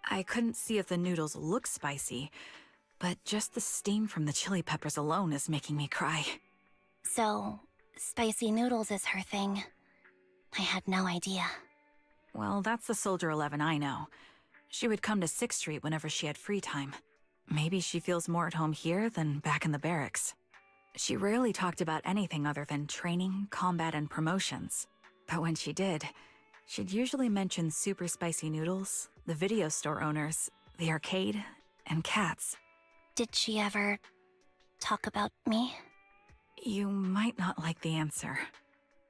I couldn't see if the noodles look spicy, but just the steam from the chili peppers alone is making me cry. So, spicy noodles is her thing. I had no idea. Well, that's the Soldier 11 I know. She would come to 6th Street whenever she had free time. Maybe she feels more at home here than back in the barracks. She rarely talked about anything other than training, combat, and promotions. But when she did, she'd usually mention super spicy noodles, the video store owners, the arcade, and cats. Did she ever talk about me? You might not like the answer.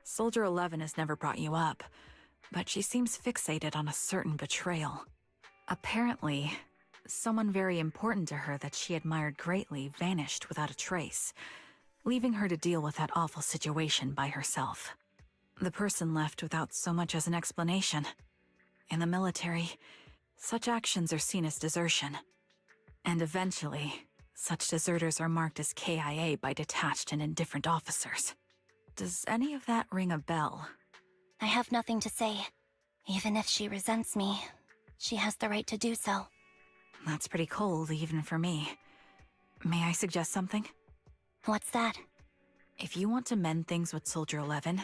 Soldier 11 has never brought you up, but she seems fixated on a certain betrayal. Apparently, someone very important to her that she admired greatly vanished without a trace, leaving her to deal with that awful situation by herself. The person left without so much as an explanation. In the military, such actions are seen as desertion. And eventually, such deserters are marked as KIA by detached and indifferent officers. Does any of that ring a bell? I have nothing to say. Even if she resents me, she has the right to do so. That's pretty cold, even for me. May I suggest something? What's that? If you want to mend things with Soldier 11,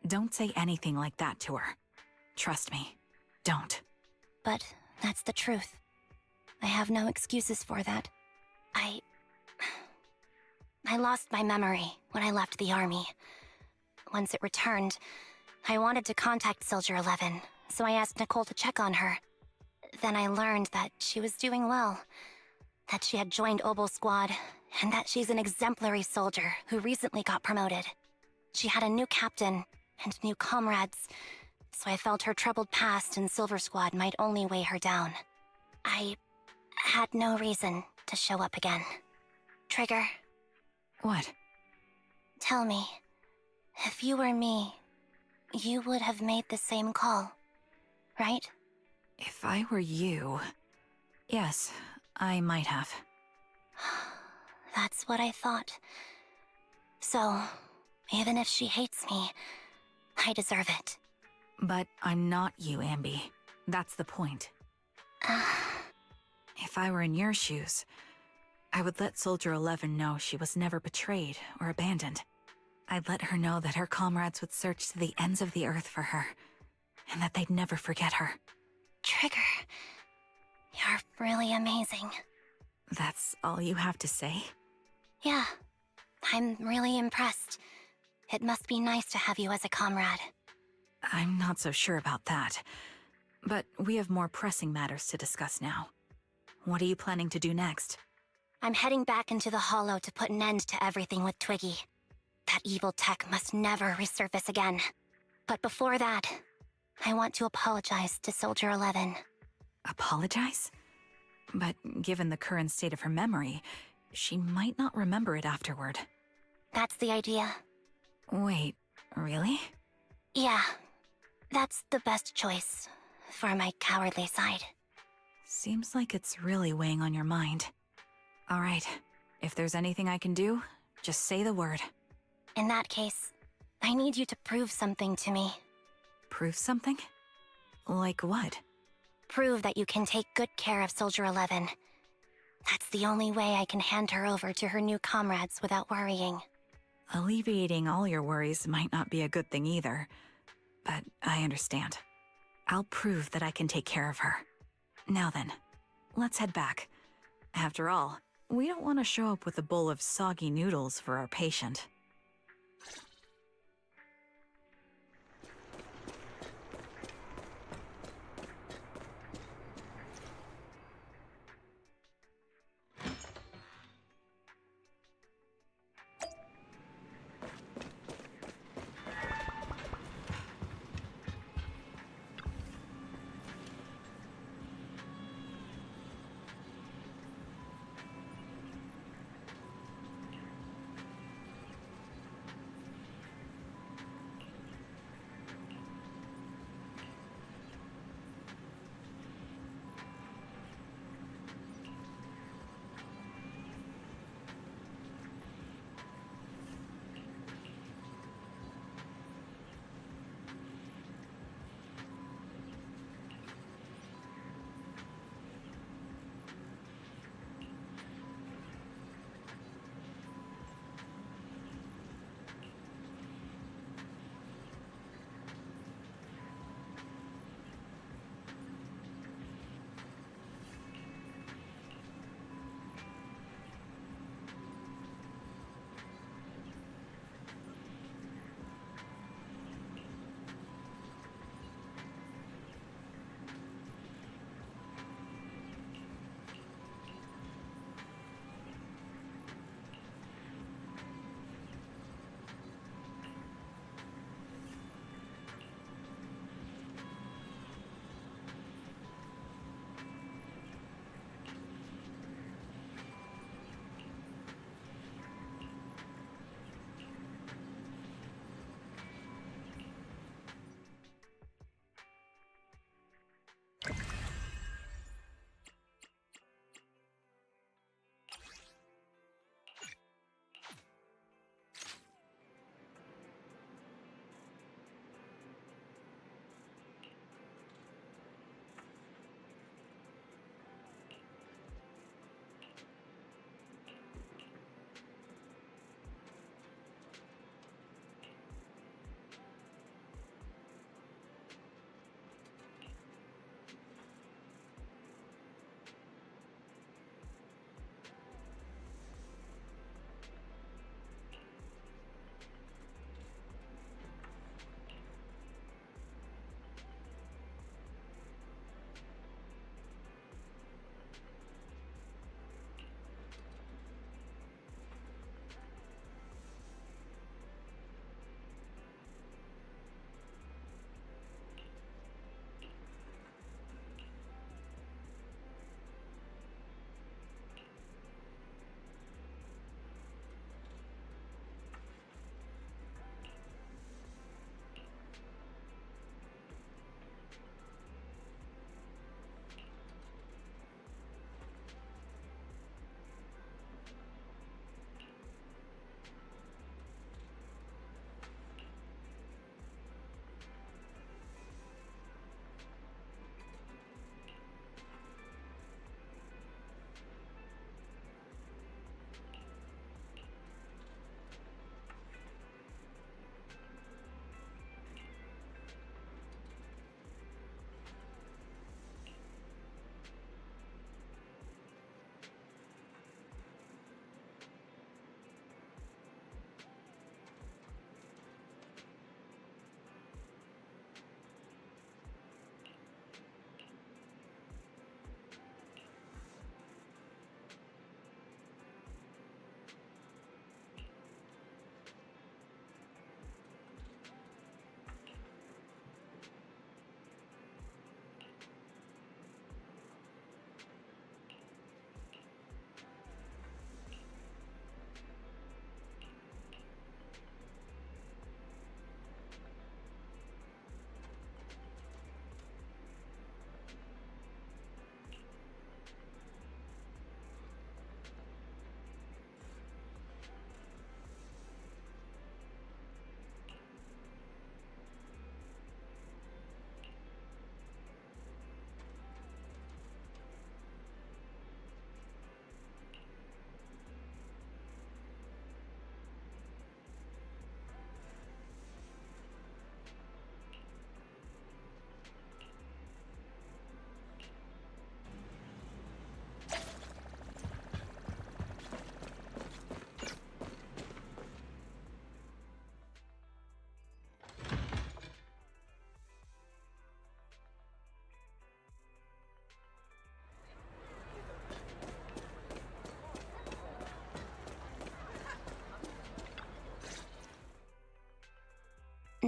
don't say anything like that to her. Trust me, don't. But that's the truth. I have no excuses for that. I lost my memory when I left the army. Once it returned, I wanted to contact Soldier 11, so I asked Nicole to check on her. Then I learned that she was doing well, that she had joined Obel Squad, and that she's an exemplary soldier who recently got promoted. She had a new captain and new comrades, so I felt her troubled past in Silver Squad might only weigh her down. I had no reason to show up again. Trigger. What? Tell me, if you were me, you would have made the same call, right? If I were you... Yes, I might have. That's what I thought. So, even if she hates me, I deserve it. But I'm not you, Anby. That's the point. If I were in your shoes, I would let Soldier 11 know she was never betrayed or abandoned. I'd let her know that her comrades would search to the ends of the earth for her, and that they'd never forget her. Trigger, you're really amazing. That's all you have to say? Yeah, I'm really impressed. It must be nice to have you as a comrade. I'm not so sure about that. But we have more pressing matters to discuss now. What are you planning to do next? I'm heading back into the Hollow to put an end to everything with Twiggy. That evil tech must never resurface again. But before that, I want to apologize to Soldier 11. Apologize? But given the current state of her memory, she might not remember it afterward. That's the idea. Wait, really? Yeah, that's the best choice for my cowardly side. Seems like it's really weighing on your mind. All right, if there's anything I can do, just say the word. In that case, I need you to prove something to me. Prove something? Like what? Prove that you can take good care of Soldier 11. That's the only way I can hand her over to her new comrades without worrying. Alleviating all your worries might not be a good thing either, but I understand. I'll prove that I can take care of her. Now then, let's head back. After all, we don't want to show up with a bowl of soggy noodles for our patient.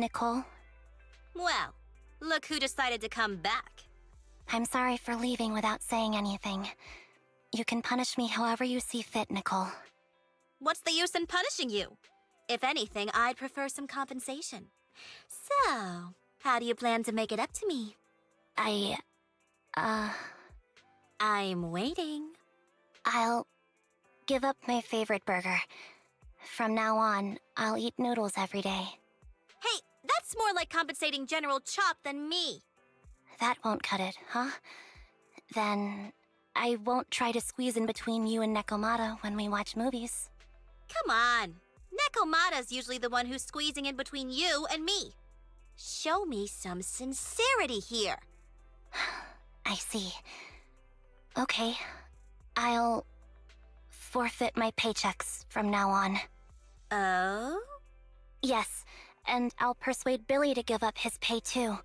Nicole. Well, look who decided to come back. I'm sorry for leaving without saying anything. You can punish me however you see fit, Nicole. What's the use in punishing you? If anything, I'd prefer some compensation. So, how do you plan to make it up to me? I'm waiting. I'll give up my favorite burger. From now on, I'll eat noodles every day. Hey, that's more like compensating General Chop than me. That won't cut it, huh? Then I won't try to squeeze in between you and Nekomata when we watch movies. Come on. Nekomata's usually the one who's squeezing in between you and me. Show me some sincerity here. I see. Okay, I'll forfeit my paychecks from now on. Oh? Yes, and I'll persuade Billy to give up his pay too.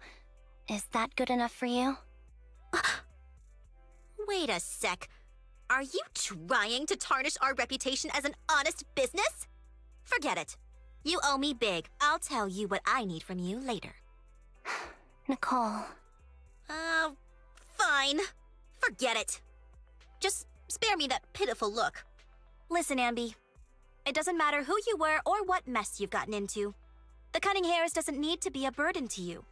Is that good enough for you? Wait a sec. Are you trying to tarnish our reputation as an honest business? Forget it. You owe me big. I'll tell you what I need from you later. Nicole. Fine. Forget it. Just spare me that pitiful look. Listen, Anby. It doesn't matter who you were or what mess you've gotten into. The Cunning Hairs doesn't need to be a burden to you.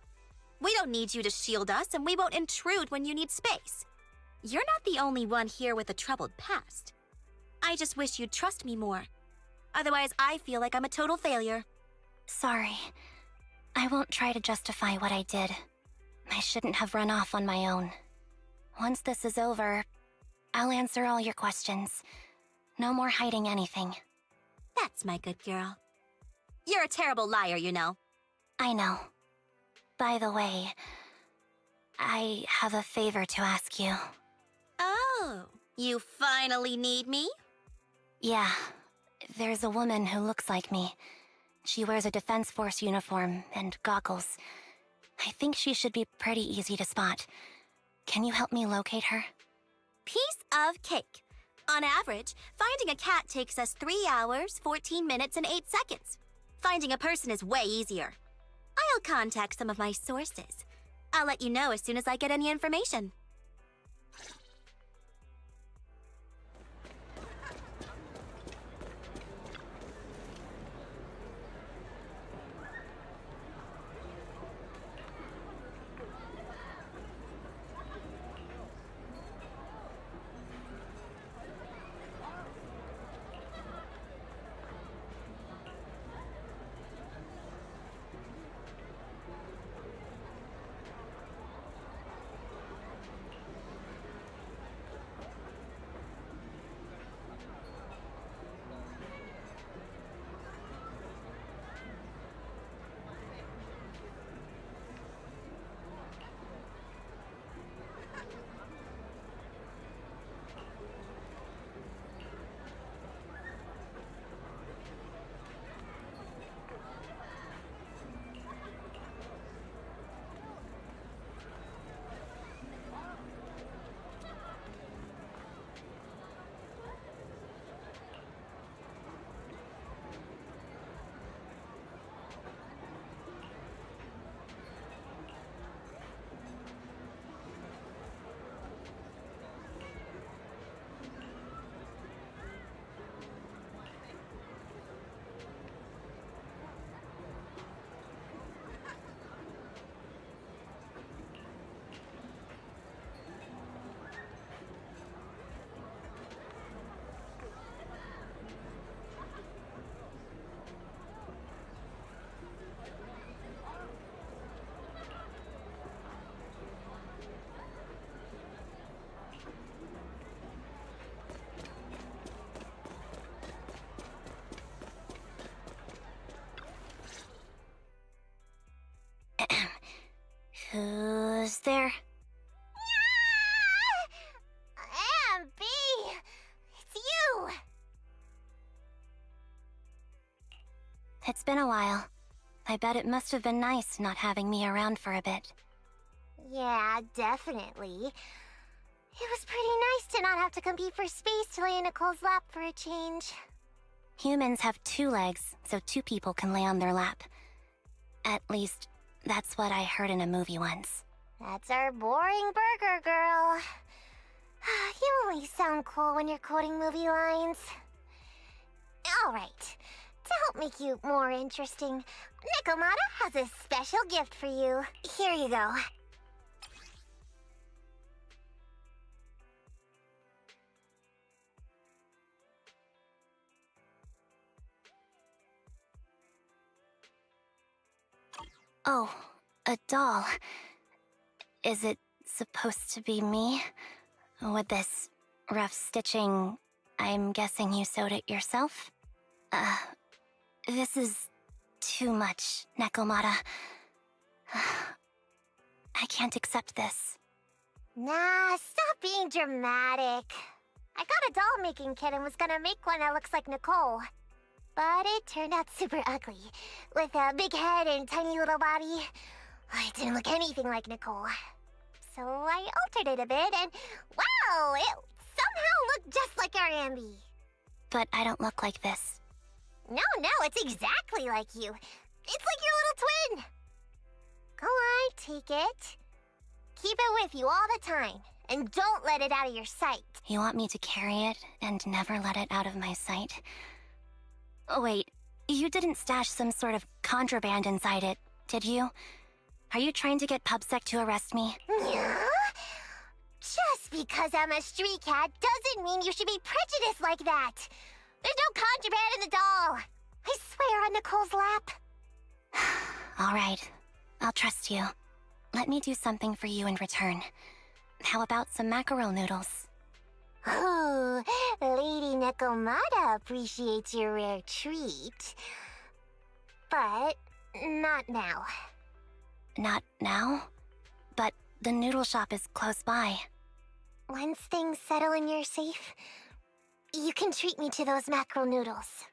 We don't need you to shield us, and we won't intrude when you need space. You're not the only one here with a troubled past. I just wish you'd trust me more. Otherwise, I feel like I'm a total failure. Sorry. I won't try to justify what I did. I shouldn't have run off on my own. Once this is over, I'll answer all your questions. No more hiding anything. That's my good girl. You're a terrible liar, you know. I know. By the way, I have a favor to ask you. Oh, you finally need me? Yeah, there's a woman who looks like me. She wears a Defense Force uniform and goggles. I think she should be pretty easy to spot. Can you help me locate her? Piece of cake. On average, finding a cat takes us 3 hours, 14 minutes, and 8 seconds. Finding a person is way easier. I'll contact some of my sources. I'll let you know as soon as I get any information. Who's there? Anby! It's you! It's been a while. I bet it must have been nice not having me around for a bit. Yeah, definitely. It was pretty nice to not have to compete for space to lay in Nicole's lap for a change. Humans have 2 legs, so 2 people can lay on their lap. At least, that's what I heard in a movie once. That's our boring burger girl. You only sound cool when you're quoting movie lines. Alright, to help make you more interesting, Nekomata has a special gift for you. Here you go. Oh, a doll. Is it supposed to be me? With this rough stitching, I'm guessing you sewed it yourself? This is too much, Nekomata. I can't accept this. Nah, stop being dramatic. I got a doll-making kit and was gonna make one that looks like Nicole. But it turned out super ugly, with a big head and tiny little body. It didn't look anything like Nicole. So I altered it a bit, and wow, it somehow looked just like our Anby. But I don't look like this. No, it's exactly like you. It's like your little twin. Go on, take it. Keep it with you all the time, and don't let it out of your sight. You want me to carry it and never let it out of my sight? Oh, wait, you didn't stash some sort of contraband inside it, did you? Are you trying to get PubSec to arrest me? Yeah? Just because I'm a street cat doesn't mean you should be prejudiced like that. There's no contraband in the doll. I swear on Nicole's lap. All right, I'll trust you. Let me do something for you in return. How about some mackerel noodles? Oh, Lady Nekomata appreciates your rare treat. But not now. Not now? But the noodle shop is close by. Once things settle and you're safe, you can treat me to those mackerel noodles.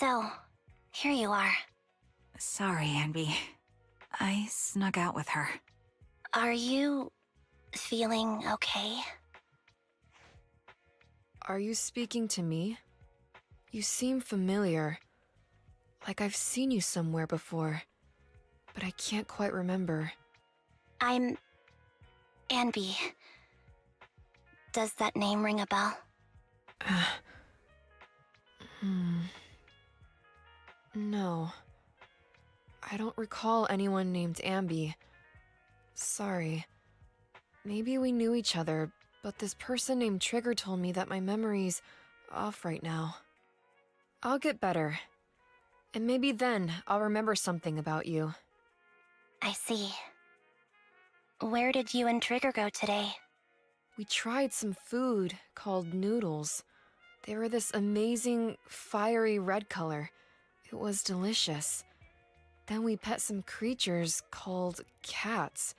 So, here you are. Sorry, Anby. I snuck out with her. Are you feeling okay? Are you speaking to me? You seem familiar. Like I've seen you somewhere before, but I can't quite remember. I'm Anby. Does that name ring a bell? No. I don't recall anyone named Anby. Sorry. Maybe we knew each other, but this person named Trigger told me that my memory's off right now. I'll get better. And maybe then I'll remember something about you. I see. Where did you and Trigger go today? We tried some food called noodles. They were this amazing, fiery red color. It was delicious. Then we pet some creatures called cats.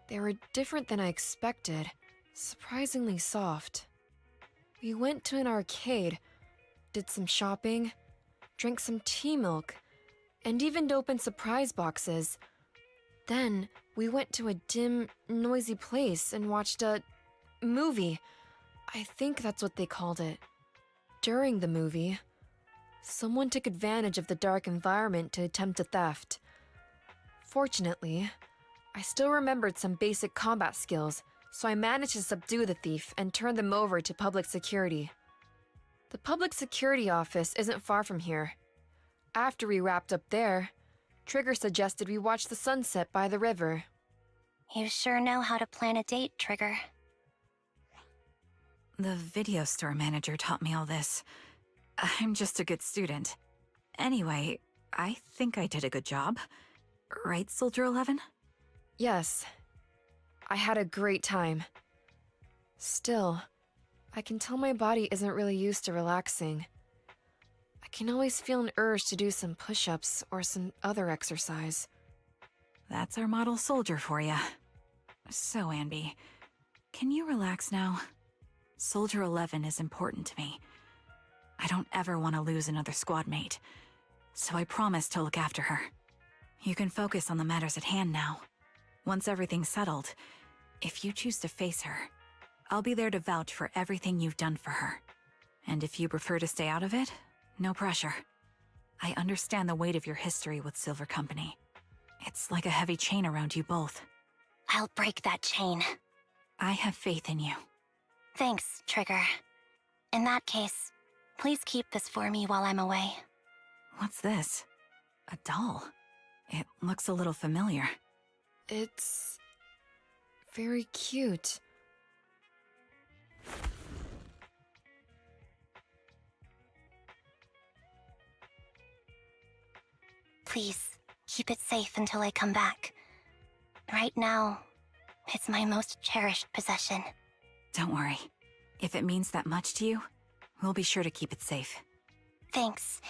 They were different than I expected, surprisingly soft. We went to an arcade, did some shopping, drank some tea milk, and even opened surprise boxes. Then we went to a dim, noisy place and watched a movie. I think that's what they called it. During the movie, someone took advantage of the dark environment to attempt a theft. Fortunately, I still remembered some basic combat skills, so I managed to subdue the thief and turn them over to public security. The public security office isn't far from here. After we wrapped up there, Trigger suggested we watch the sunset by the river. You sure know how to plan a date, Trigger. The video store manager taught me all this. I'm just a good student. Anyway, I think I did a good job. Right, Soldier 11? Yes. I had a great time. Still, I can tell my body isn't really used to relaxing. I can always feel an urge to do some push-ups or some other exercise. That's our model soldier for you. So, Anby, can you relax now? Soldier 11 is important to me. I don't ever want to lose another squad mate, so I promise to look after her. You can focus on the matters at hand now. Once everything's settled, if you choose to face her, I'll be there to vouch for everything you've done for her. And if you prefer to stay out of it, no pressure. I understand the weight of your history with Silver Company. It's like a heavy chain around you both. I'll break that chain. I have faith in you. Thanks, Trigger. In that case, please keep this for me while I'm away. What's this? A doll? It looks a little familiar. It's very cute. Please, keep it safe until I come back. Right now, it's my most cherished possession. Don't worry. If it means that much to you, we'll be sure to keep it safe. Thanks.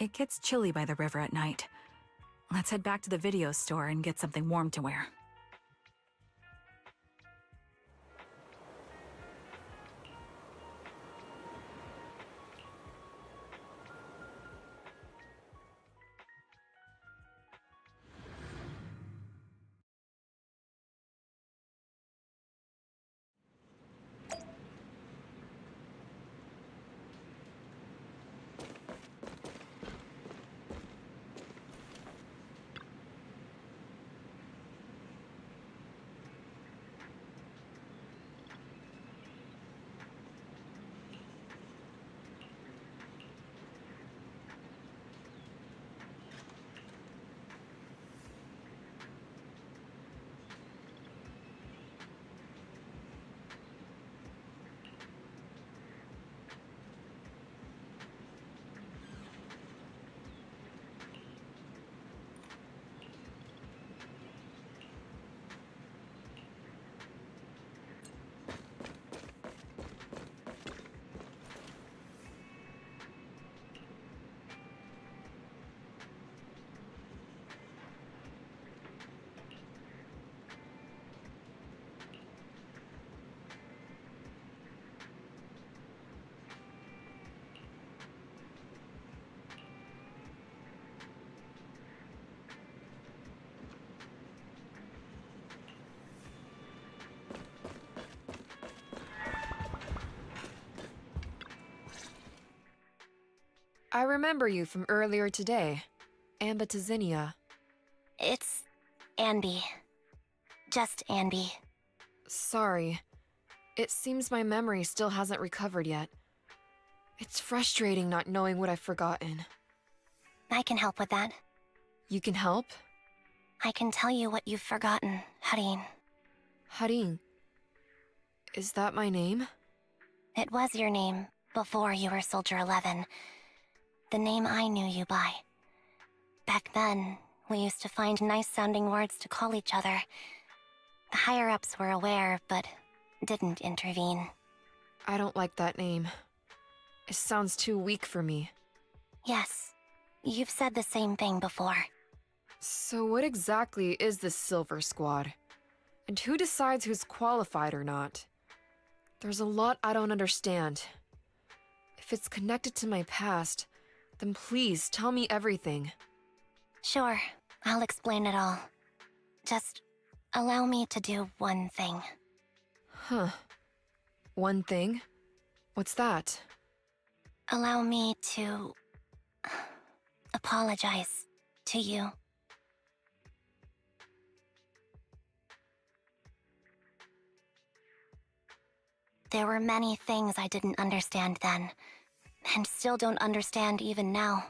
It gets chilly by the river at night. Let's head back to the video store and get something warm to wear. I remember you from earlier today. Anby. It's Anby. Just Anby. Sorry. It seems my memory still hasn't recovered yet. It's frustrating not knowing what I've forgotten. I can help with that. You can help? I can tell you what you've forgotten, Harin. Harin. Is that my name? It was your name before you were Soldier 11. The name I knew you by. Back then, we used to find nice-sounding words to call each other. The higher-ups were aware, but didn't intervene. I don't like that name. It sounds too weak for me. Yes, you've said the same thing before. So what exactly is this Silver Squad? And who decides who's qualified or not? There's a lot I don't understand. If it's connected to my past, then please tell me everything. Sure, I'll explain it all. Just allow me to do one thing. Huh. One thing? What's that? Allow me to apologize to you. There were many things I didn't understand then, and still don't understand even now.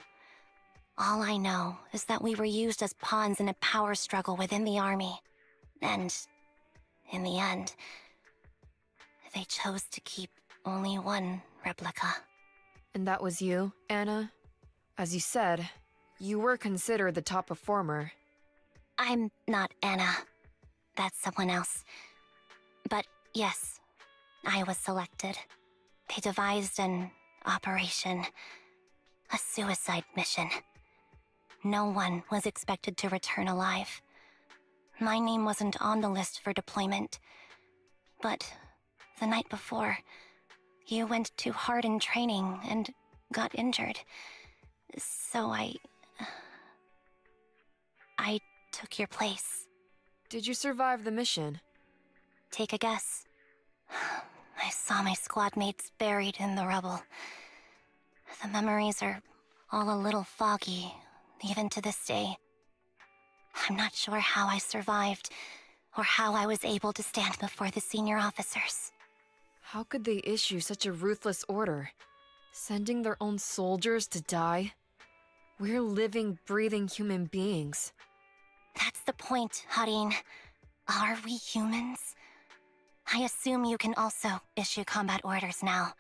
All I know is that we were used as pawns in a power struggle within the army, and in the end, they chose to keep only one replica. And that was you, Anna? As you said, you were considered the top performer. I'm not Anna. That's someone else. But yes, I was selected. They devised an operation, a suicide mission. No one was expected to return alive. My name wasn't on the list for deployment. But the night before, you went too hard in training and got injured. So I took your place. Did you survive the mission? Take a guess. I saw my squad mates buried in the rubble. The memories are all a little foggy, even to this day. I'm not sure how I survived, or how I was able to stand before the senior officers. How could they issue such a ruthless order? Sending their own soldiers to die? We're living, breathing human beings. That's the point, Harin. Are we humans? I assume you can also issue combat orders now.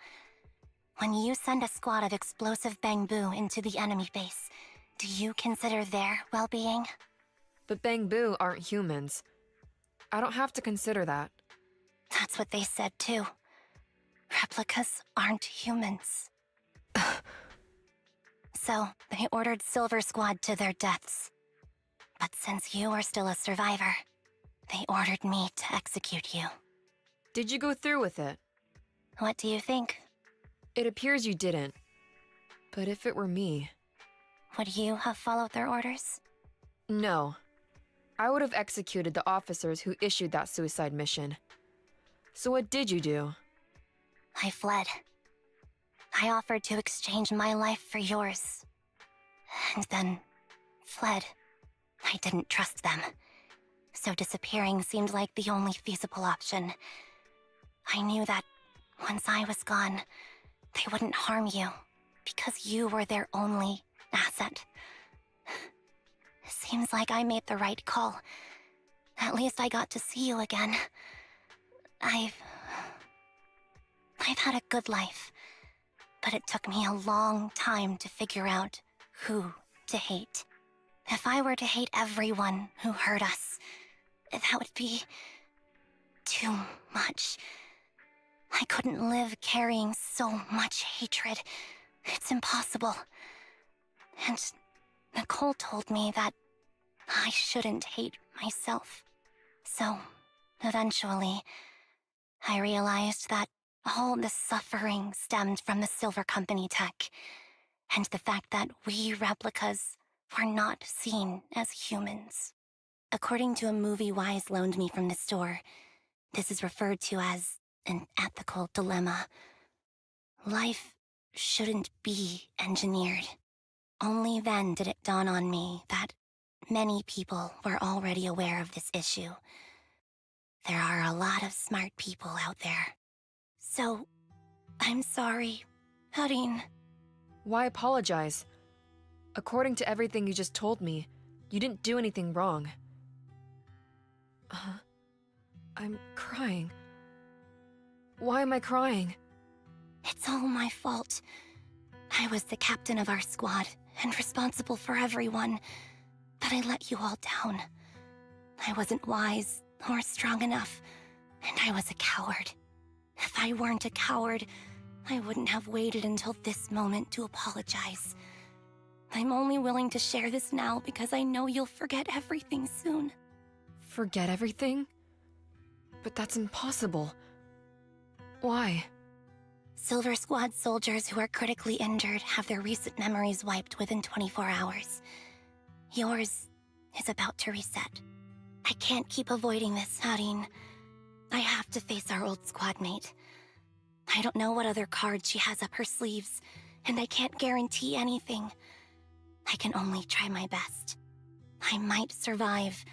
When you send a squad of explosive bamboo into the enemy base, do you consider their well-being? But bamboo aren't humans. I don't have to consider that. That's what they said too. Replicas aren't humans. So, they ordered Silver Squad to their deaths. But since you are still a survivor, they ordered me to execute you. Did you go through with it? What do you think? It appears you didn't. But if it were me... Would you have followed their orders? No. I would have executed the officers who issued that suicide mission. So what did you do? I fled. I offered to exchange my life for yours. And then fled. I didn't trust them. So disappearing seemed like the only feasible option. I knew that once I was gone, they wouldn't harm you, because you were their only asset. Seems like I made the right call. At least I got to see you again. I've had a good life, but it took me a long time to figure out who to hate. If I were to hate everyone who hurt us, that would be too much. I couldn't live carrying so much hatred. It's impossible. And Nicole told me that I shouldn't hate myself. So, eventually, I realized that all the suffering stemmed from the Silver Company tech, and the fact that we replicas were not seen as humans. According to a movie Wise loaned me from the store, this is referred to as an ethical dilemma. Life shouldn't be engineered. Only then did it dawn on me that many people were already aware of this issue. There are a lot of smart people out there. So, I'm sorry, Harin. Why apologize? According to everything you just told me, you didn't do anything wrong. I'm crying. Why am I crying? It's all my fault. I was the captain of our squad and responsible for everyone, but I let you all down. I wasn't wise or strong enough, and I was a coward. If I weren't a coward, I wouldn't have waited until this moment to apologize. I'm only willing to share this now because I know you'll forget everything soon. Forget everything? But that's impossible. Why? Silver Squad soldiers who are critically injured have their recent memories wiped within 24 hours. Yours is about to reset. I can't keep avoiding this, Harin. I have to face our old squad mate. I don't know what other cards she has up her sleeves, and I can't guarantee anything. I can only try my best. I might survive,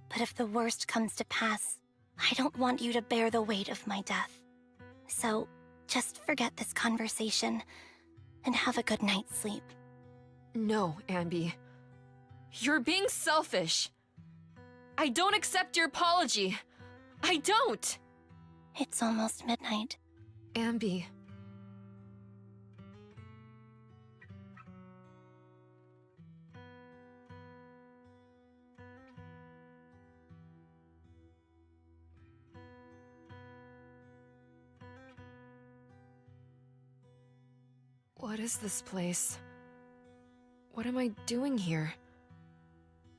but if the worst comes to pass, I don't want you to bear the weight of my death. So, just forget this conversation, and have a good night's sleep. No, Anby. You're being selfish. I don't accept your apology. I don't! It's almost midnight. Anby. What is this place? What am I doing here?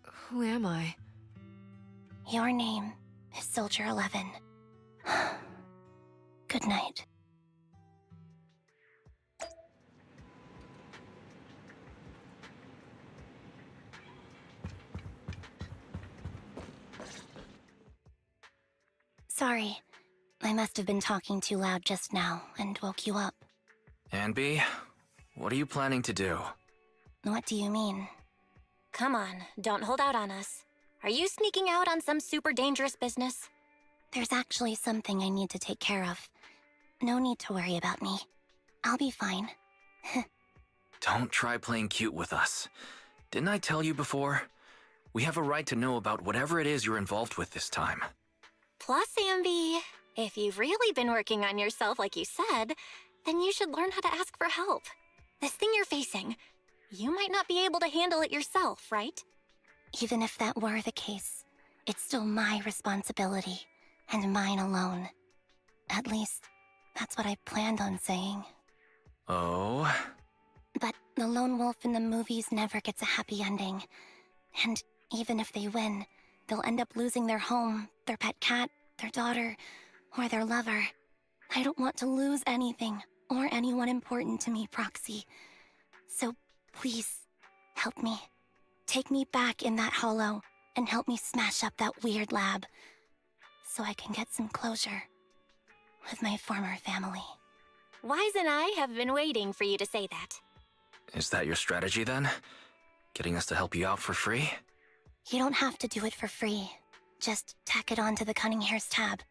Who am I? Your name is Soldier 11. Good night. Sorry. I must have been talking too loud just now and woke you up. Anby, what are you planning to do? What do you mean? Come on, don't hold out on us. Are you sneaking out on some super dangerous business? There's actually something I need to take care of. No need to worry about me. I'll be fine. Don't try playing cute with us. Didn't I tell you before? We have a right to know about whatever it is you're involved with this time. Plus, Anby, if you've really been working on yourself like you said, then you should learn how to ask for help. This thing you're facing, you might not be able to handle it yourself, right? Even if that were the case, it's still my responsibility, and mine alone. At least, that's what I planned on saying. Oh? But the lone wolf in the movies never gets a happy ending. And even if they win, they'll end up losing their home, their pet cat, their daughter, or their lover. I don't want to lose anything, or anyone important to me, Proxy. So please, help me. Take me back in that hollow, and help me smash up that weird lab, so I can get some closure with my former family. Wise and I have been waiting for you to say that. Is that your strategy then? Getting us to help you out for free? You don't have to do it for free. Just tack it onto the Cunning Hair's tab.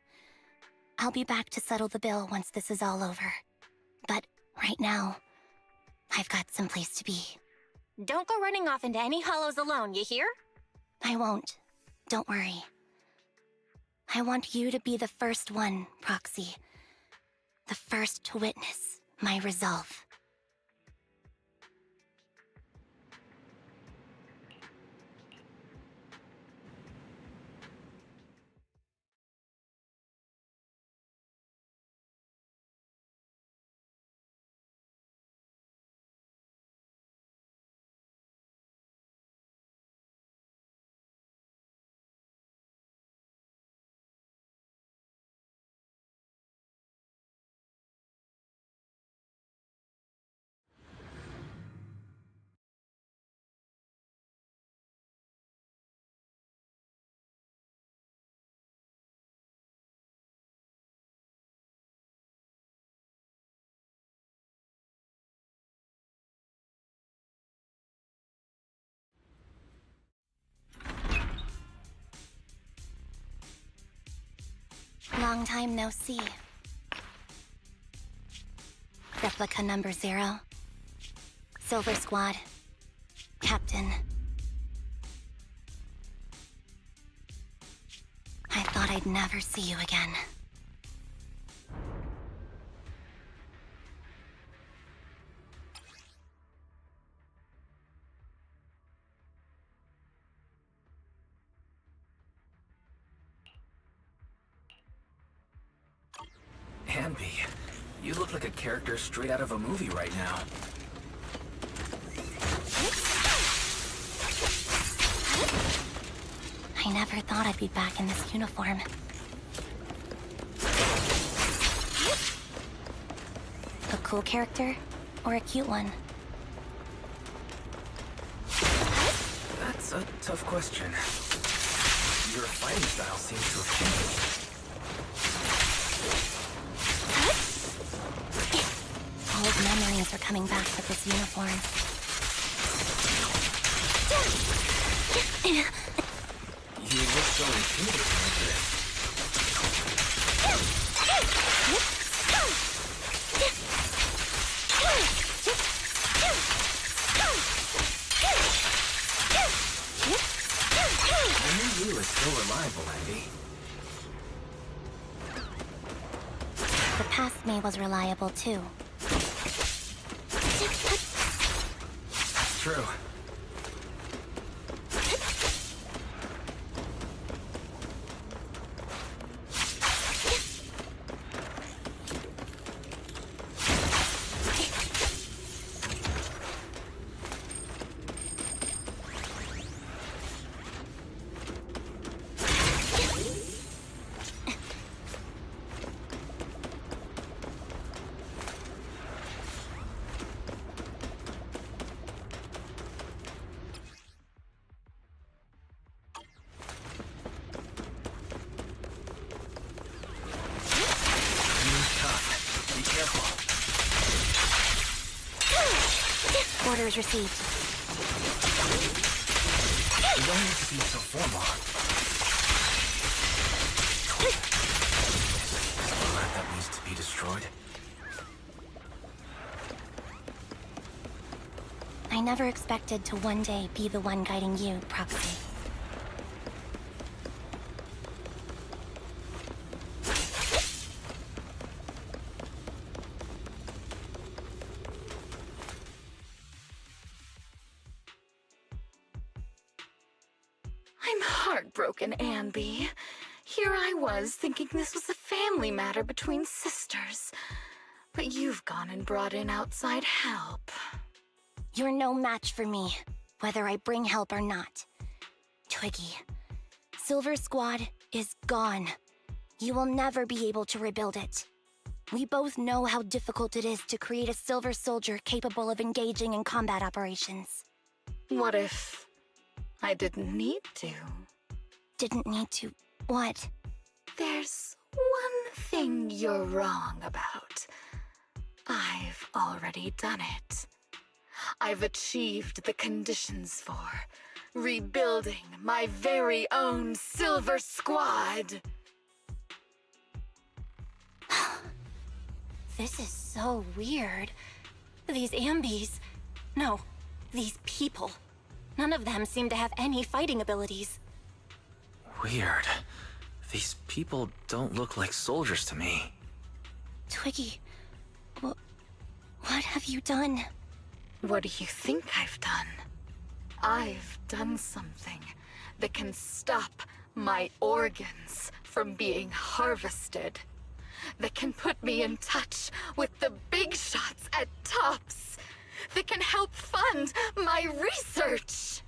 I'll be back to settle the bill once this is all over. But right now, I've got someplace to be. Don't go running off into any hollows alone, you hear? I won't. Don't worry. I want you to be the first one, Proxy. The first to witness my resolve. Long time no see. Replica number 0. Silver Squad. Captain. I thought I'd never see you again. Anby, you look like a character straight out of a movie right now. I never thought I'd be back in this uniform. A cool character or a cute one? That's a tough question. Your fighting style seems to have changed. Memories are coming back with this uniform. You look so intimidating over this. I knew you were still reliable, Anby. The past me was reliable too. That's true. Orders received. You don't need to be so formal. That needs to be destroyed. I never expected to one day be the one guiding you, Proxy. I'm heartbroken, Anby. Here I was, thinking this was a family matter between sisters. But you've gone and brought in outside help. You're no match for me, whether I bring help or not. Twiggy, Silver Squad is gone. You will never be able to rebuild it. We both know how difficult it is to create a Silver Soldier capable of engaging in combat operations. What if I didn't need to? Didn't need to what? There's one thing you're wrong about. I've already done it. I've achieved the conditions for rebuilding my very own Silver Squad. This is so weird. These Ambys... No, these people. None of them seem to have any fighting abilities. Weird. These people don't look like soldiers to me. Twiggy, what have you done? What do you think I've done? I've done something that can stop my organs from being harvested. That can put me in touch with the big shots at TOPS. That can help fund my research.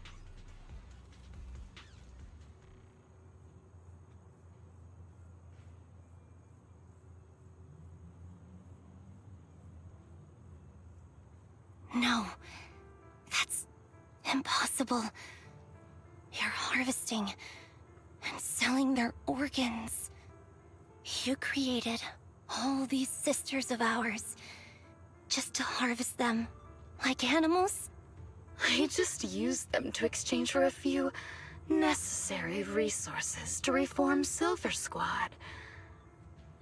No, that's impossible. You're harvesting and selling their organs. You created all these sisters of ours just to harvest them like animals? I just used them to exchange for a few necessary resources to reform Silver Squad.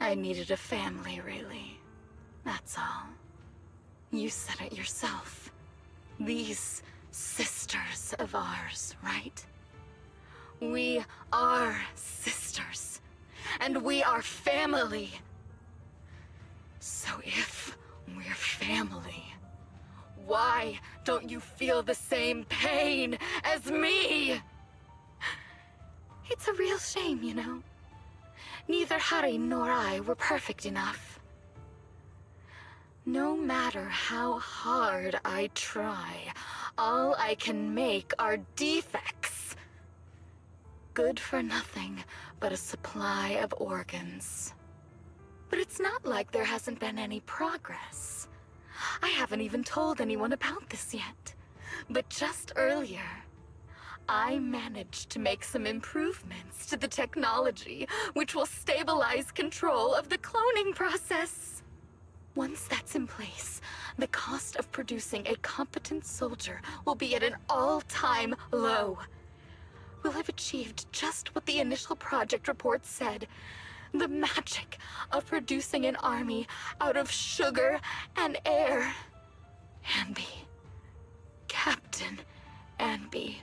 I needed a family, really. That's all. You said it yourself. These sisters of ours, right? We are sisters. And we are family. So if we're family, why don't you feel the same pain as me? It's a real shame, you know. Neither Harry nor I were perfect enough. No matter how hard I try, all I can make are defects. Good for nothing but a supply of organs. But it's not like there hasn't been any progress. I haven't even told anyone about this yet. But just earlier, I managed to make some improvements to the technology which will stabilize control of the cloning process. Once that's in place, the cost of producing a competent soldier will be at an all-time low. We'll have achieved just what the initial project report said. The magic of producing an army out of sugar and air. Anby. Captain Anby.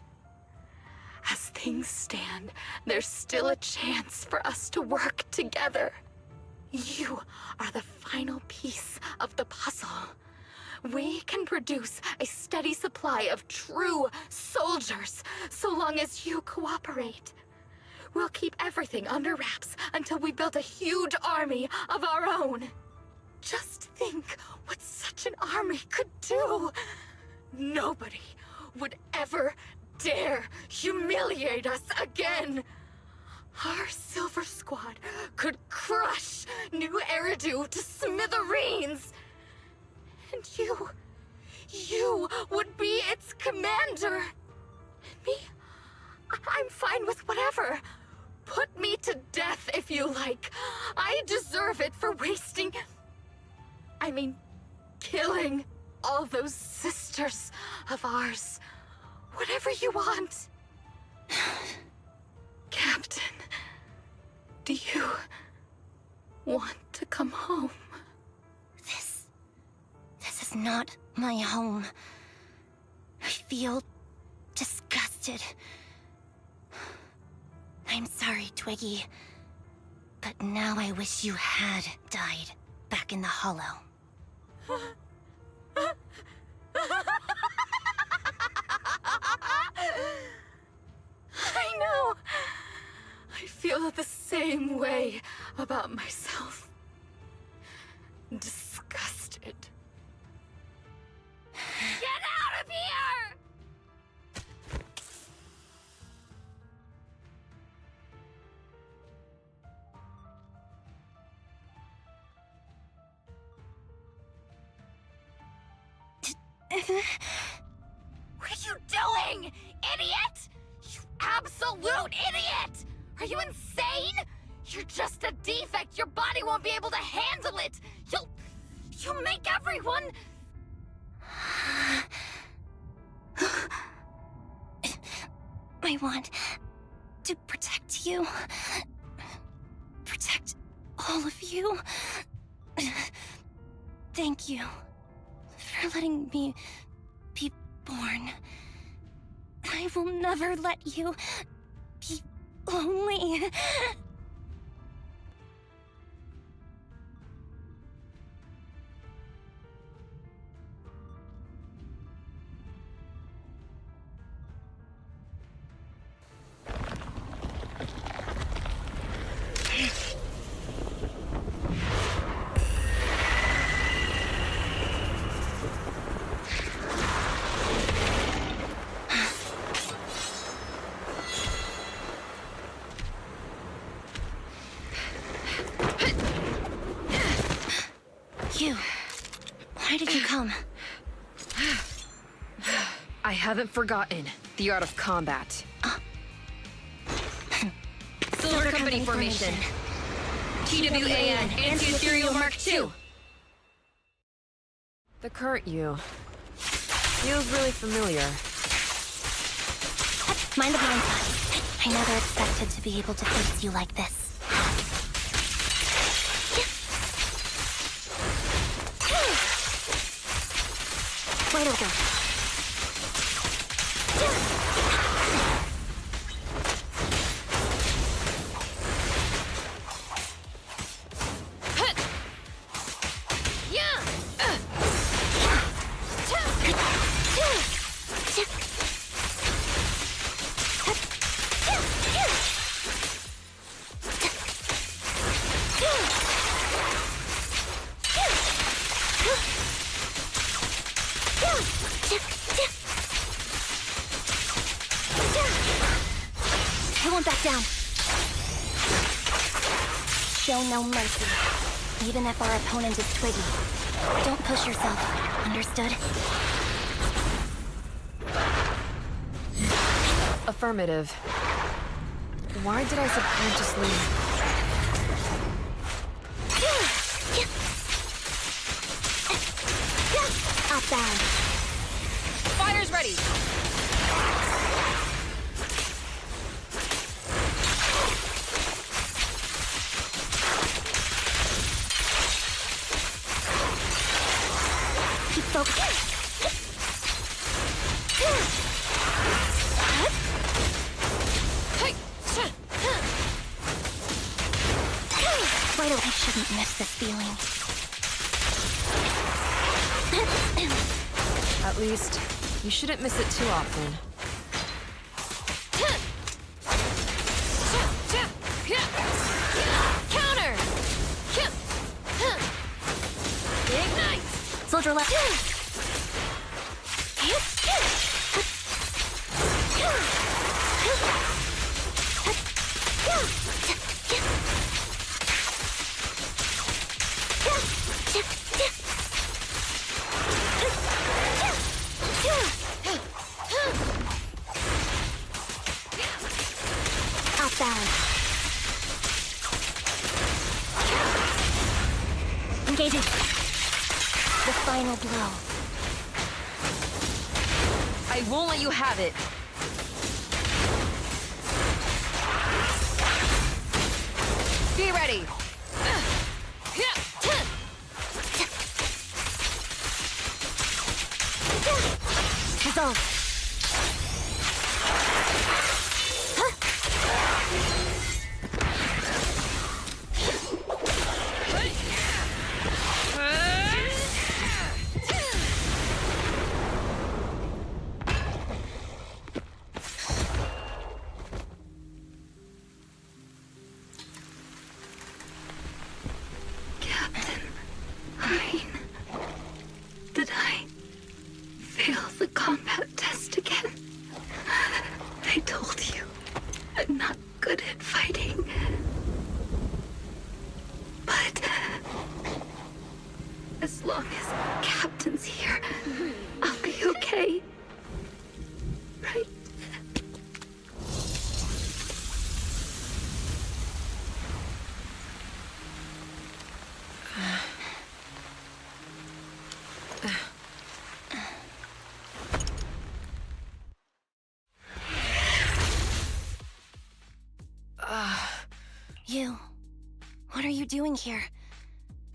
As things stand, there's still a chance for us to work together. You are the final piece of the puzzle. We can produce a steady supply of true soldiers so long as you cooperate. We'll keep everything under wraps until we build a huge army of our own. Just think what such an army could do. Nobody would ever dare humiliate us again. Our Silver Squad could crush New Eridu to smithereens. And you would be its commander. And me, I'm fine with whatever. Put me to death if you like. I deserve it for killing all those sisters of ours. Whatever you want. Captain, do you want to come home? This is not my home. I feel disgusted. I'm sorry, Twiggy. But now I wish you had died back in the Hollow. I know. I feel the same way about myself. Disgusted. Get out of here! What are you doing, idiot? You absolute idiot! Are you insane? You're just a defect. Your body won't be able to handle it. You'll make everyone... I want to protect you. Protect all of you. Thank you for letting me be born. I will never let you be lonely. Why did you come? I haven't forgotten the art of combat. Silver Company formation. TWAN, Anti-Ethereal Mark II. The current you feels really familiar. Mind the blind spot. I never expected to be able to face you like this. Way to go. I won't back down. Show no mercy, even if our opponent is Twiggy. Don't push yourself, understood? Affirmative. Why did I subconsciously... Outbound. Fire's ready! Keep focused. I shouldn't miss this feeling. At least, you shouldn't miss it too often. Counter! Ignite! Soldier left. Outbound. Engaging. The final blow. I won't let you have it. Be ready. Resolve. Did I fail the combat test again? I told you, I'm not good at fighting. But as long as Captain's here, I'll be okay. Right? You. What are you doing here?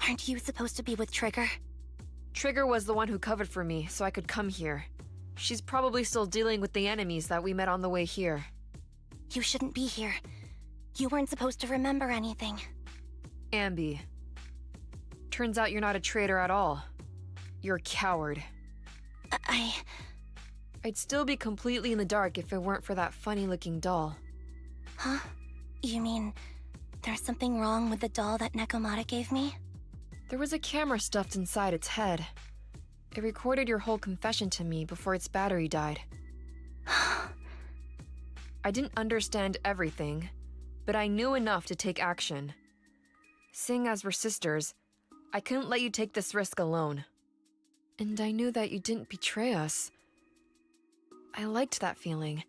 Aren't you supposed to be with Trigger? Trigger was the one who covered for me, so I could come here. She's probably still dealing with the enemies that we met on the way here. You shouldn't be here. You weren't supposed to remember anything. Anby. Turns out you're not a traitor at all. You're a coward. I'd still be completely in the dark if it weren't for that funny-looking doll. Huh? You mean there's something wrong with the doll that Nekomata gave me? There was a camera stuffed inside its head. It recorded your whole confession to me before its battery died. I didn't understand everything, but I knew enough to take action. Seeing as we're sisters, I couldn't let you take this risk alone. And I knew that you didn't betray us. I liked that feeling.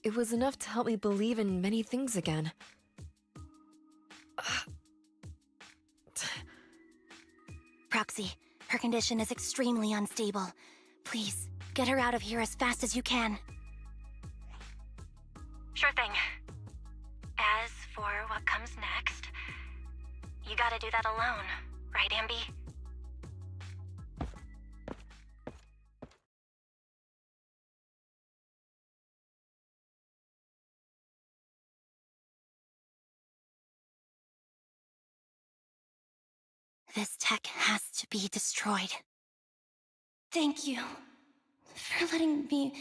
It was enough to help me believe in many things again. Proxy, her condition is extremely unstable. Please, get her out of here as fast as you can. Sure thing. As for what comes next, you gotta do that alone, right, Anby? This tech has to be destroyed. Thank you for letting me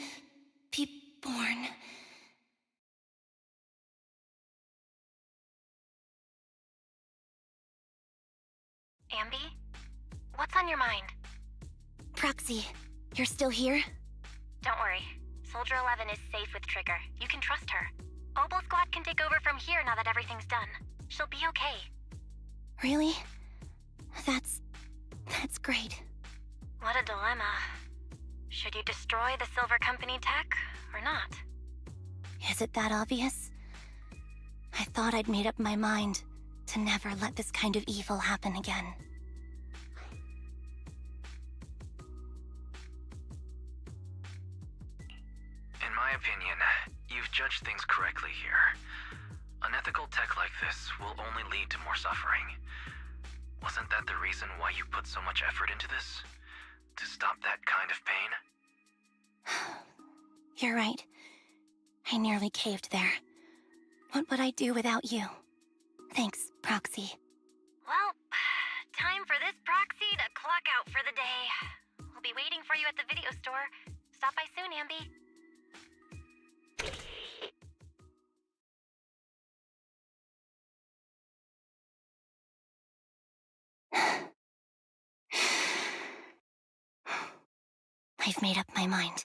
be born. Anby? What's on your mind? Proxy, you're still here? Don't worry. Soldier 11 is safe with Trigger. You can trust her. Obel Squad can take over from here now that everything's done. She'll be okay. Really? That's great. What a dilemma. Should you destroy the Silver Company tech, or not? Is it that obvious? I thought I'd made up my mind to never let this kind of evil happen again. my opinion, you've judged things correctly here. Unethical tech like this will only lead to more suffering. Wasn't that the reason why you put so much effort into this? To stop that kind of pain? You're right. I nearly caved there. What would I do without you? Thanks, Proxy. Well, time for this proxy to clock out for the day. I'll be waiting for you at the video store. Stop by soon, Anby. I've made up my mind.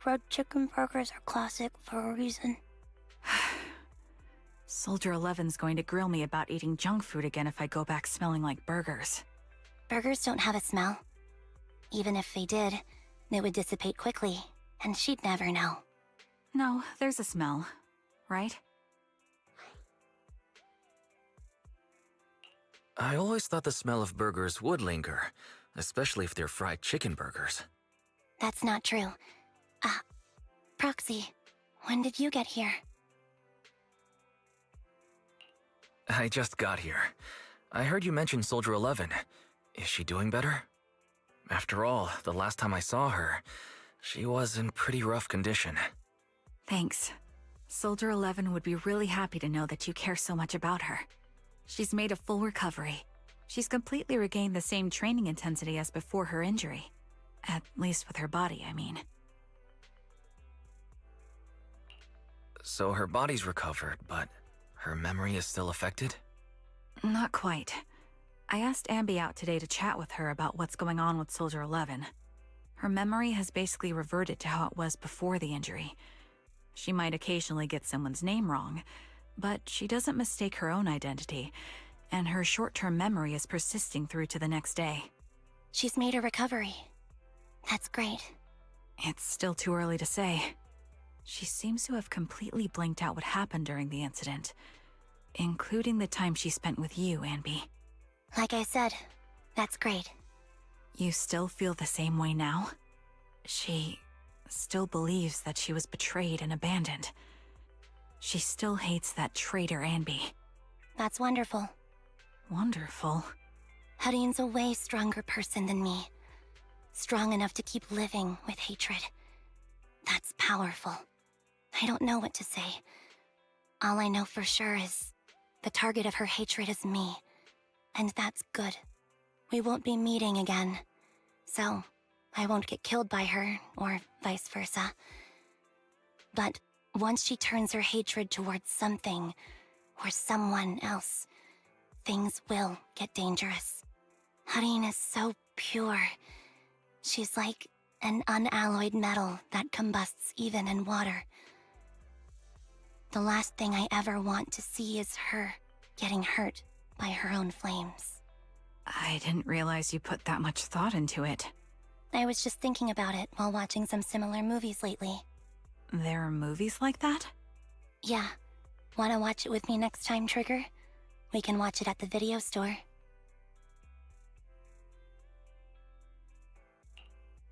fried chicken burgers are classic for a reason. Soldier 11's going to grill me about eating junk food again if I go back smelling like burgers. Burgers don't have a smell. Even if they did, they would dissipate quickly, and she'd never know. No, there's a smell, right? I always thought the smell of burgers would linger, especially if they're fried chicken burgers. That's not true. Proxy, when did you get here? I just got here. I heard you mention Soldier 11. Is she doing better? After all, the last time I saw her, she was in pretty rough condition. Thanks. Soldier 11 would be really happy to know that you care so much about her. She's made a full recovery. She's completely regained the same training intensity as before her injury. At least with her body, I mean. So her body's recovered, but her memory is still affected? Not quite. I asked Anby out today to chat with her about what's going on with Soldier 11. Her memory has basically reverted to how it was before the injury. She might occasionally get someone's name wrong, but she doesn't mistake her own identity, and her short-term memory is persisting through to the next day. She's made a recovery. That's great. It's still too early to say. She seems to have completely blanked out what happened during the incident, including the time she spent with you, Anby. Like I said, that's great. You still feel the same way now? She still believes that she was betrayed and abandoned. She still hates that traitor Anby. That's wonderful. Wonderful? Hudion's a way stronger person than me. Strong enough to keep living with hatred. That's powerful. I don't know what to say. All I know for sure is the target of her hatred is me. And that's good. We won't be meeting again. So, I won't get killed by her, or vice versa. But once she turns her hatred towards something, or someone else, things will get dangerous. Hudion is so pure. She's like an unalloyed metal that combusts even in water. The last thing I ever want to see is her getting hurt by her own flames. I didn't realize you put that much thought into it. I was just thinking about it while watching some similar movies lately. There are movies like that? Yeah. Wanna watch it with me next time, Trigger? We can watch it at the video store.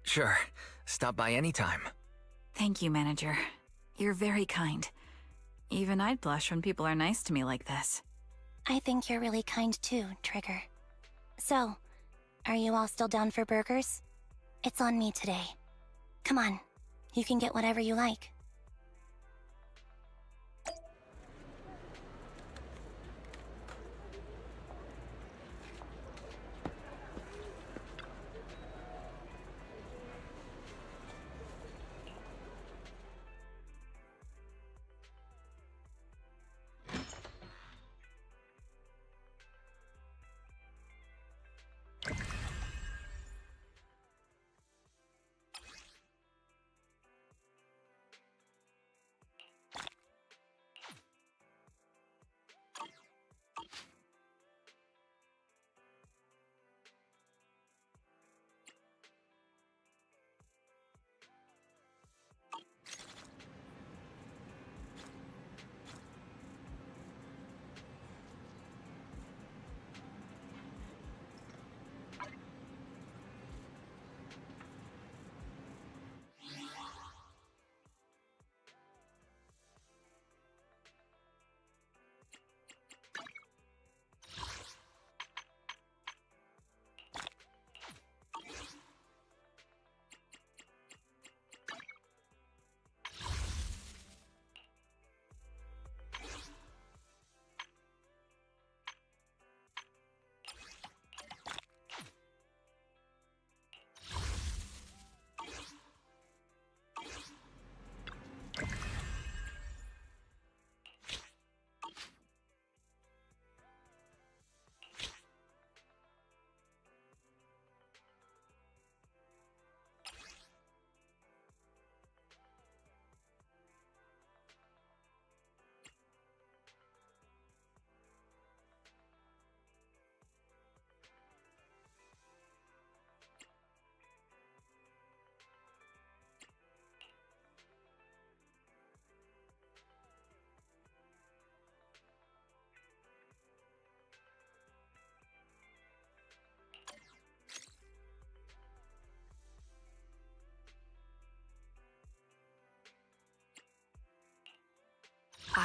Sure. Stop by anytime. Thank you, Manager. You're very kind. Even I'd blush when people are nice to me like this. I think you're really kind too, Trigger. So, are you all still down for burgers? It's on me today. Come on, you can get whatever you like.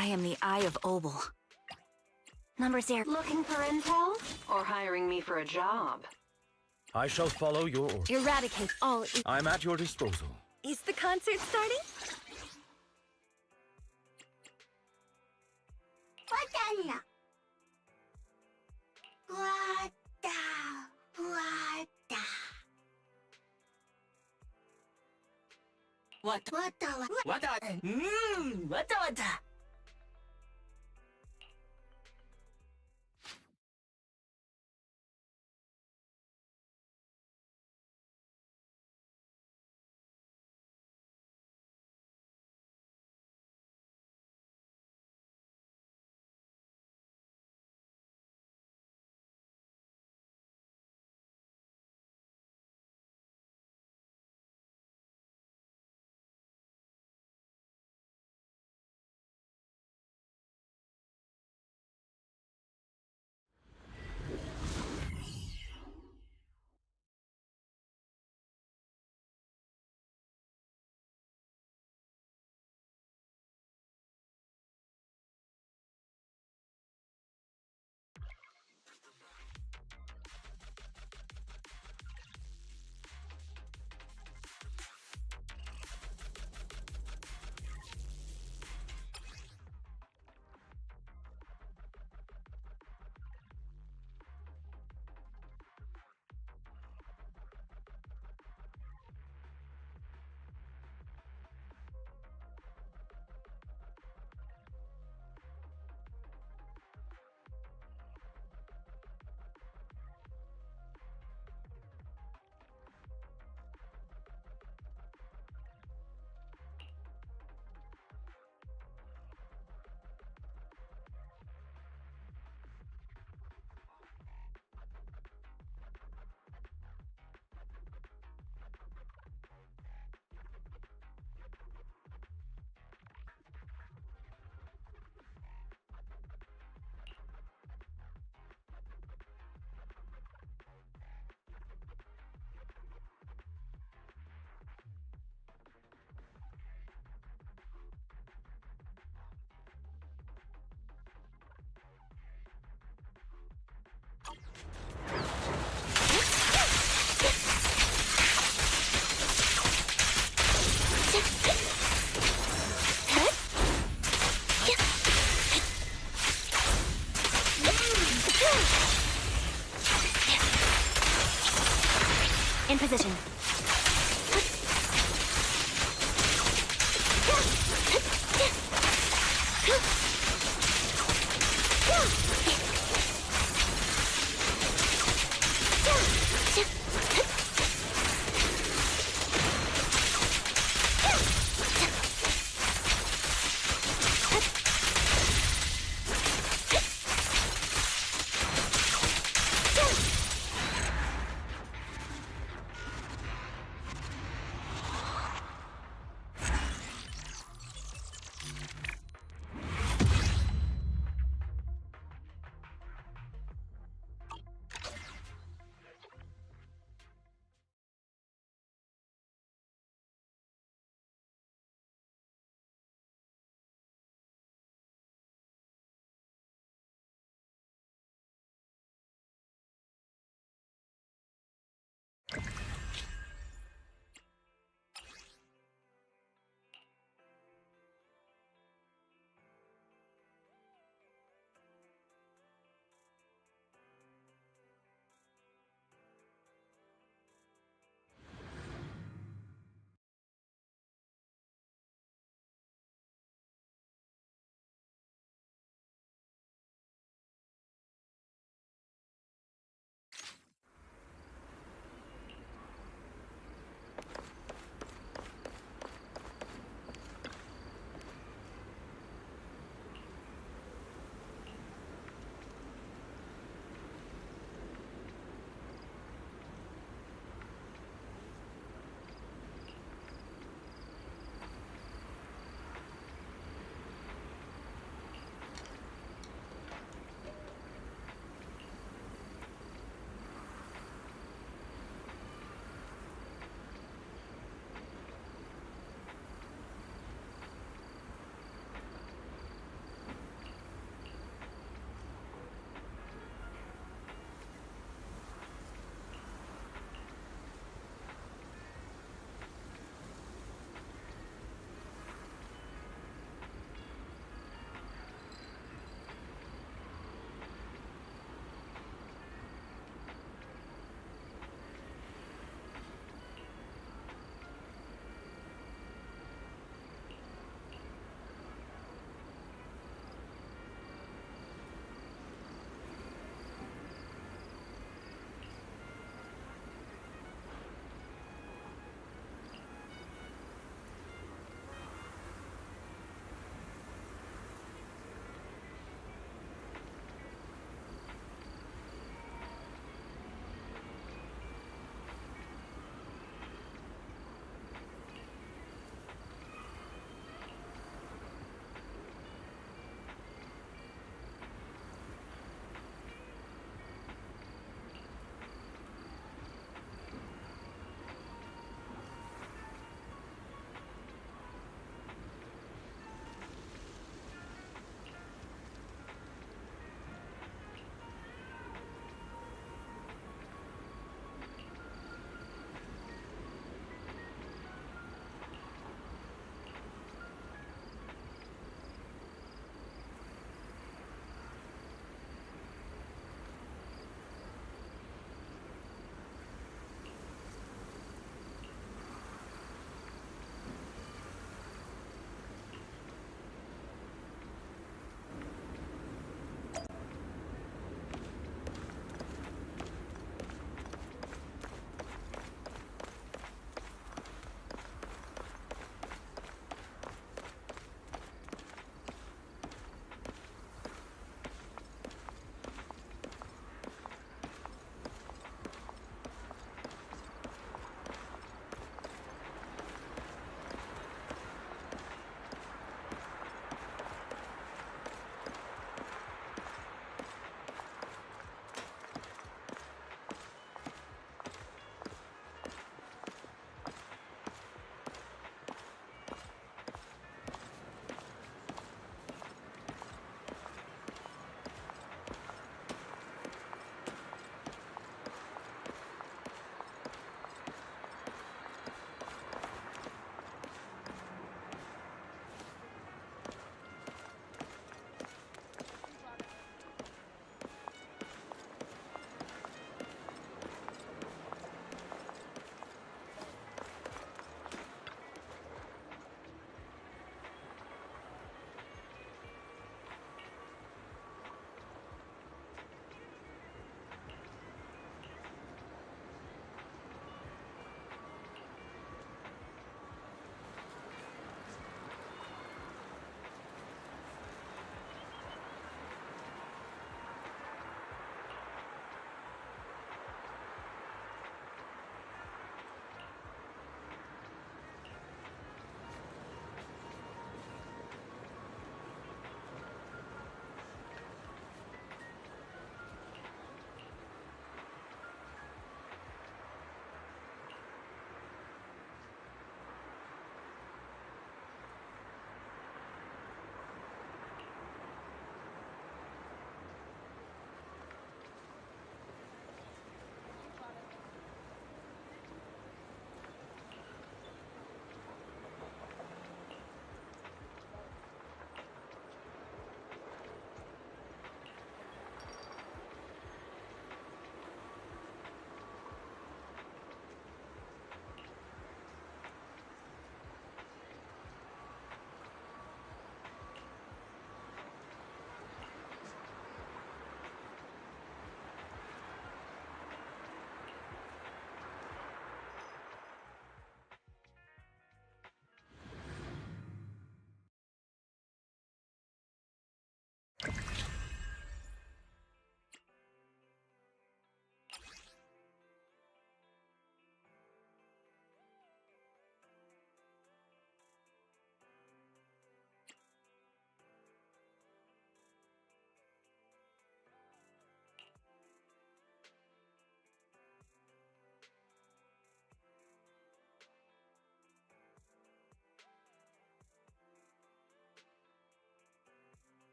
I am the Eye of Obel. Number 0. Looking for intel? Or hiring me for a job? I shall follow your orders. Eradicate all. I'm at your disposal. Is the concert starting? In position.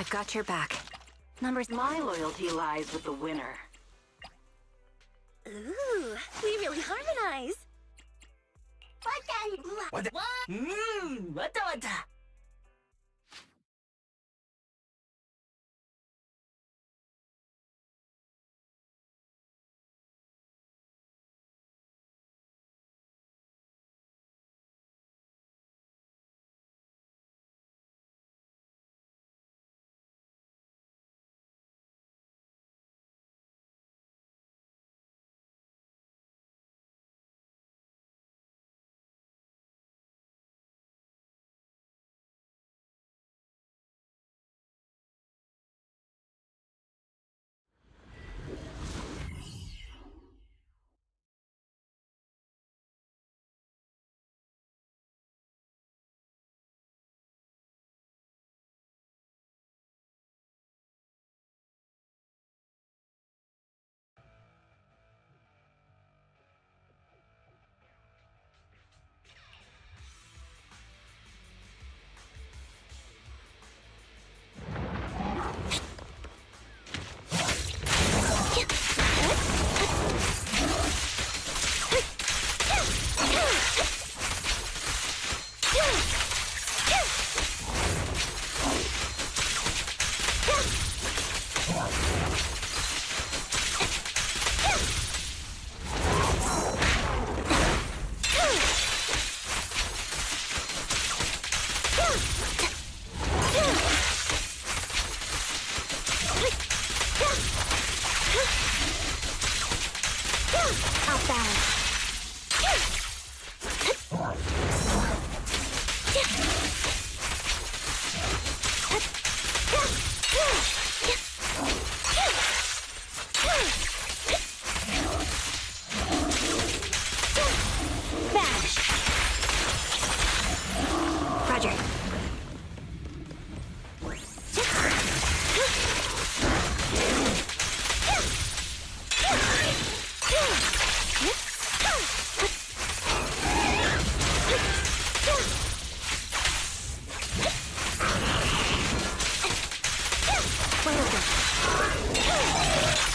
I've got your back. My loyalty lies with the winner. Ooh, we really harmonize.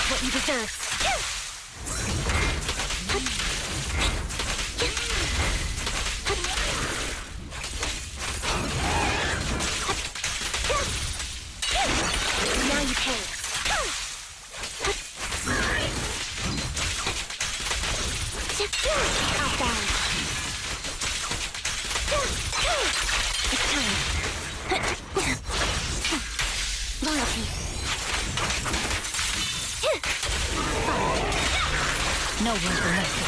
What you deserve. Now you pay. Outbound. It's time. Loyalty. No one for mercy.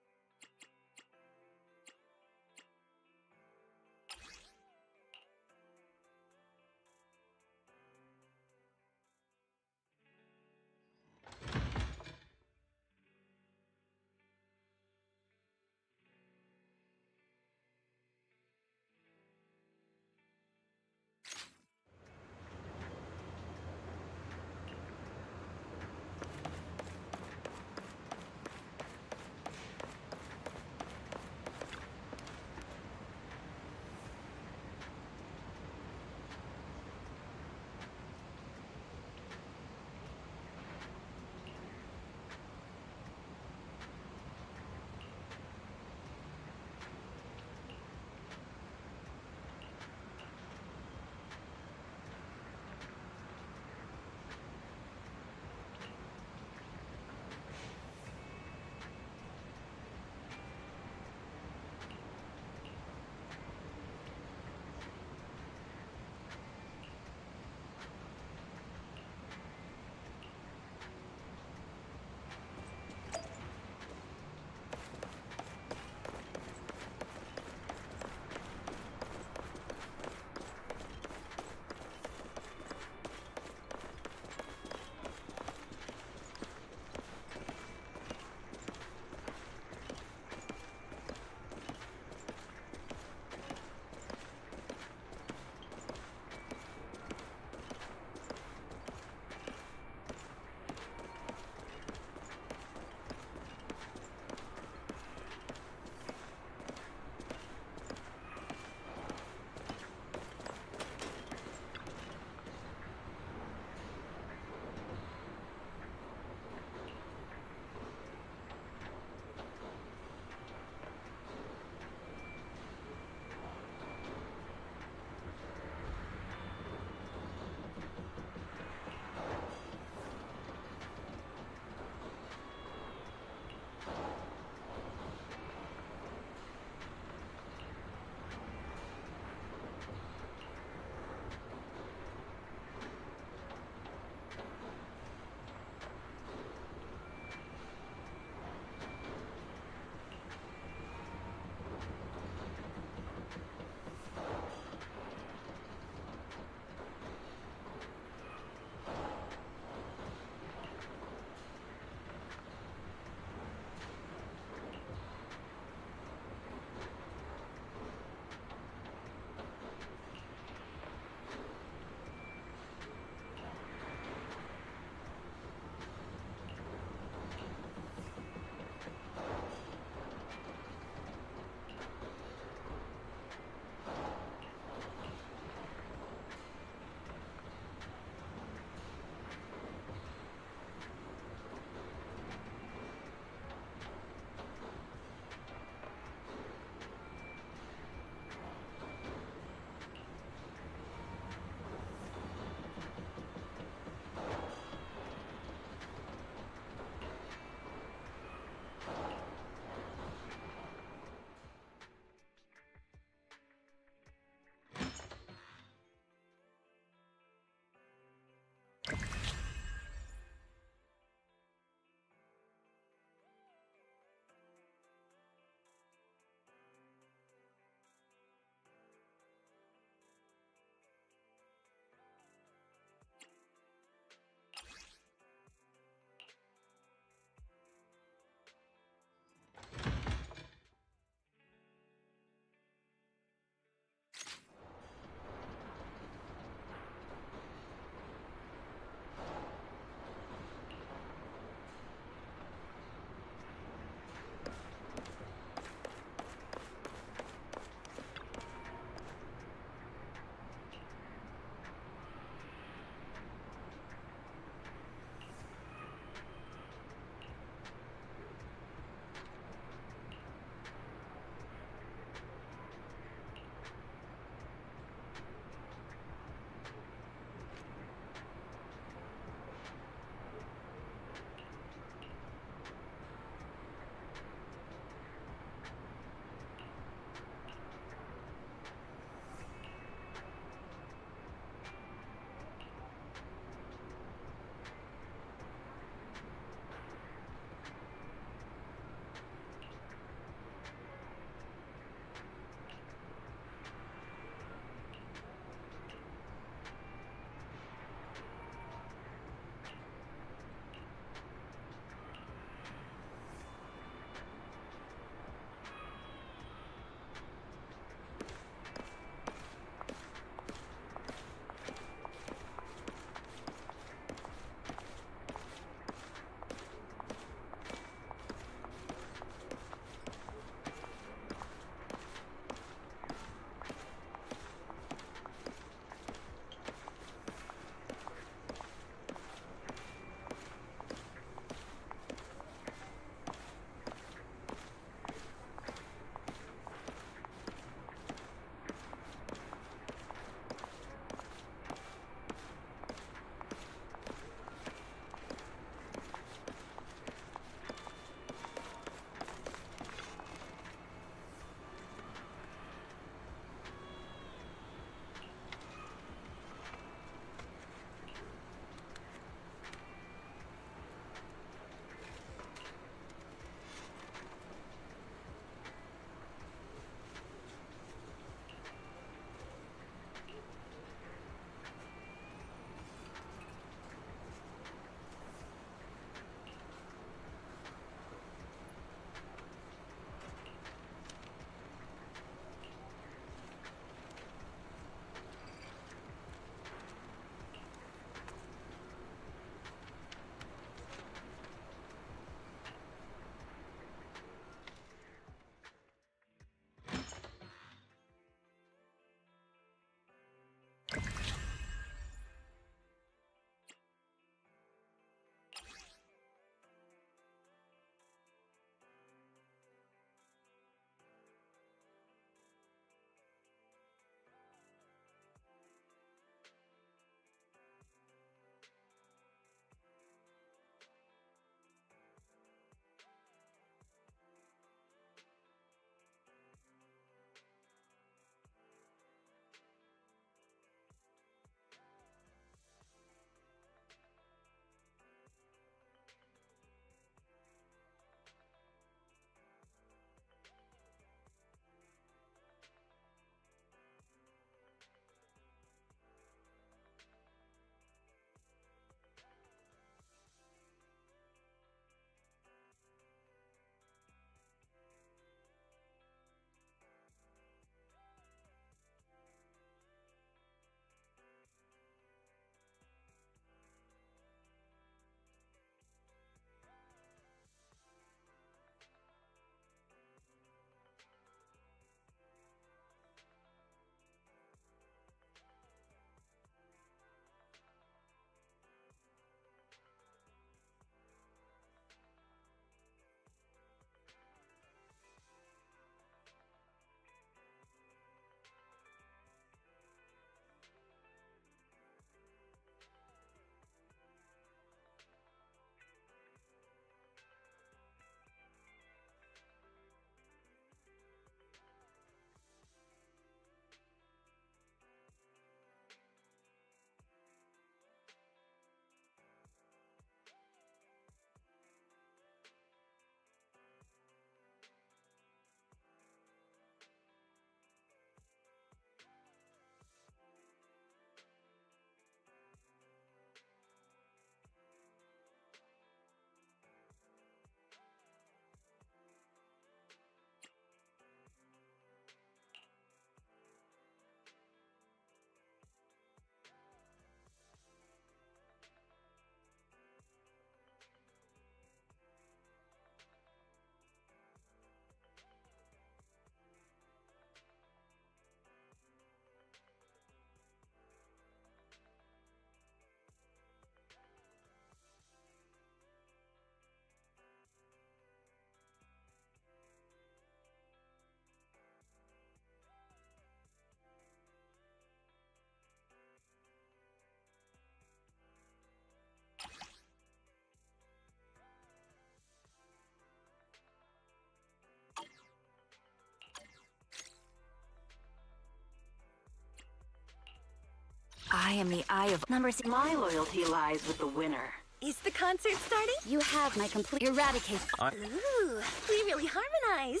I am the eye of numbers. My loyalty lies with the winner. Is the concert starting? You have my complete eradicate. Ooh, we really harmonize.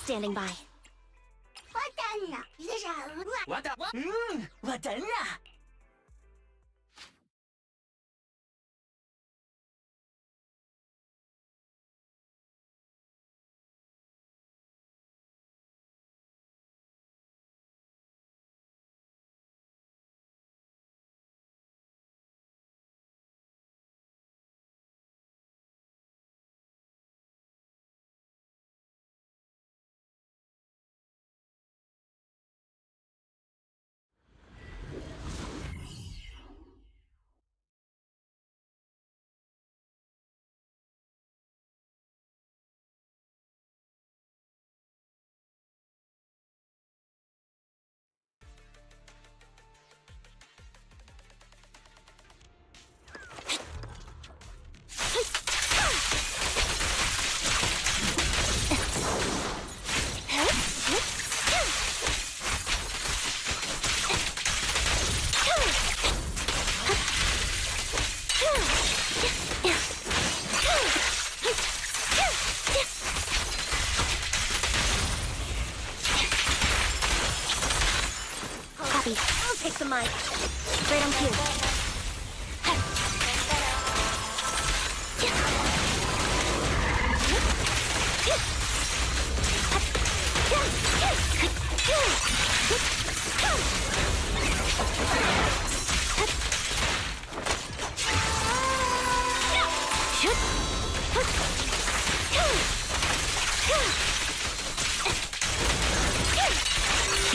Standing by. Copy. I'll take the mic. Right on cue.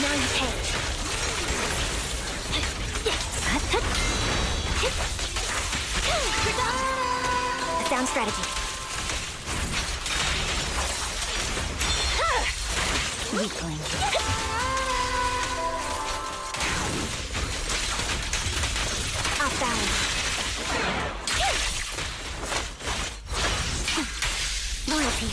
Now you pay. A sound strategy. Weakling. Off balance. Loyalty.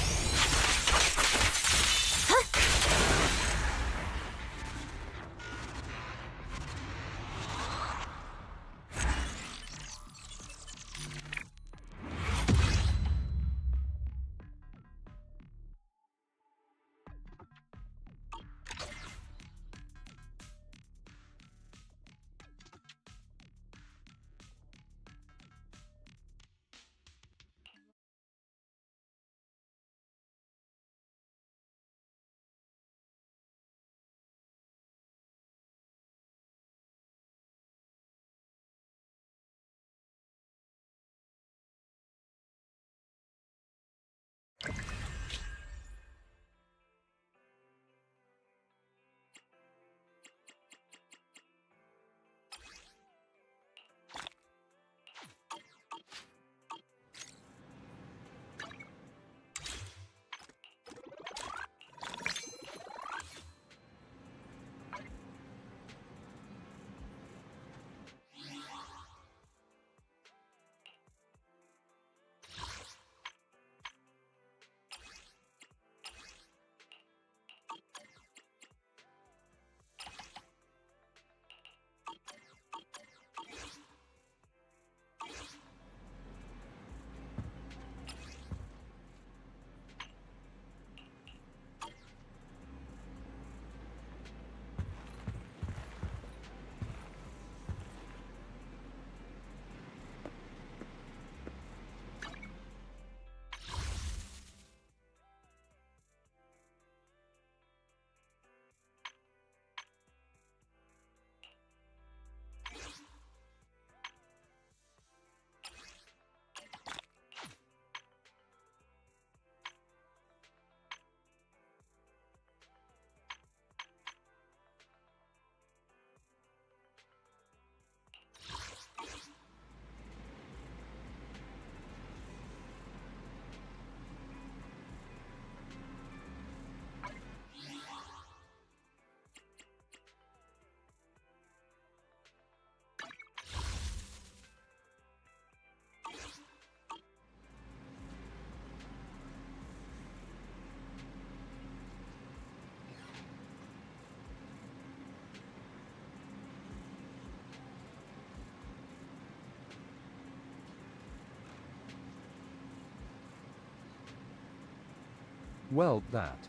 Well, that.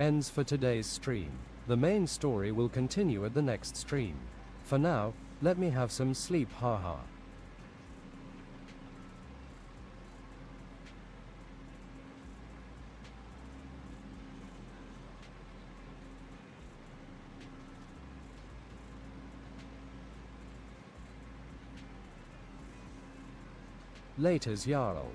Ends for today's stream. The main story will continue at the next stream. For now, let me have some sleep, haha. Laters, Jarl.